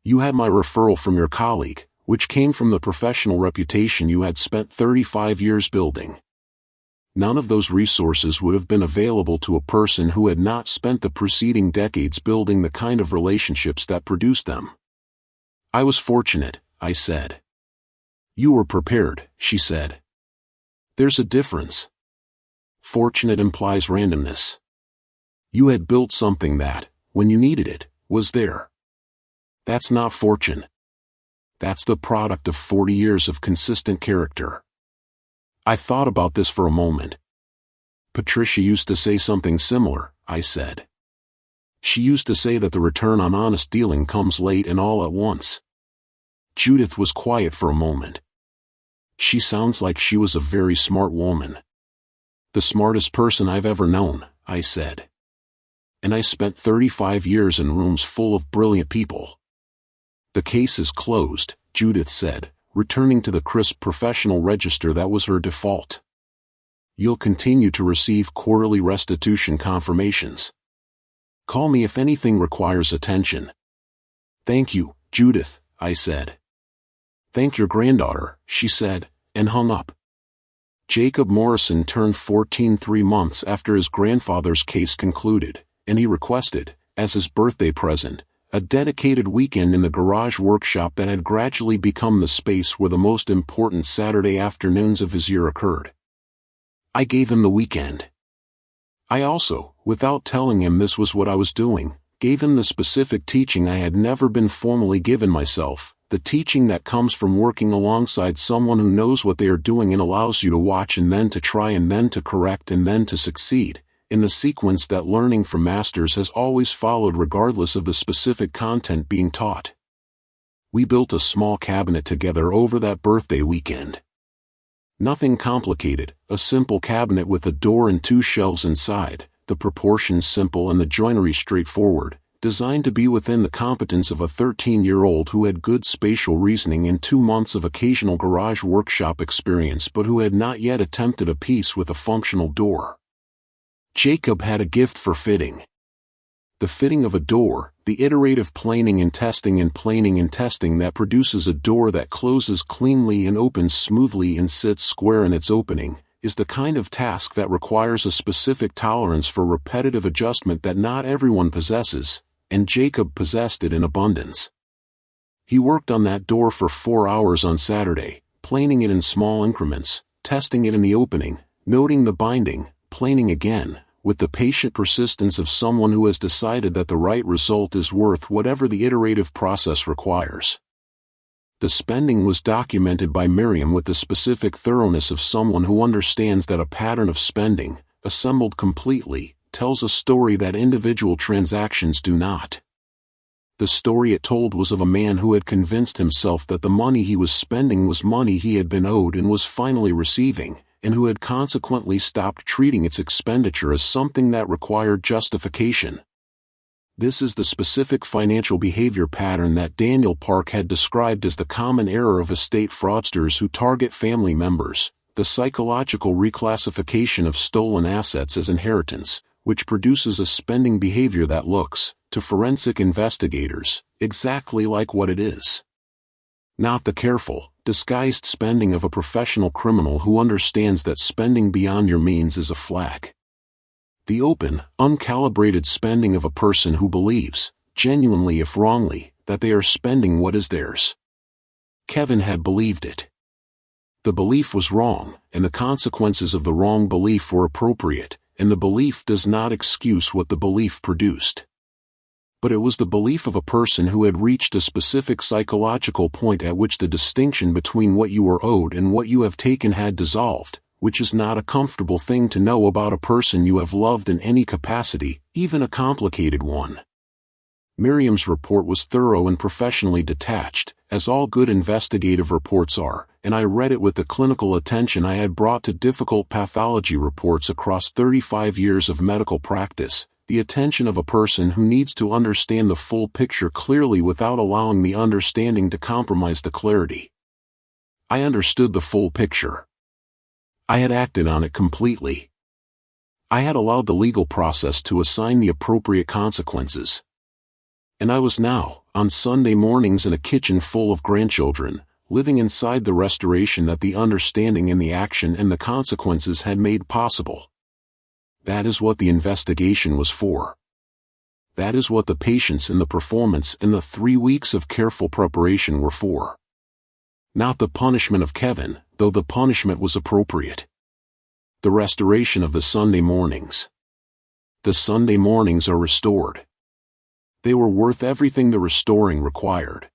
You had my referral from your colleague, which came from the professional reputation you had spent 35 years building. None of those resources would have been available to a person who had not spent the preceding decades building the kind of relationships that produced them. I was fortunate, I said. You were prepared, she said. There's a difference. Fortunate implies randomness. You had built something that, when you needed it, was there. That's not fortune. That's the product of 40 years of consistent character. I thought about this for a moment. Patricia used to say something similar, I said. She used to say that the return on honest dealing comes late and all at once. Judith was quiet for a moment. She sounds like she was a very smart woman. The smartest person I've ever known, I said. And I spent 35 years in rooms full of brilliant people. The case is closed, Judith said, returning to the crisp professional register that was her default. You'll continue to receive quarterly restitution confirmations. Call me if anything requires attention. Thank you, Judith, I said. Thank your granddaughter, she said, and hung up. Jacob Morrison turned 14 3 months after his grandfather's case concluded, and he requested, as his birthday present, a dedicated weekend in the garage workshop that had gradually become the space where the most important Saturday afternoons of his year occurred. I gave him the weekend. I also, without telling him this was what I was doing, gave him the specific teaching I had never been formally given myself, the teaching that comes from working alongside someone who knows what they are doing and allows you to watch and then to try and then to correct and then to succeed, in the sequence that learning from masters has always followed regardless of the specific content being taught. We built a small cabinet together over that birthday weekend. Nothing complicated, a simple cabinet with a door and 2 shelves inside, the proportions simple and the joinery straightforward, designed to be within the competence of a 13-year-old who had good spatial reasoning and 2 months of occasional garage workshop experience but who had not yet attempted a piece with a functional door. Jacob had a gift for fitting. The fitting of a door, the iterative planing and testing that produces a door that closes cleanly and opens smoothly and sits square in its opening, is the kind of task that requires a specific tolerance for repetitive adjustment that not everyone possesses, and Jacob possessed it in abundance. He worked on that door for 4 hours on Saturday, planing it in small increments, testing it in the opening, noting the binding, planing again, with the patient persistence of someone who has decided that the right result is worth whatever the iterative process requires. The spending was documented by Miriam with the specific thoroughness of someone who understands that a pattern of spending, assembled completely, tells a story that individual transactions do not. The story it told was of a man who had convinced himself that the money he was spending was money he had been owed and was finally receiving, and who had consequently stopped treating its expenditure as something that required justification. This is the specific financial behavior pattern that Daniel Park had described as the common error of estate fraudsters who target family members, the psychological reclassification of stolen assets as inheritance, which produces a spending behavior that looks, to forensic investigators, exactly like what it is. Not the careful, disguised spending of a professional criminal who understands that spending beyond your means is a flag. The open, uncalibrated spending of a person who believes, genuinely if wrongly, that they are spending what is theirs. Kevin had believed it. The belief was wrong, and the consequences of the wrong belief were appropriate, and the belief does not excuse what the belief produced. But it was the belief of a person who had reached a specific psychological point at which the distinction between what you were owed and what you have taken had dissolved, which is not a comfortable thing to know about a person you have loved in any capacity, even a complicated one. Miriam's report was thorough and professionally detached, as all good investigative reports are, and I read it with the clinical attention I had brought to difficult pathology reports across 35 years of medical practice, the attention of a person who needs to understand the full picture clearly without allowing the understanding to compromise the clarity. I understood the full picture. I had acted on it completely. I had allowed the legal process to assign the appropriate consequences. And I was now, on Sunday mornings in a kitchen full of grandchildren, living inside the restoration that the understanding and the action and the consequences had made possible. That is what the investigation was for. That is what the patience and the performance and the 3 weeks of careful preparation were for. Not the punishment of Kevin, though the punishment was appropriate. The restoration of the Sunday mornings. The Sunday mornings are restored. They were worth everything the restoring required.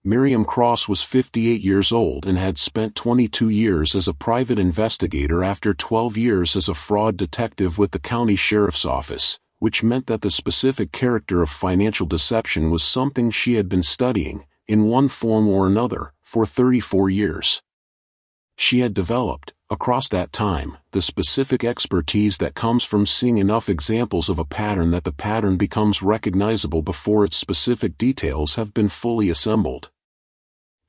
Miriam Cross was 58 years old and had spent 22 years as a private investigator after 12 years as a fraud detective with the county sheriff's office, which meant that the specific character of financial deception was something she had been studying, in one form or another, for 34 years. She had developed, across that time, the specific expertise that comes from seeing enough examples of a pattern that the pattern becomes recognizable before its specific details have been fully assembled.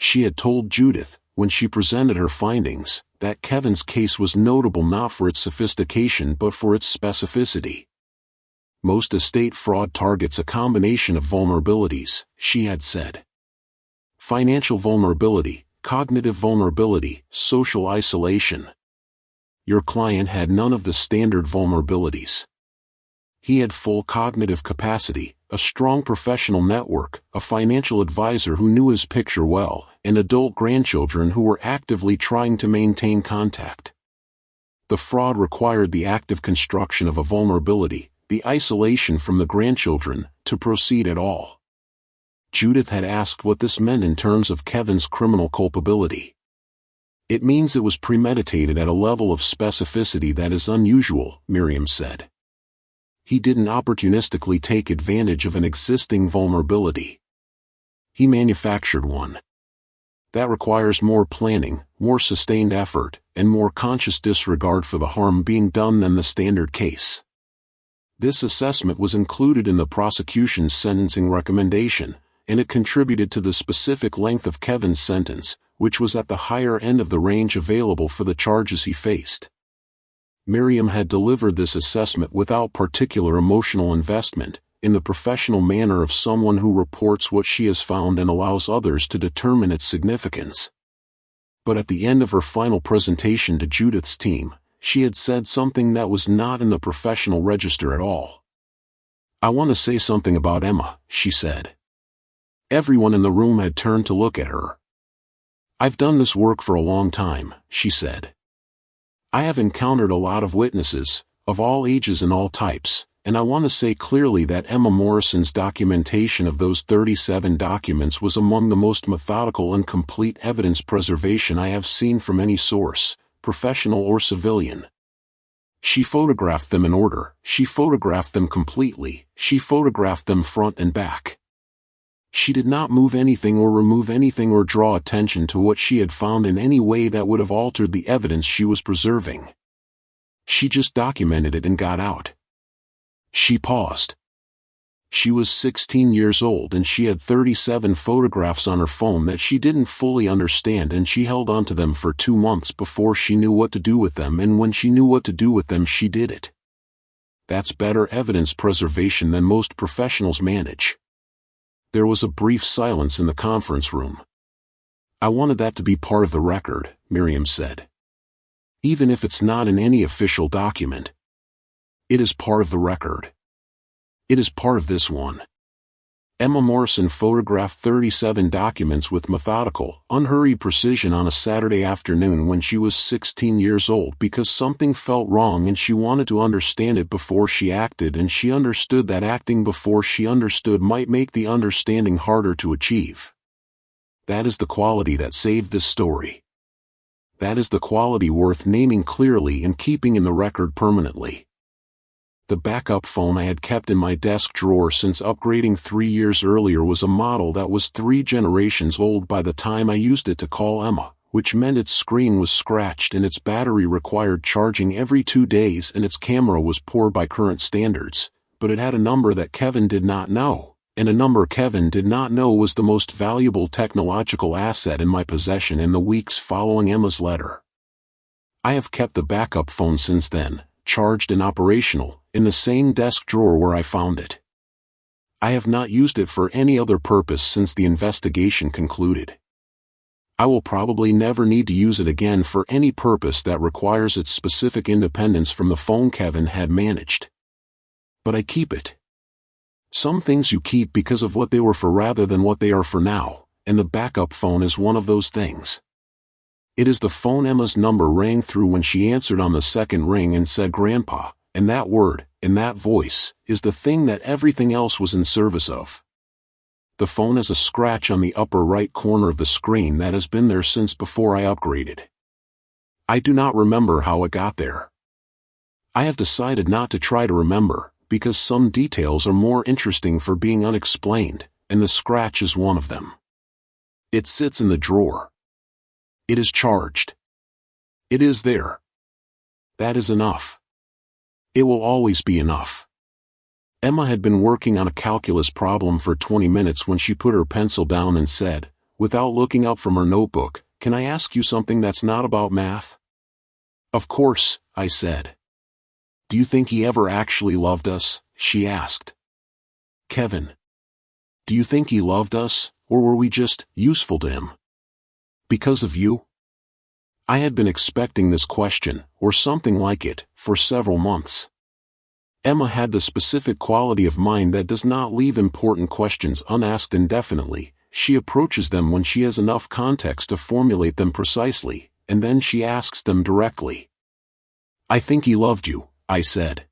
She had told Judith, when she presented her findings, that Kevin's case was notable not for its sophistication but for its specificity. Most estate fraud targets a combination of vulnerabilities, she had said. Financial vulnerability, cognitive vulnerability, social isolation. Your client had none of the standard vulnerabilities. He had full cognitive capacity, a strong professional network, a financial advisor who knew his picture well, and adult grandchildren who were actively trying to maintain contact. The fraud required the active construction of a vulnerability, the isolation from the grandchildren, to proceed at all. Judith had asked what this meant in terms of Kevin's criminal culpability. It means it was premeditated at a level of specificity that is unusual, Miriam said. He didn't opportunistically take advantage of an existing vulnerability. He manufactured one. That requires more planning, more sustained effort, and more conscious disregard for the harm being done than the standard case. This assessment was included in the prosecution's sentencing recommendation, and it contributed to the specific length of Kevin's sentence, which was at the higher end of the range available for the charges he faced. Miriam had delivered this assessment without particular emotional investment, in the professional manner of someone who reports what she has found and allows others to determine its significance. But at the end of her final presentation to Judith's team, she had said something that was not in the professional register at all. "I want to say something about Emma," she said. Everyone in the room had turned to look at her. "I've done this work for a long time," she said. "I have encountered a lot of witnesses, of all ages and all types, and I want to say clearly that Emma Morrison's documentation of those 37 documents was among the most methodical and complete evidence preservation I have seen from any source, professional or civilian. She photographed them in order, she photographed them completely, she photographed them front and back. She did not move anything or remove anything or draw attention to what she had found in any way that would have altered the evidence she was preserving. She just documented it and got out." She paused. She was 16 years old and she had 37 photographs on her phone that she didn't fully understand, and she held onto them for 2 months before she knew what to do with them, and when she knew what to do with them she did it. That's better evidence preservation than most professionals manage. There was a brief silence in the conference room. I wanted that to be part of the record, Miriam said. Even if it's not in any official document. It is part of the record. It is part of this one. Emma Morrison photographed 37 documents with methodical, unhurried precision on a Saturday afternoon when she was 16 years old because something felt wrong and she wanted to understand it before she acted, and she understood that acting before she understood might make the understanding harder to achieve. That is the quality that saved this story. That is the quality worth naming clearly and keeping in the record permanently. The backup phone I had kept in my desk drawer since upgrading 3 years earlier was a model that was 3 generations old by the time I used it to call Emma, which meant its screen was scratched and its battery required charging every 2 days and its camera was poor by current standards, but it had a number that Kevin did not know, and a number Kevin did not know was the most valuable technological asset in my possession in the weeks following Emma's letter. I have kept the backup phone since then, charged and operational, in the same desk drawer where I found it. I have not used it for any other purpose since the investigation concluded. I will probably never need to use it again for any purpose that requires its specific independence from the phone Kevin had managed. But I keep it. Some things you keep because of what they were for rather than what they are for now, and the backup phone is one of those things. It is the phone Emma's number rang through when she answered on the second ring and said "Grandpa," and that word, in that voice, is the thing that everything else was in service of. The phone has a scratch on the upper right corner of the screen that has been there since before I upgraded. I do not remember how it got there. I have decided not to try to remember, because some details are more interesting for being unexplained, and the scratch is one of them. It sits in the drawer. It is charged. It is there. That is enough. It will always be enough. Emma had been working on a calculus problem for 20 minutes when she put her pencil down and said, without looking up from her notebook, "Can I ask you something that's not about math?" "Of course," I said. "Do you think he ever actually loved us?" she asked. "Kevin. Do you think he loved us, or were we just useful to him? Because of you?" I had been expecting this question, or something like it, for several months. Emma had the specific quality of mind that does not leave important questions unasked indefinitely. She approaches them when she has enough context to formulate them precisely, and then she asks them directly. "I think he loved you," I said.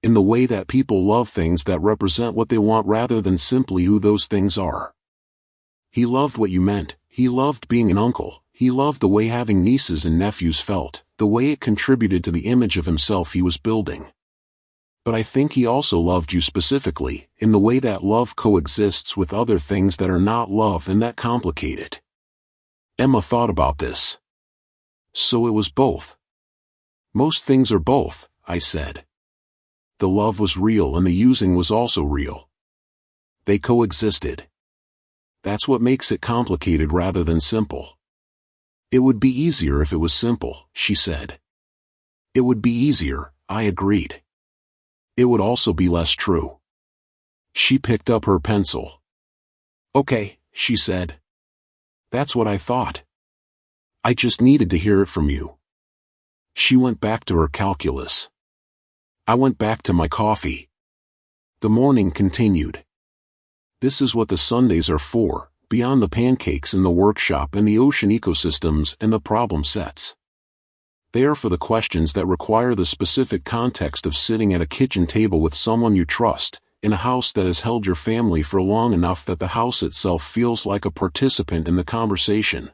"In the way that people love things that represent what they want rather than simply who those things are. He loved what you meant, he loved being an uncle. He loved the way having nieces and nephews felt, the way it contributed to the image of himself he was building. But I think he also loved you specifically, in the way that love coexists with other things that are not love and that complicate it." Emma thought about this. "So it was both." "Most things are both," I said. "The love was real and the using was also real. They coexisted. That's what makes it complicated rather than simple." "It would be easier if it was simple," she said. "It would be easier," I agreed. "It would also be less true." She picked up her pencil. "Okay," she said. "That's what I thought. I just needed to hear it from you." She went back to her calculus. I went back to my coffee. The morning continued. This is what the Sundays are for, beyond the pancakes in the workshop and the ocean ecosystems and the problem sets. They are for the questions that require the specific context of sitting at a kitchen table with someone you trust, in a house that has held your family for long enough that the house itself feels like a participant in the conversation.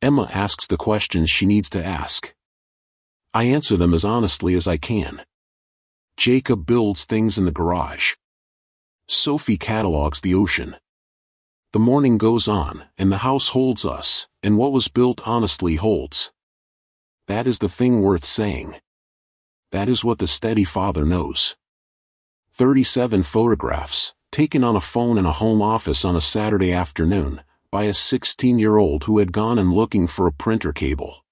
Emma asks the questions she needs to ask. I answer them as honestly as I can. Jacob builds things in the garage. Sophie catalogs the ocean. The morning goes on, and the house holds us, and what was built honestly holds. That is the thing worth saying. That is what the steady father knows. 37 photographs, taken on a phone in a home office on a Saturday afternoon, by a 16-year-old who had gone in looking for a printer cable.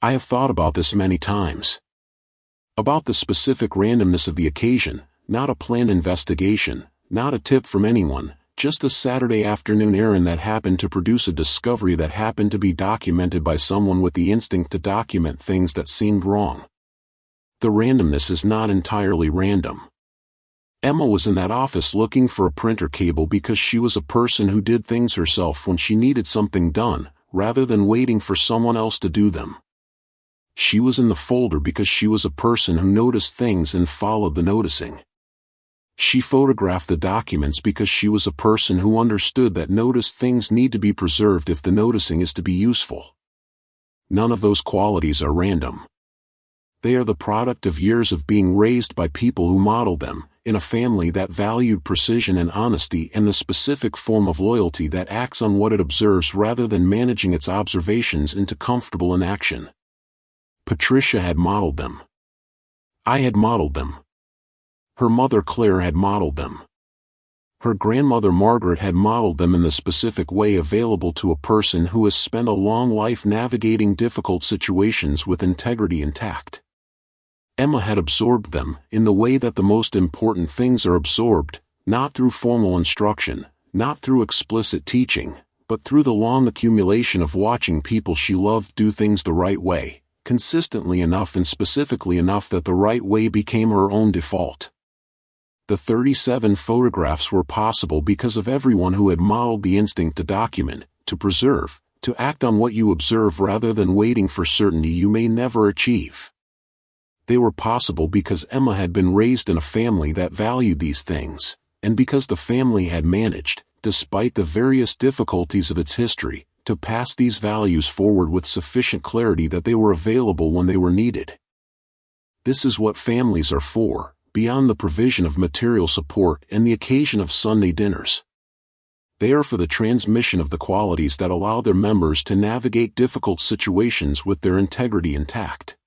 I have thought about this many times. About the specific randomness of the occasion, not a planned investigation, not a tip from anyone, Just a Saturday afternoon errand that happened to produce a discovery that happened to be documented by someone with the instinct to document things that seemed wrong. The randomness is not entirely random. Emma was in that office looking for a printer cable because she was a person who did things herself when she needed something done, rather than waiting for someone else to do them. She was in the folder because she was a person who noticed things and followed the noticing. She photographed the documents because she was a person who understood that noticed things need to be preserved if the noticing is to be useful. None of those qualities are random. They are the product of years of being raised by people who modeled them, in a family that valued precision and honesty and the specific form of loyalty that acts on what it observes rather than managing its observations into comfortable inaction. Patricia had modeled them. I had modeled them. Her mother Claire had modeled them. Her grandmother Margaret had modeled them in the specific way available to a person who has spent a long life navigating difficult situations with integrity and tact. Emma had absorbed them in the way that the most important things are absorbed, not through formal instruction, not through explicit teaching, but through the long accumulation of watching people she loved do things the right way, consistently enough and specifically enough that the right way became her own default. The 37 photographs were possible because of everyone who had modeled the instinct to document, to preserve, to act on what you observe rather than waiting for certainty you may never achieve. They were possible because Emma had been raised in a family that valued these things, and because the family had managed, despite the various difficulties of its history, to pass these values forward with sufficient clarity that they were available when they were needed. This is what families are for, beyond the provision of material support and the occasion of Sunday dinners. They are for the transmission of the qualities that allow their members to navigate difficult situations with their integrity intact.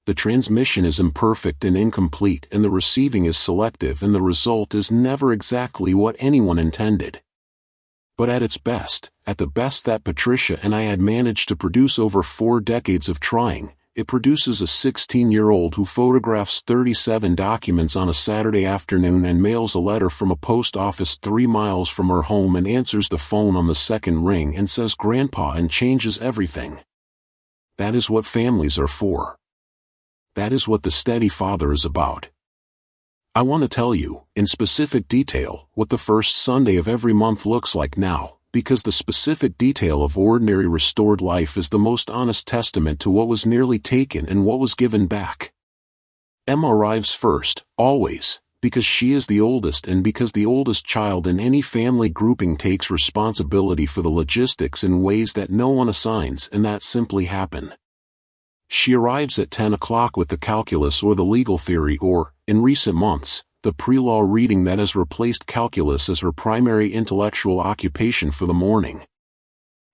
The transmission is imperfect and incomplete, and the receiving is selective, and the result is never exactly what anyone intended. But at its best, at the best that Patricia and I had managed to produce over 4 decades of trying, it produces a 16-year-old who photographs 37 documents on a Saturday afternoon and mails a letter from a post office 3 miles from her home and answers the phone on the second ring and says "Grandpa" and changes everything. That is what families are for. That is what the steady father is about. I want to tell you, in specific detail, what the first Sunday of every month looks like now, because the specific detail of ordinary restored life is the most honest testament to what was nearly taken and what was given back. Emma arrives first, always, because she is the oldest and because the oldest child in any family grouping takes responsibility for the logistics in ways that no one assigns and that simply happen. She arrives at 10 o'clock with the calculus or the legal theory or, in recent months, the pre-law reading that has replaced calculus as her primary intellectual occupation for the morning.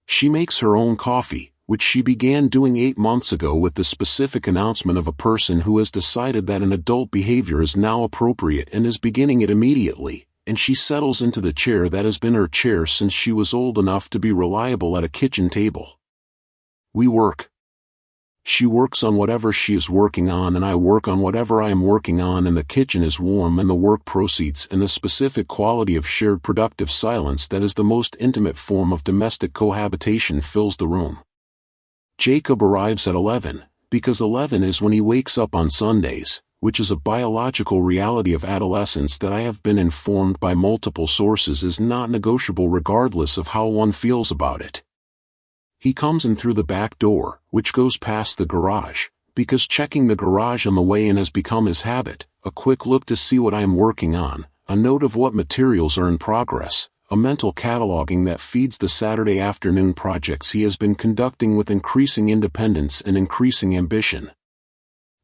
She makes her own coffee, which she began doing 8 months ago with the specific announcement of a person who has decided that an adult behavior is now appropriate and is beginning it immediately, and she settles into the chair that has been her chair since she was old enough to be reliable at a kitchen table. We work. She works on whatever she is working on and I work on whatever I am working on, and the kitchen is warm and the work proceeds, and the specific quality of shared productive silence that is the most intimate form of domestic cohabitation fills the room. Jacob arrives at 11, because 11 is when he wakes up on Sundays, which is a biological reality of adolescence that I have been informed by multiple sources is not negotiable regardless of how one feels about it. He comes in through the back door, which goes past the garage, because checking the garage on the way in has become his habit, a quick look to see what I am working on, a note of what materials are in progress, a mental cataloging that feeds the Saturday afternoon projects he has been conducting with increasing independence and increasing ambition.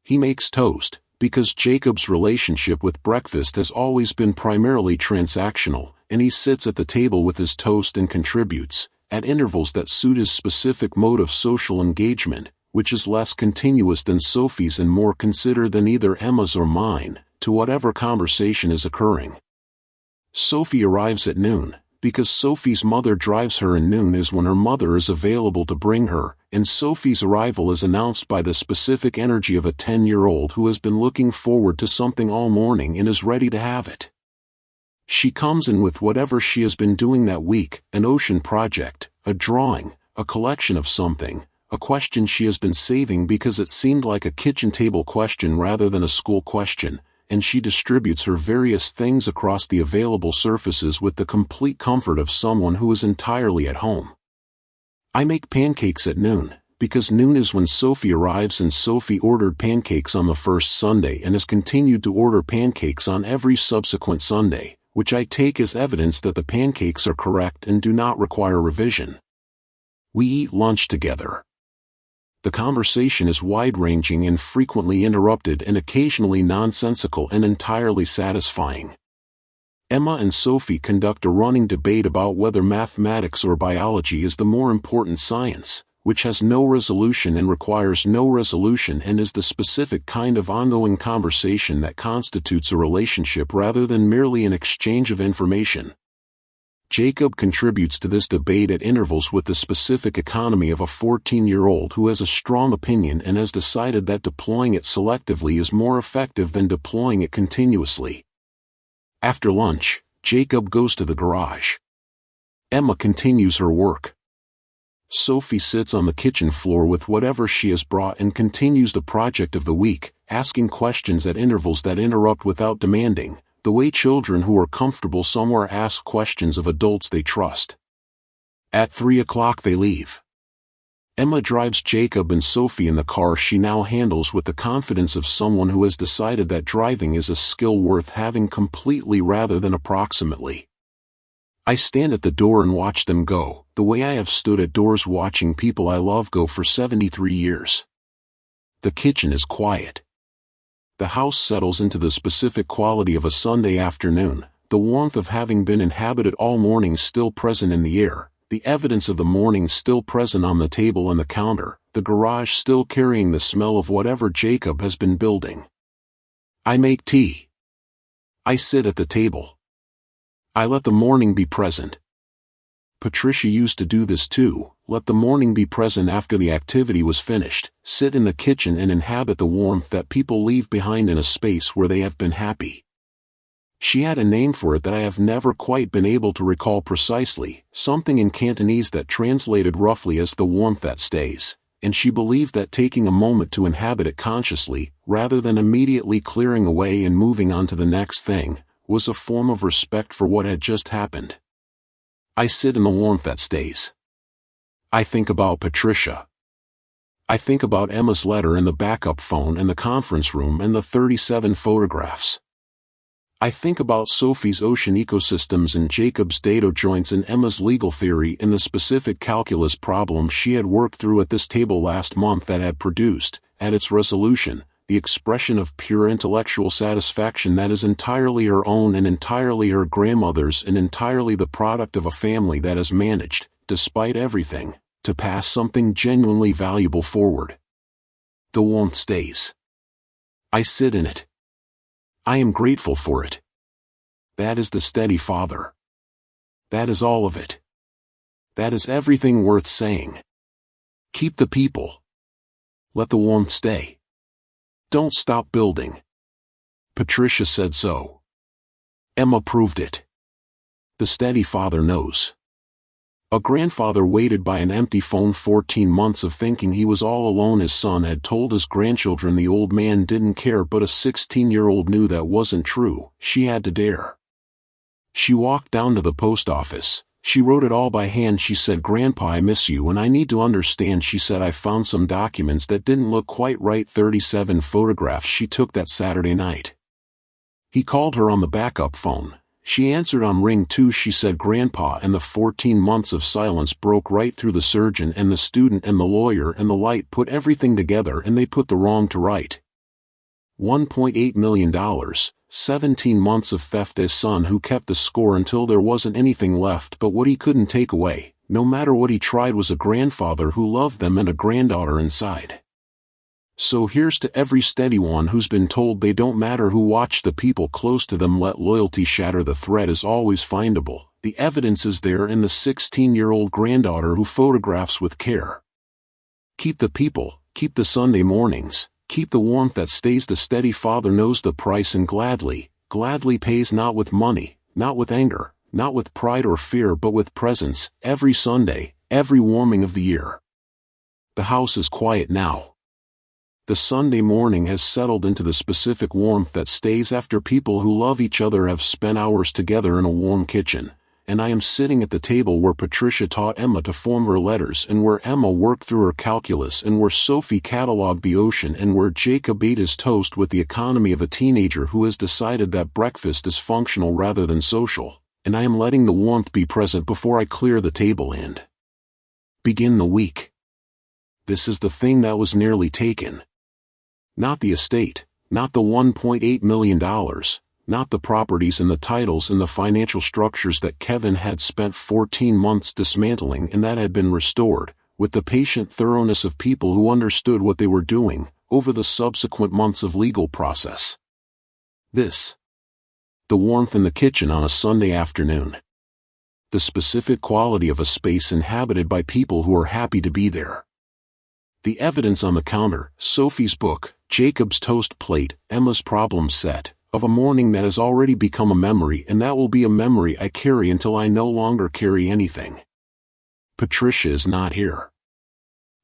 He makes toast, because Jacob's relationship with breakfast has always been primarily transactional, and he sits at the table with his toast and contributes, at intervals that suit his specific mode of social engagement, which is less continuous than Sophie's and more considered than either Emma's or mine, to whatever conversation is occurring. Sophie arrives at noon, because Sophie's mother drives her, and noon is when her mother is available to bring her, and Sophie's arrival is announced by the specific energy of a 10-year-old who has been looking forward to something all morning and is ready to have it. She comes in with whatever she has been doing that week, an ocean project, a drawing, a collection of something, a question she has been saving because it seemed like a kitchen table question rather than a school question, and she distributes her various things across the available surfaces with the complete comfort of someone who is entirely at home. I make pancakes at noon, because noon is when Sophie arrives, and Sophie ordered pancakes on the first Sunday and has continued to order pancakes on every subsequent Sunday, which I take as evidence that the pancakes are correct and do not require revision. We eat lunch together. The conversation is wide-ranging and frequently interrupted and occasionally nonsensical and entirely satisfying. Emma and Sophie conduct a running debate about whether mathematics or biology is the more important science, which has no resolution and requires no resolution and is the specific kind of ongoing conversation that constitutes a relationship rather than merely an exchange of information. Jacob contributes to this debate at intervals with the specific economy of a 14-year-old who has a strong opinion and has decided that deploying it selectively is more effective than deploying it continuously. After lunch, Jacob goes to the garage. Emma continues her work. Sophie sits on the kitchen floor with whatever she has brought and continues the project of the week, asking questions at intervals that interrupt without demanding, the way children who are comfortable somewhere ask questions of adults they trust. At 3 o'clock they leave. Emma drives Jacob and Sophie in the car she now handles with the confidence of someone who has decided that driving is a skill worth having completely rather than approximately. I stand at the door and watch them go, the way I have stood at doors watching people I love go for 73 years. The kitchen is quiet. The house settles into the specific quality of a Sunday afternoon, the warmth of having been inhabited all morning still present in the air, the evidence of the morning still present on the table and the counter, the garage still carrying the smell of whatever Jacob has been building. I make tea. I sit at the table. I let the morning be present. Patricia used to do this too, let the morning be present after the activity was finished, sit in the kitchen and inhabit the warmth that people leave behind in a space where they have been happy. She had a name for it that I have never quite been able to recall precisely, something in Cantonese that translated roughly as the warmth that stays, and she believed that taking a moment to inhabit it consciously, rather than immediately clearing away and moving on to the next thing, was a form of respect for what had just happened. I sit in the warmth that stays. I think about Patricia. I think about Emma's letter and the backup phone and the conference room and the 37 photographs. I think about Sophie's ocean ecosystems and Jacob's dado joints and Emma's legal theory and the specific calculus problem she had worked through at this table last month that had produced, at its resolution, the expression of pure intellectual satisfaction that is entirely her own and entirely her grandmother's and entirely the product of a family that has managed, despite everything, to pass something genuinely valuable forward. The warmth stays. I sit in it. I am grateful for it. That is the steady father. That is all of it. That is everything worth saying. Keep the people. Let the warmth stay. Don't stop building. Patricia said so. Emma proved it. The steady father knows. A grandfather waited by an empty phone 14 months of thinking he was all alone. His son had told his grandchildren the old man didn't care, but a 16-year-old knew that wasn't true. She had to dare. She walked down to the post office. She wrote it all by hand. She said, "Grandpa, I miss you and I need to understand." She said, "I found some documents that didn't look quite right." 37 photographs she took that Saturday night. He called her on the backup phone. She answered on ring 2. She said, "Grandpa," and the 14 months of silence broke right through the surgeon and the student and the lawyer and the light put everything together, and they put the wrong to right. $1.8 million, 17 months of theft. His son who kept the score until there wasn't anything left but what he couldn't take away, no matter what he tried, was a grandfather who loved them and a granddaughter inside. So here's to every steady one who's been told they don't matter, who watch the people close to them let loyalty shatter. The thread is always findable. The evidence is there in the 16-year-old granddaughter who photographs with care. Keep the people, keep the Sunday mornings, keep the warmth that stays. The steady father knows the price and gladly pays, not with money, not with anger, not with pride or fear, but with presence, every Sunday, every warming of the year. The house is quiet now. The Sunday morning has settled into the specific warmth that stays after people who love each other have spent hours together in a warm kitchen, and I am sitting at the table where Patricia taught Emma to form her letters, and where Emma worked through her calculus, and where Sophie cataloged the ocean, and where Jacob ate his toast with the economy of a teenager who has decided that breakfast is functional rather than social, and I am letting the warmth be present before I clear the table and begin the week. This is the thing that was nearly taken. Not the estate, not the $1.8 million, not the properties and the titles and the financial structures that Kevin had spent 14 months dismantling and that had been restored, with the patient thoroughness of people who understood what they were doing, over the subsequent months of legal process. This. The warmth in the kitchen on a Sunday afternoon. The specific quality of a space inhabited by people who are happy to be there. The evidence on the counter, Sophie's book, Jacob's toast plate, Emma's problem set, of a morning that has already become a memory, and that will be a memory I carry until I no longer carry anything. Patricia is not here.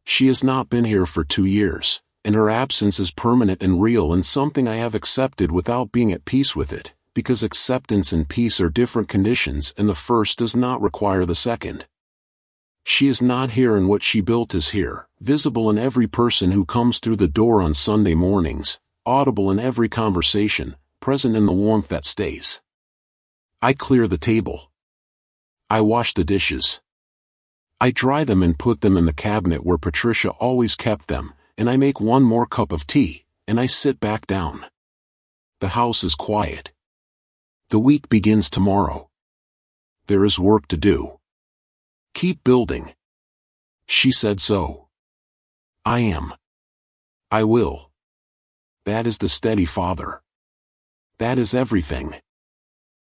She has not been here for 2 years, and her absence is permanent and real, and something I have accepted without being at peace with it, because acceptance and peace are different conditions, and the first does not require the second. She is not here, and what she built is here, visible in every person who comes through the door on Sunday mornings, audible in every conversation, present in the warmth that stays. I clear the table. I wash the dishes. I dry them and put them in the cabinet where Patricia always kept them, and I make one more cup of tea, and I sit back down. The house is quiet. The week begins tomorrow. There is work to do. Keep building. She said so. I am. I will. That is the steady father. That is everything.